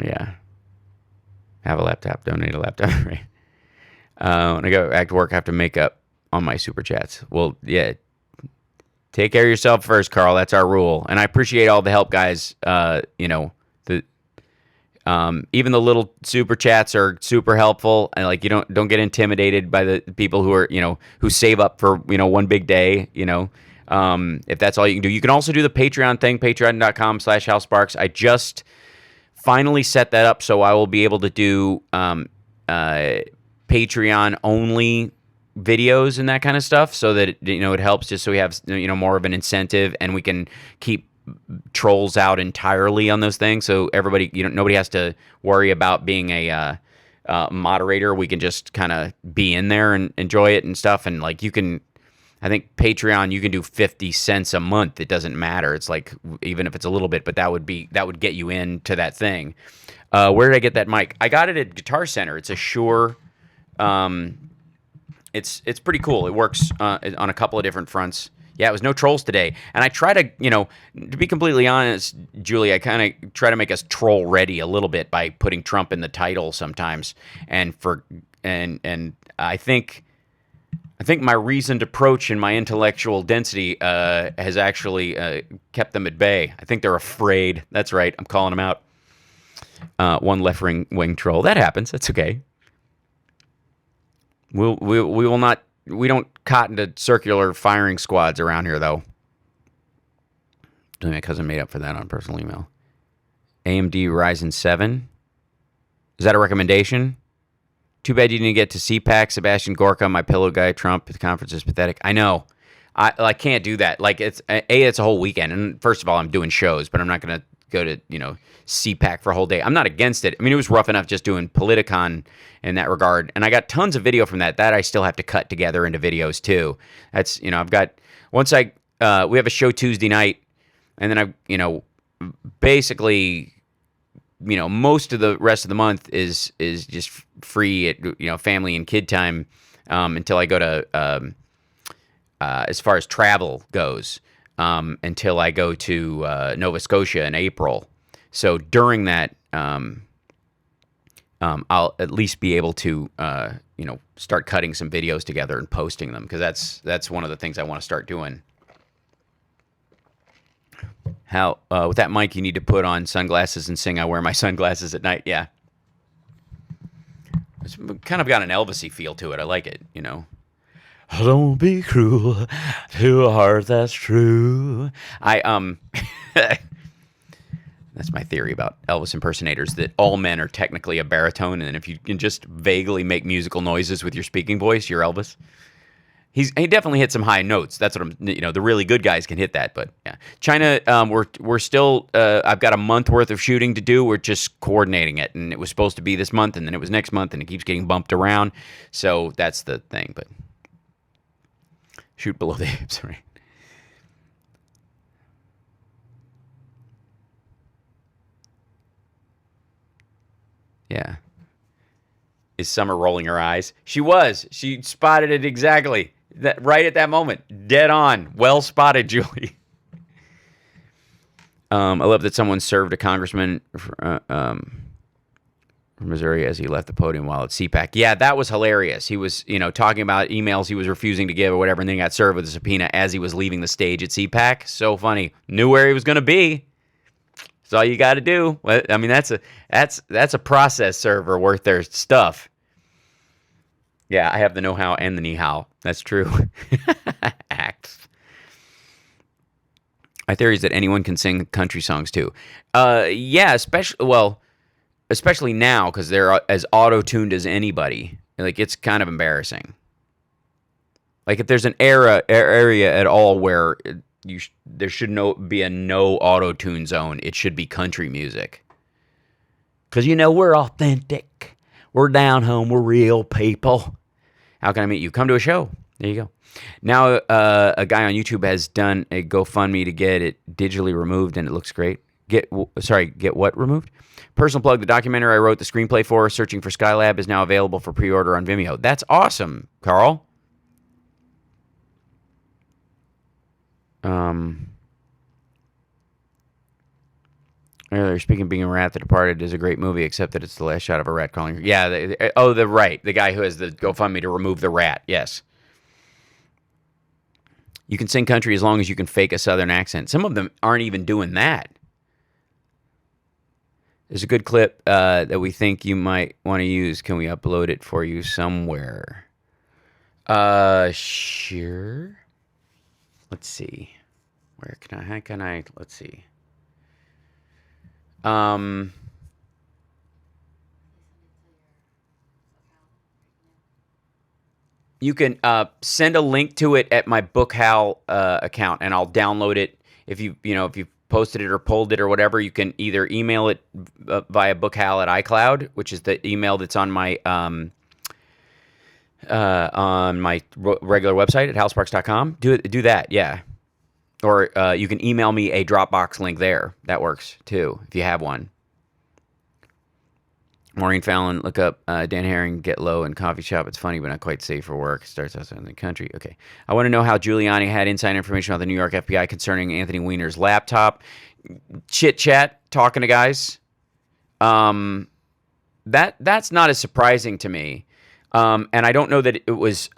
Yeah. Have a laptop. Donate a laptop. Right. When I go back to work, I have to make up on my super chats. Well, yeah. Take care of yourself first, Carl. That's our rule. And I appreciate all the help, guys. Even the little super chats are super helpful. And, like, you don't get intimidated by the people who are, who save up for, one big day, if that's all you can do. You can also do the Patreon thing, patreon.com/HalSparks. I just finally set that up, so I will be able to do Patreon only videos and that kind of stuff, so that it helps, just so we have more of an incentive, and we can keep trolls out entirely on those things, so everybody, nobody has to worry about being a moderator. We can just kind of be in there and enjoy it and stuff. And, like, you can, I think Patreon, you can do 50 cents a month. It doesn't matter. It's like, even if it's a little bit, but that would get you into that thing. Where did I get that mic? I got it at Guitar Center. It's a Shure. It's pretty cool. It works on a couple of different fronts. Yeah, it was no trolls today. And I try to, to be completely honest, Julie, I kind of try to make us troll ready a little bit by putting Trump in the title sometimes. And I think my reasoned approach and my intellectual density has actually kept them at bay. I think they're afraid. That's right. I'm calling them out. One left wing troll. That happens. That's okay. We will not. We don't cotton to circular firing squads around here, though. My cousin made up for that on personal email. AMD Ryzen 7. Is that a recommendation? Too bad you didn't get to CPAC, Sebastian Gorka, my pillow guy, Trump. The conference is pathetic. I know. I can't do that. Like, it's a whole weekend. And first of all, I'm doing shows, but I'm not going to go to, CPAC for a whole day. I'm not against it. I mean, it was rough enough just doing Politicon in that regard. And I got tons of video from that. That I still have to cut together into videos too. That's, I've got, we have a show Tuesday night, and then basically, most of the rest of the month is just free at, family and kid time, until I go to, as far as travel goes, until I go to Nova Scotia in April. So during that, I'll at least be able to, start cutting some videos together and posting them, because that's one of the things I want to start doing. How with that mic, you need to put on sunglasses and sing "I Wear My Sunglasses at Night." Yeah, it's kind of got an Elvis-y feel to it. I like it. Don't be cruel to a heart that's true. That's my theory about Elvis impersonators, that all men are technically a baritone, and if you can just vaguely make musical noises with your speaking voice, you're Elvis. He definitely hit some high notes. That's what the really good guys can hit that. But yeah, China, we're still. I've got a month worth of shooting to do. We're just coordinating it, and it was supposed to be this month, and then it was next month, and it keeps getting bumped around. So that's the thing. But shoot below the hips, right? Yeah. Is Summer rolling her eyes? She was. She spotted it exactly. Right at that moment. Dead on. Well spotted, Julie. I love that someone served a congressman from Missouri as he left the podium while at CPAC. Yeah, that was hilarious. He was, talking about emails he was refusing to give or whatever, and then he got served with a subpoena as he was leaving the stage at CPAC. So funny. Knew where he was going to be. That's all you got to do. I mean, that's a process server worth their stuff. Yeah, I have the know-how and the know-how. That's true. Acts. My theory is that anyone can sing country songs too. Yeah, especially now because they're as auto-tuned as anybody. Like, it's kind of embarrassing. Like, if there's an area at all where there should be a no auto-tune zone, it should be country music. Because, we're authentic. We're down home. We're real people. How can I meet you? Come to a show. There you go. Now, a guy on YouTube has done a GoFundMe to get it digitally removed, and it looks great. Get what removed? Personal plug, the documentary I wrote the screenplay for, Searching for Skylab, is now available for pre-order on Vimeo. That's awesome, Carl. Earlier, speaking of being a rat, The Departed is a great movie, except that it's the last shot of a rat calling. Yeah, the guy who has the GoFundMe to remove the rat. Yes. You can sing country as long as you can fake a southern accent. Some of them aren't even doing that. There's a good clip that we think you might want to use. Can we upload it for you somewhere? Sure. Let's see. How can I, let's see. You can send a link to it at my bookhal account, and I'll download it. If you posted it or pulled it or whatever, you can either email it via bookhal at iCloud, which is the email that's on my regular website at halsparks.com. Do that, yeah. Or you can email me a Dropbox link there. That works too if you have one. Maureen Fallon, look up Dan Herring, Get Low, and Coffee Shop. It's funny, but not quite safe for work. Starts outside in the country. Okay. I want to know how Giuliani had inside information about the New York FBI concerning Anthony Weiner's laptop. Chit chat, talking to guys. That's not as surprising to me. And I don't know that it was,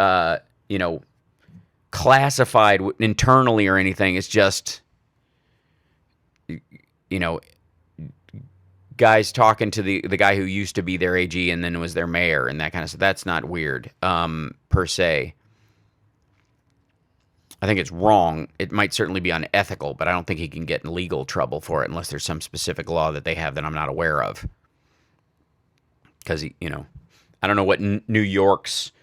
classified internally or anything. It's just, guys talking to the guy who used to be their AG and then was their mayor and that kind of stuff. That's not weird, per se. I think it's wrong. It might certainly be unethical, but I don't think he can get in legal trouble for it unless there's some specific law that they have that I'm not aware of. Because, I don't know what New York's,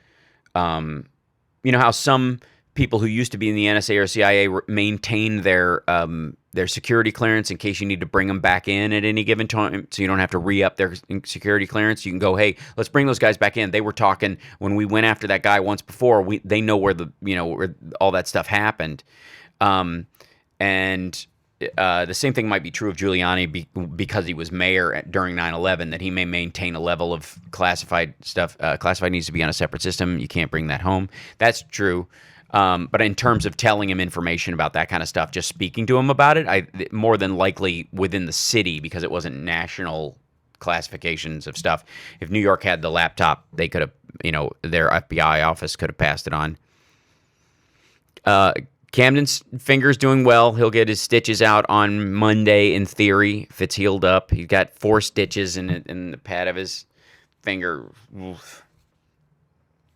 how some people who used to be in the NSA or CIA maintain their security clearance in case you need to bring them back in at any given time, so you don't have to re-up their security clearance. You can go, hey, let's bring those guys back in. They were talking when we went after that guy once before. They know where where all that stuff happened, and the same thing might be true of Giuliani because he was mayor during 9/11. That he may maintain a level of classified stuff. Classified needs to be on a separate system. You can't bring that home. That's true. But in terms of telling him information about that kind of stuff, just speaking to him about it, more than likely within the city, because it wasn't national classifications of stuff. If New York had the laptop, they could have, their FBI office could have passed it on. Camden's finger's doing well. He'll get his stitches out on Monday, in theory, if it's healed up. He's got 4 stitches in the pad of his finger. Oof.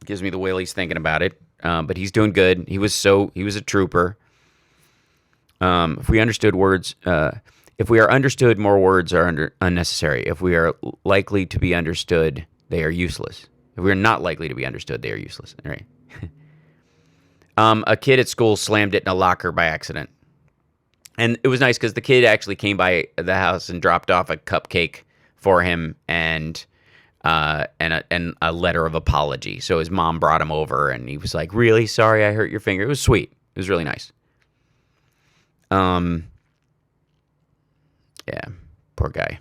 Gives me the willies thinking about it. But he's doing good. He was a trooper. If we understood words, if we are understood, more words are unnecessary. If we are likely to be understood, they are useless. If we are not likely to be understood, they are useless. All right. A kid at school slammed it in a locker by accident. And it was nice because the kid actually came by the house and dropped off a cupcake for him and a letter of apology. So his mom brought him over, and he was like, "Really sorry, I hurt your finger." It was sweet. It was really nice. Yeah, poor guy.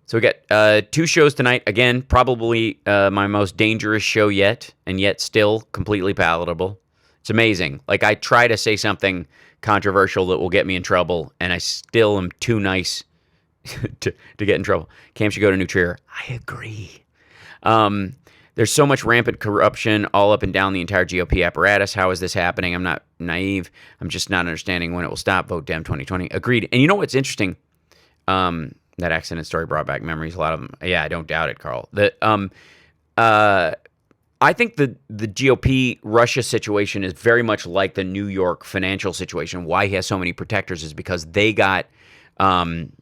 So we got 2 shows tonight. Again, probably my most dangerous show yet, and yet still completely palatable. It's amazing. Like, I try to say something controversial that will get me in trouble, and I still am too nice to get in trouble. Cam should go to New Trier. I agree. There's so much rampant corruption all up and down the entire GOP apparatus. How is this happening? I'm not naive. I'm just not understanding when it will stop. Vote Dem 2020. Agreed. And you know what's interesting? That accident story brought back memories. A lot of them. Yeah, I don't doubt it, Carl. I think the GOP Russia situation is very much like the New York financial situation. Why he has so many protectors is because they got. I'm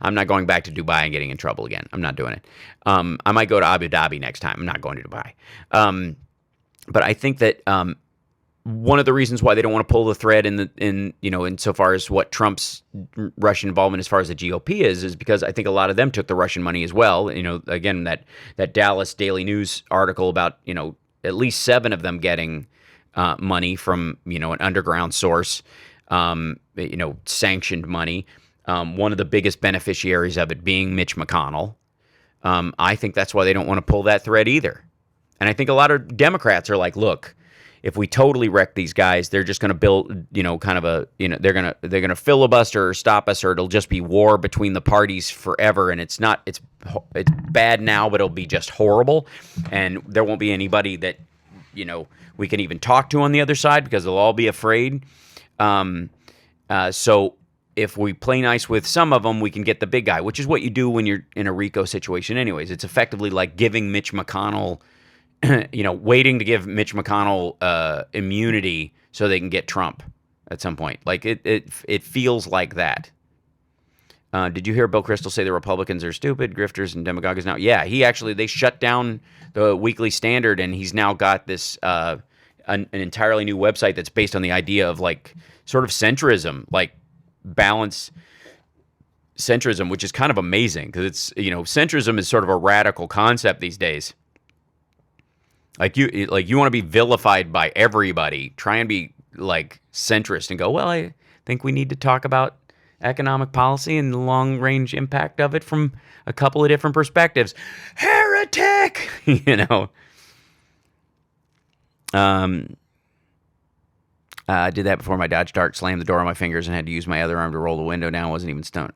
not going back to Dubai and getting in trouble again. I'm not doing it. I might go to Abu Dhabi next time. I'm not going to Dubai. But I think that one of the reasons why they don't want to pull the thread insofar as what Trump's Russian involvement as far as the GOP is because I think a lot of them took the Russian money as well. Again, that Dallas Daily News article about, at least 7 of them getting money from, an underground source, sanctioned money. One of the biggest beneficiaries of it being Mitch McConnell. I think that's why they don't want to pull that thread either. And I think a lot of Democrats are like, look, if we totally wreck these guys, they're just going to build, they're going to filibuster or stop us, or it'll just be war between the parties forever. And it's bad now, but it'll be just horrible. And there won't be anybody that, we can even talk to on the other side because they'll all be afraid. So if we play nice with some of them, we can get the big guy, which is what you do when you're in a RICO situation anyways. It's effectively like giving Mitch McConnell, waiting to give Mitch McConnell immunity so they can get Trump at some point. Like it feels like that. Did you hear Bill Kristol say the Republicans are stupid, grifters, and demagogues now? Yeah, they shut down the Weekly Standard, and he's now got this an entirely new website that's based on the idea of like sort of centrism, like balance centrism, which is kind of amazing because it's, centrism is sort of a radical concept these days. Like you want to be vilified by everybody. Try and be like centrist and go, well, I think we need to talk about economic policy and the long range impact of it from a couple of different perspectives. Heretic, I did that before my Dodge Dart slammed the door on my fingers and had to use my other arm to roll the window down. Wasn't even stoned.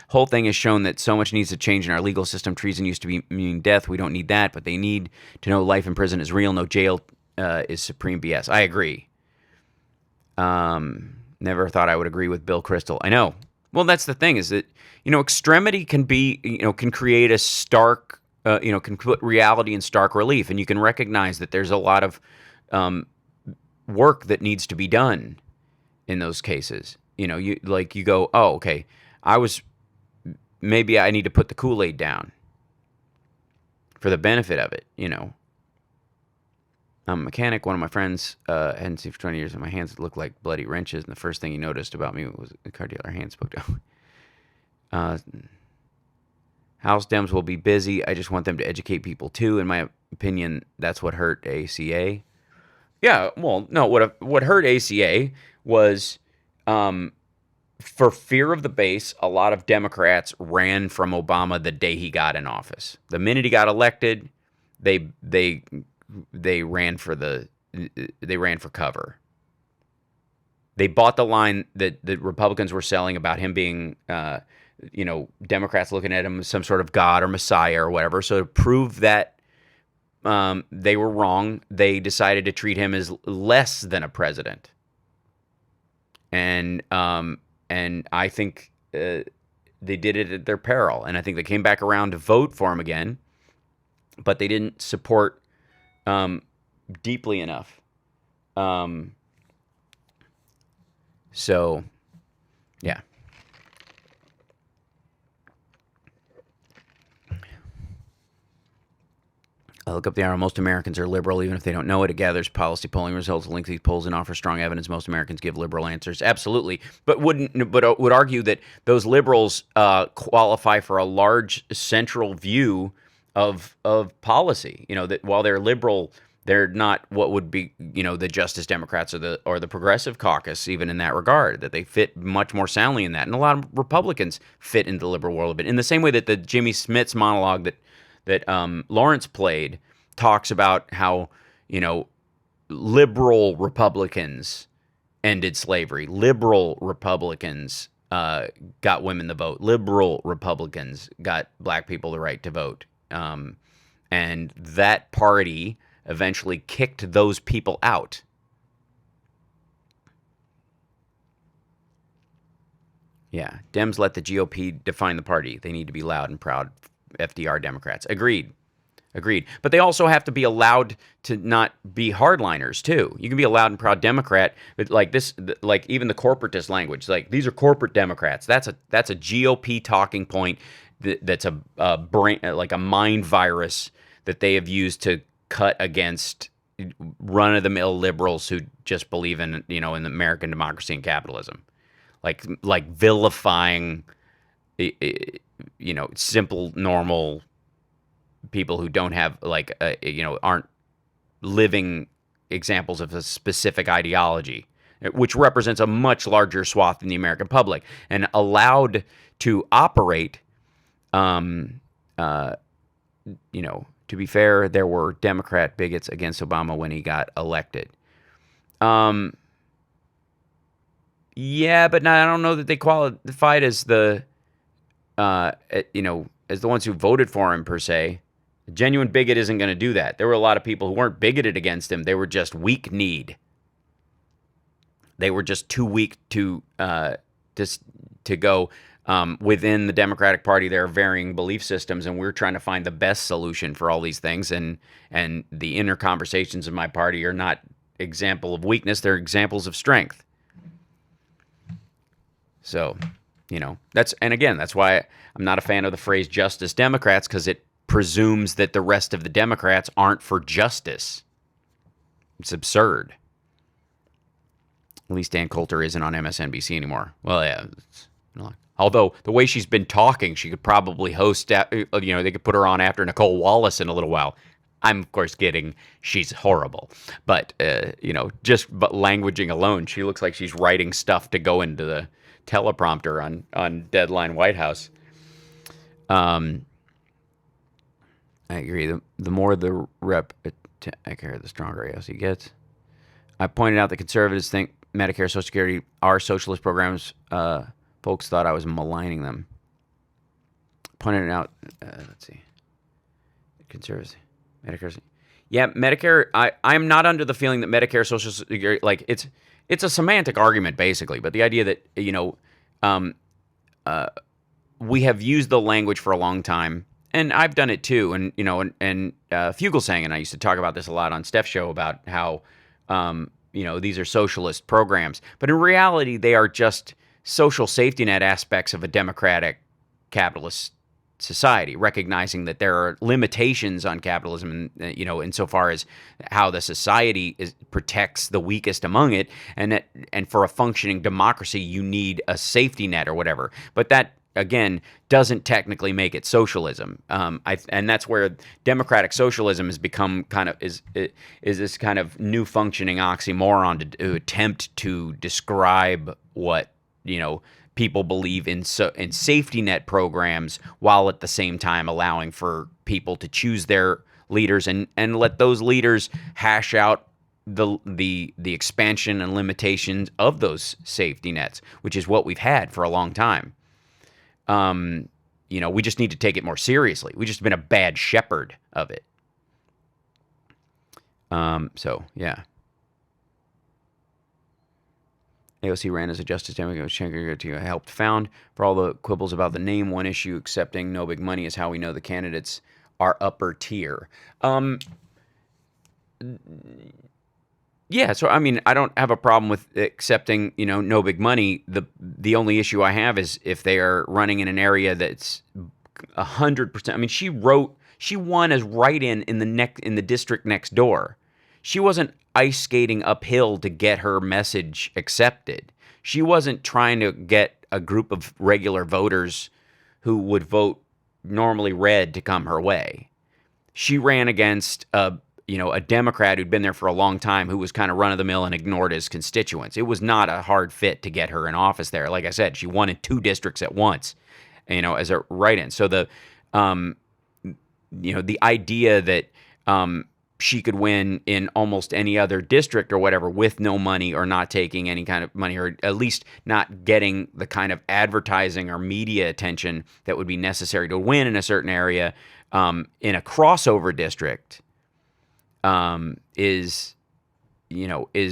Whole thing has shown that so much needs to change in our legal system. Treason used to mean death. We don't need that, but they need to know life in prison is real. No jail is supreme BS. I agree. Never thought I would agree with Bill Kristol. I know. Well, that's the thing is that, extremity can be, can create a stark, can put reality in stark relief. And you can recognize that there's a lot of work that needs to be done in those cases. You go, oh, okay, maybe I need to put the Kool-Aid down for the benefit of it, I'm a mechanic. One of my friends hadn't seen for 20 years, and my hands looked like bloody wrenches, and the first thing he noticed about me was the car dealer hands spoke down. House Dems will be busy. I just want them to educate people, too. In my opinion, that's what hurt ACA. Yeah, well, no, what hurt ACA was... for fear of the base, a lot of Democrats ran from Obama the day he got in office. The minute he got elected, they ran for cover. They bought the line that the Republicans were selling about him being, Democrats looking at him as some sort of god or messiah or whatever. So to prove that they were wrong, they decided to treat him as less than a president. And I think they did it at their peril. And I think they came back around to vote for him again, but they didn't support deeply enough. So, yeah. I look up the arrow. Most Americans are liberal, even if they don't know it. It gathers policy polling results, links these polls, and offers strong evidence. Most Americans give liberal answers. Absolutely, but would argue that those liberals qualify for a large central view of policy. That while they're liberal, they're not what would be the Justice Democrats or the Progressive Caucus, even in that regard. That they fit much more soundly in that, and a lot of Republicans fit into the liberal world a bit. In the same way that the Jimmy Smits monologue that Lawrence played talks about how, liberal Republicans ended slavery. Liberal Republicans got women the vote. Liberal Republicans got black people the right to vote. And that party eventually kicked those people out. Yeah, Dems let the GOP define the party. They need to be loud and proud FDR Democrats. Agreed. But they also have to be allowed to not be hardliners too. You can be a loud and proud Democrat, but like this, like even the corporatist language, like these are corporate Democrats. That's a GOP talking point. That's a brain, like a mind virus that they have used to cut against run-of-the-mill liberals who just believe in in American democracy and capitalism, like vilifying simple normal people who don't have aren't living examples of a specific ideology, which represents a much larger swath in the American public and allowed to operate. To be fair, there were Democrat bigots against Obama when he got elected. Yeah, but I don't know that they qualified as the as the ones who voted for him per se. A genuine bigot isn't going to do that. There were a lot of people who weren't bigoted against him. They were just weak-kneed. They were just too weak to go within the Democratic Party. There are varying belief systems, and we're trying to find the best solution for all these things. And the inner conversations of my party are not example of weakness; they're examples of strength. So, that's why I'm not a fan of the phrase "Justice Democrats," because it presumes that the rest of the Democrats aren't for justice. It's absurd. At least Dan Coulter isn't on MSNBC anymore. Well, yeah. Although the way she's been talking, she could probably host. They could put her on after Nicole Wallace in a little while. I'm of course kidding. She's horrible, but just languaging alone, she looks like she's writing stuff to go into the teleprompter on Deadline White House. I agree. The more the rep I care, the stronger AOC gets. I pointed out that conservatives think Medicare, Social Security are socialist programs. Folks thought I was maligning them. Pointed it out. Let's see. Conservatives, Medicare. Yeah, Medicare. I'm not under the feeling that Medicare, Social Security, it's a semantic argument basically. But the idea that we have used the language for a long time. And I've done it too, and Fugelsang and I used to talk about this a lot on Steph's show about how, these are socialist programs, but in reality they are just social safety net aspects of a democratic capitalist society, recognizing that there are limitations on capitalism, insofar as how the society protects the weakest among it, and for a functioning democracy you need a safety net or whatever, but that. Again, doesn't technically make it socialism, and that's where democratic socialism has become is this kind of new functioning oxymoron to attempt to describe what people believe in safety net programs, while at the same time allowing for people to choose their leaders and let those leaders hash out the expansion and limitations of those safety nets, which is what we've had for a long time. We just need to take it more seriously. We've just been a bad shepherd of it. So, yeah. AOC ran as a Justice Democrat to helped found. For all the quibbles about the name, one issue accepting no big money is how we know the candidates are upper tier. Yeah, so I mean, I don't have a problem with accepting, no big money. The only issue I have is if they are running in an area that's 100%. I mean, she won as write-in in the district next door. She wasn't ice skating uphill to get her message accepted. She wasn't trying to get a group of regular voters who would vote normally red to come her way. She ran against a Democrat who'd been there for a long time, who was kind of run-of-the-mill and ignored his constituents. It was not a hard fit to get her in office there. Like I said, she won in 2 districts at once, as a write-in. So the idea that she could win in almost any other district or whatever with no money or not taking any kind of money, or at least not getting the kind of advertising or media attention that would be necessary to win in a certain area in a crossover district is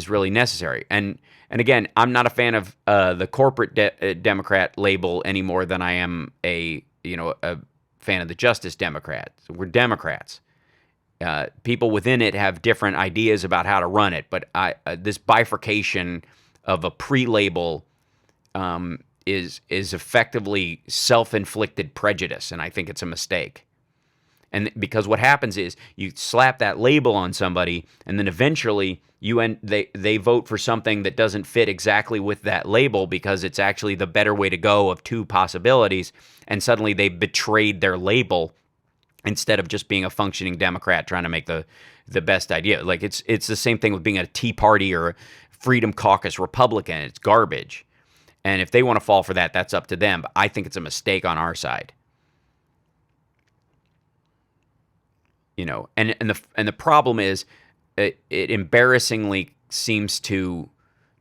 really necessary. And again, I'm not a fan of the corporate Democrat label any more than I am a fan of the Justice Democrat. So we're Democrats. People within it have different ideas about how to run it, but this bifurcation of a pre-label is effectively self-inflicted prejudice, and I think it's a mistake. And because what happens is you slap that label on somebody, and then eventually they vote for something that doesn't fit exactly with that label because it's actually the better way to go of two possibilities, and suddenly they betrayed their label instead of just being a functioning Democrat trying to make the best idea. Like it's the same thing with being a Tea Party or a Freedom Caucus Republican. It's garbage. And if they want to fall for that, that's up to them. But I think it's a mistake on our side. And the problem is it embarrassingly seems to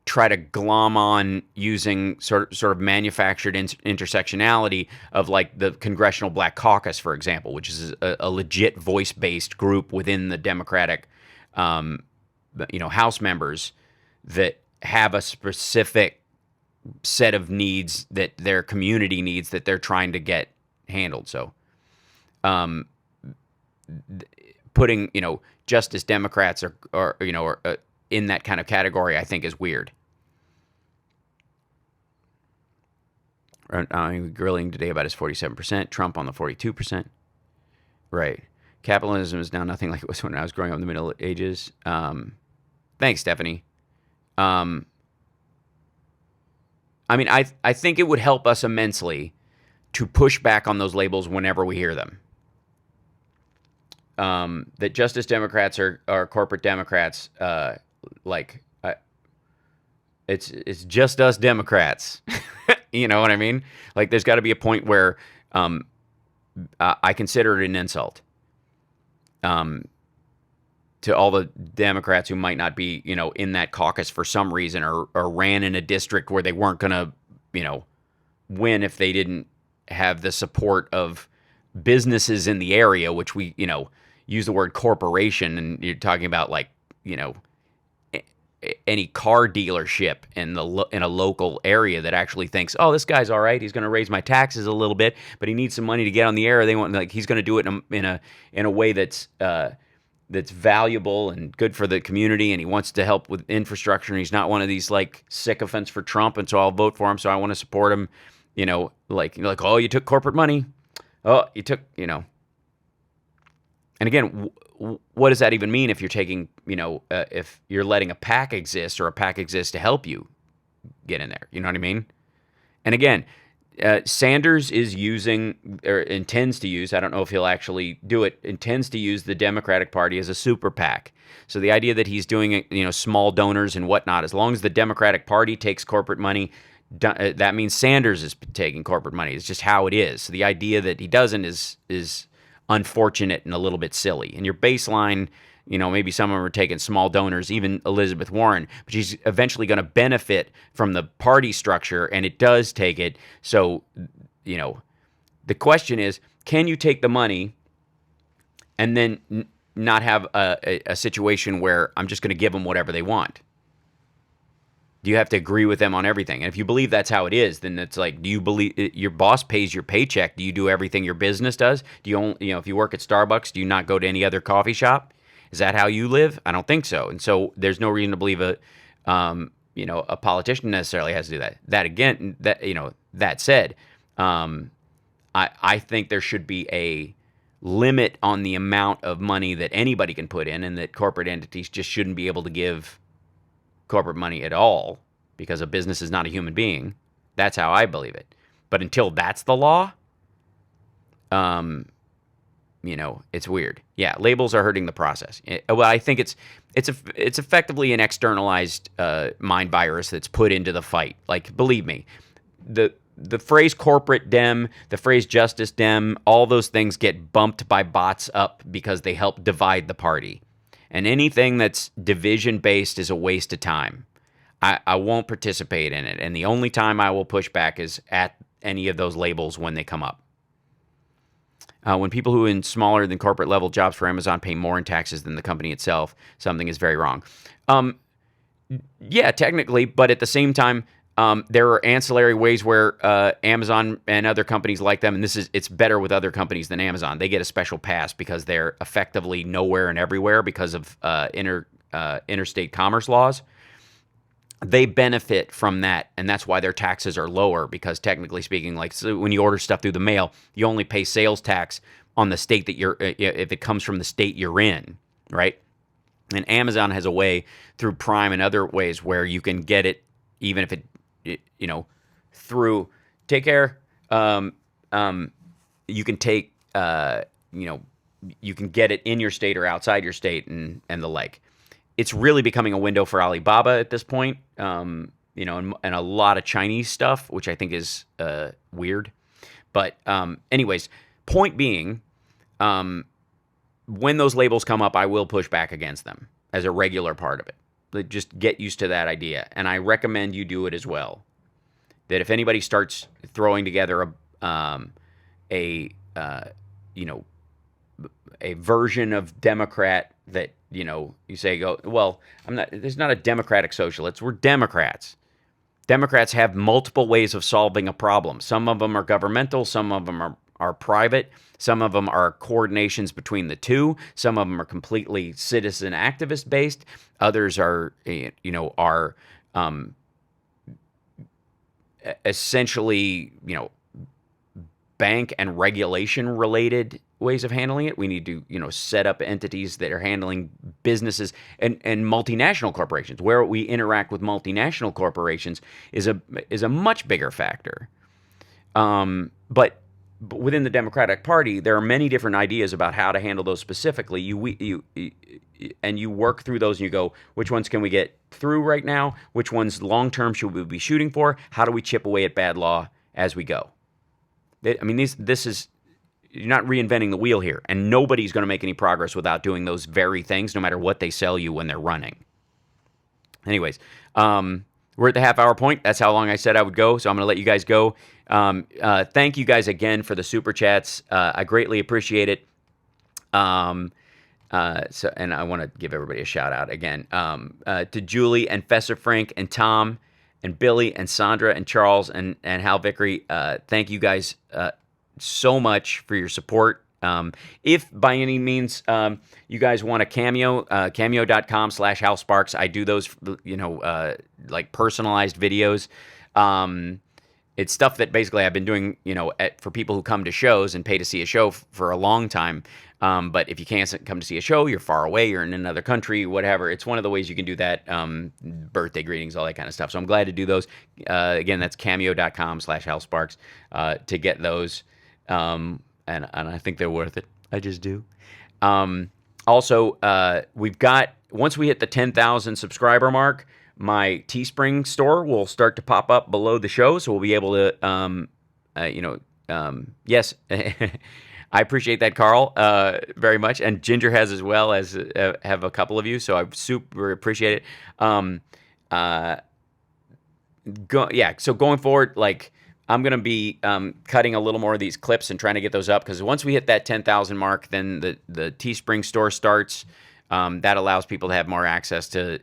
try to glom on using sort of manufactured intersectionality of like the Congressional Black Caucus, for example, which is a legit voice-based group within the Democratic, House members that have a specific set of needs that their community needs that they're trying to get handled. So, putting Justice Democrats or in that kind of category, I think is weird. Grilling today about his 47%, Trump on the 42%. Right. Capitalism is now nothing like it was when I was growing up in the Middle Ages. Thanks, Stephanie. I think it would help us immensely to push back on those labels whenever we hear them. That Justice Democrats are corporate Democrats, it's just us Democrats. You know what I mean? Like, there's got to be a point where I consider it an insult to all the Democrats who might not be, in that caucus for some reason, or ran in a district where they weren't going to, win if they didn't have the support of businesses in the area, which we, use the word corporation, and you're talking about like, any car dealership in a local area that actually thinks, oh, this guy's all right. He's going to raise my taxes a little bit, but he needs some money to get on the air. They want, like, he's going to do it in a way that's valuable and good for the community, and he wants to help with infrastructure. And he's not one of these like sycophants for Trump, and so I'll vote for him. So I want to support him. Like, oh, you took corporate money. Oh, you took, And again, what does that even mean if you're taking, if you're letting a PAC exist, or a PAC exist to help you get in there? You know what I mean? And again, Sanders is using, or intends to use, I don't know if he'll actually do it, intends to use the Democratic Party as a super PAC. So the idea that he's doing, small donors and whatnot, as long as the Democratic Party takes corporate money, that means Sanders is taking corporate money. It's just how it is. So the idea that he doesn't is unfortunate and a little bit silly. And your baseline, maybe some of them are taking small donors, even Elizabeth Warren, but she's eventually going to benefit from the party structure, and it does take it. So, the question is, can you take the money and then not have a situation where I'm just going to give them whatever they want? Do you have to agree with them on everything? And if you believe that's how it is, then it's like, do you believe your boss pays your paycheck? Do you do everything your business does? Do you only, if you work at Starbucks, do you not go to any other coffee shop? Is that how you live? I don't think so. And so there's no reason to believe a politician necessarily has to do that. That said, I think there should be a limit on the amount of money that anybody can put in, and that corporate entities just shouldn't be able to give corporate money at all, because a business is not a human being. That's how I believe it. But until that's the law, it's weird. Yeah, labels are hurting the process. I think it's effectively an externalized mind virus that's put into the fight. Like, believe me, the phrase corporate dem, the phrase justice dem, all those things get bumped by bots up because they help divide the party. And anything that's division-based is a waste of time. I won't participate in it. And the only time I will push back is at any of those labels when they come up. When people who in smaller than corporate level jobs for Amazon pay more in taxes than the company itself, something is very wrong. Yeah, technically, but at the same time, there are ancillary ways where Amazon and other companies like them, and it's better with other companies than Amazon. They get a special pass because they're effectively nowhere and everywhere because of interstate commerce laws. They benefit from that, and that's why their taxes are lower, because technically speaking, like, so when you order stuff through the mail, you only pay sales tax on the state that if it comes from the state you're in, right? And Amazon has a way through Prime and other ways where you can get it, even if through, take care, you can take, you can get it in your state or outside your state and the like. It's really becoming a window for Alibaba at this point, and a lot of Chinese stuff, which I think is weird. But anyways, point being, when those labels come up, I will push back against them as a regular part of it. Just get used to that idea, and I recommend you do it as well. That if anybody starts throwing together a version of Democrat that, you say, well, there's not a democratic socialist. We're Democrats. Democrats have multiple ways of solving a problem. Some of them are governmental. Some of them are private. Some of them are coordinations between the two. Some of them are completely citizen activist based. Others are, essentially, bank and regulation related ways of handling it. We need to, set up entities that are handling businesses and multinational corporations. Where we interact with multinational corporations is a much bigger factor. But within the Democratic Party, there are many different ideas about how to handle those specifically. You work through those and you go, which ones can we get through right now? Which ones long term should we be shooting for? How do we chip away at bad law as we go? This is, you're not reinventing the wheel here, and nobody's going to make any progress without doing those very things, no matter what they sell you when they're running. Anyways, we're at the half-hour point. That's how long I said I would go, so I'm going to let you guys go. Thank you guys again for the super chats. I greatly appreciate it. And I want to give everybody a shout out again to Julie and Fessor Frank and Tom and Billy and Sandra and Charles and Hal Vickery. Thank you guys so much for your support. If by any means you guys want a Cameo, cameo.com/Hal Sparks. I do those, like personalized videos. It's stuff that basically I've been doing, for people who come to shows and pay to see a show for a long time. But if you can't come to see a show, you're far away, you're in another country, whatever. It's one of the ways you can do that. Birthday greetings, all that kind of stuff. So I'm glad to do those. Again, that's cameo.com/Hal Sparks to get those. And I think they're worth it. I just do. Also, we've got, once we hit the 10,000 subscriber mark, my Teespring store will start to pop up below the show, so we'll be able to, yes, I appreciate that, Carl, very much, and Ginger has as well, as have a couple of you, so I super appreciate it. So going forward, like, I'm going to be cutting a little more of these clips and trying to get those up, because once we hit that 10,000 mark, then the Teespring store starts. That allows people to have more access to,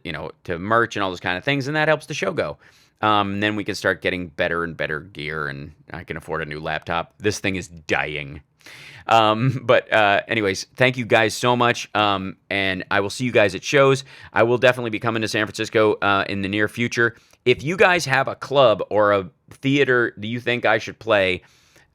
to merch and all those kind of things, and that helps the show go. Then we can start getting better and better gear, and I can afford a new laptop. This thing is dying. Anyways, thank you guys so much, and I will see you guys at shows. I will definitely be coming to San Francisco in the near future. If you guys have a club or a theater that you think I should play,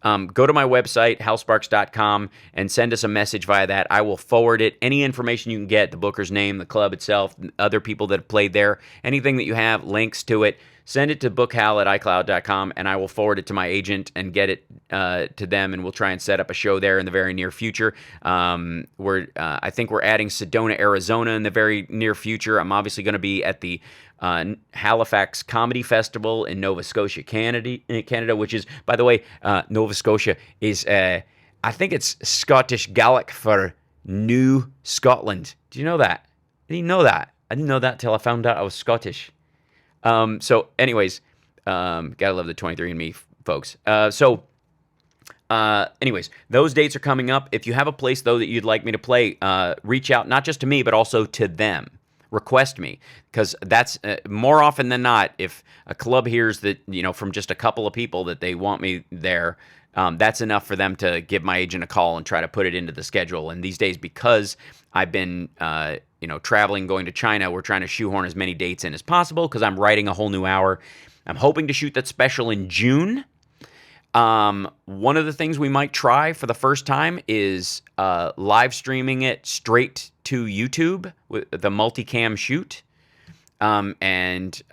go to my website, halsparks.com, and send us a message via that. I will forward it. Any information you can get, the booker's name, the club itself, other people that have played there, anything that you have, links to it, send it to bookhal@icloud.com, and I will forward it to my agent and get it to them, and we'll try and set up a show there in the very near future. I think we're adding Sedona, Arizona in the very near future. I'm obviously going to be at the Halifax Comedy Festival in Nova Scotia, Canada, which is, by the way, Nova Scotia is, I think it's Scottish Gaelic for New Scotland. Do you know that? didn't know that. I didn't know that till I found out I was Scottish. So, anyways, gotta love the 23andMe folks. Anyways, those dates are coming up. If you have a place, though, that you'd like me to play, reach out, not just to me, but also to them. Request me, because that's more often than not, if a club hears that, from just a couple of people that they want me there, that's enough for them to give my agent a call and try to put it into the schedule. And these days, because I've been, traveling, going to China, we're trying to shoehorn as many dates in as possible because I'm writing a whole new hour. I'm hoping to shoot that special in June. One of the things we might try for the first time is live streaming it straight to YouTube with the multicam shoot, and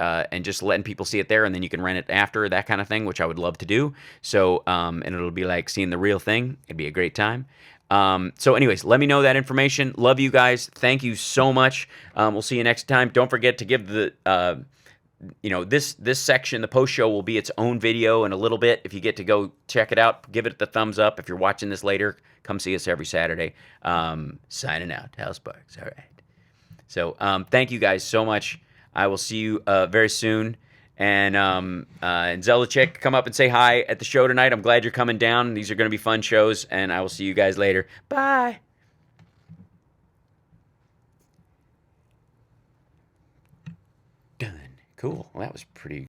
just letting people see it there, and then you can rent it after, that kind of thing, which I would love to do. So, and it'll be like seeing the real thing. It'd be a great time. So anyways, let me know that information. Love you guys. Thank you so much. We'll see you next time. Don't forget to give the this section, the post show, will be its own video in a little bit. If you get to go check it out, give it the thumbs up. If you're watching this later, come see us every Saturday. Signing out, Hal Sparks. All right. So thank you guys so much. I will see you very soon. And Zelachek, come up and say hi at the show tonight. I'm glad you're coming down. These are going to be fun shows, and I will see you guys later. Bye. Done. Cool. Well, that was pretty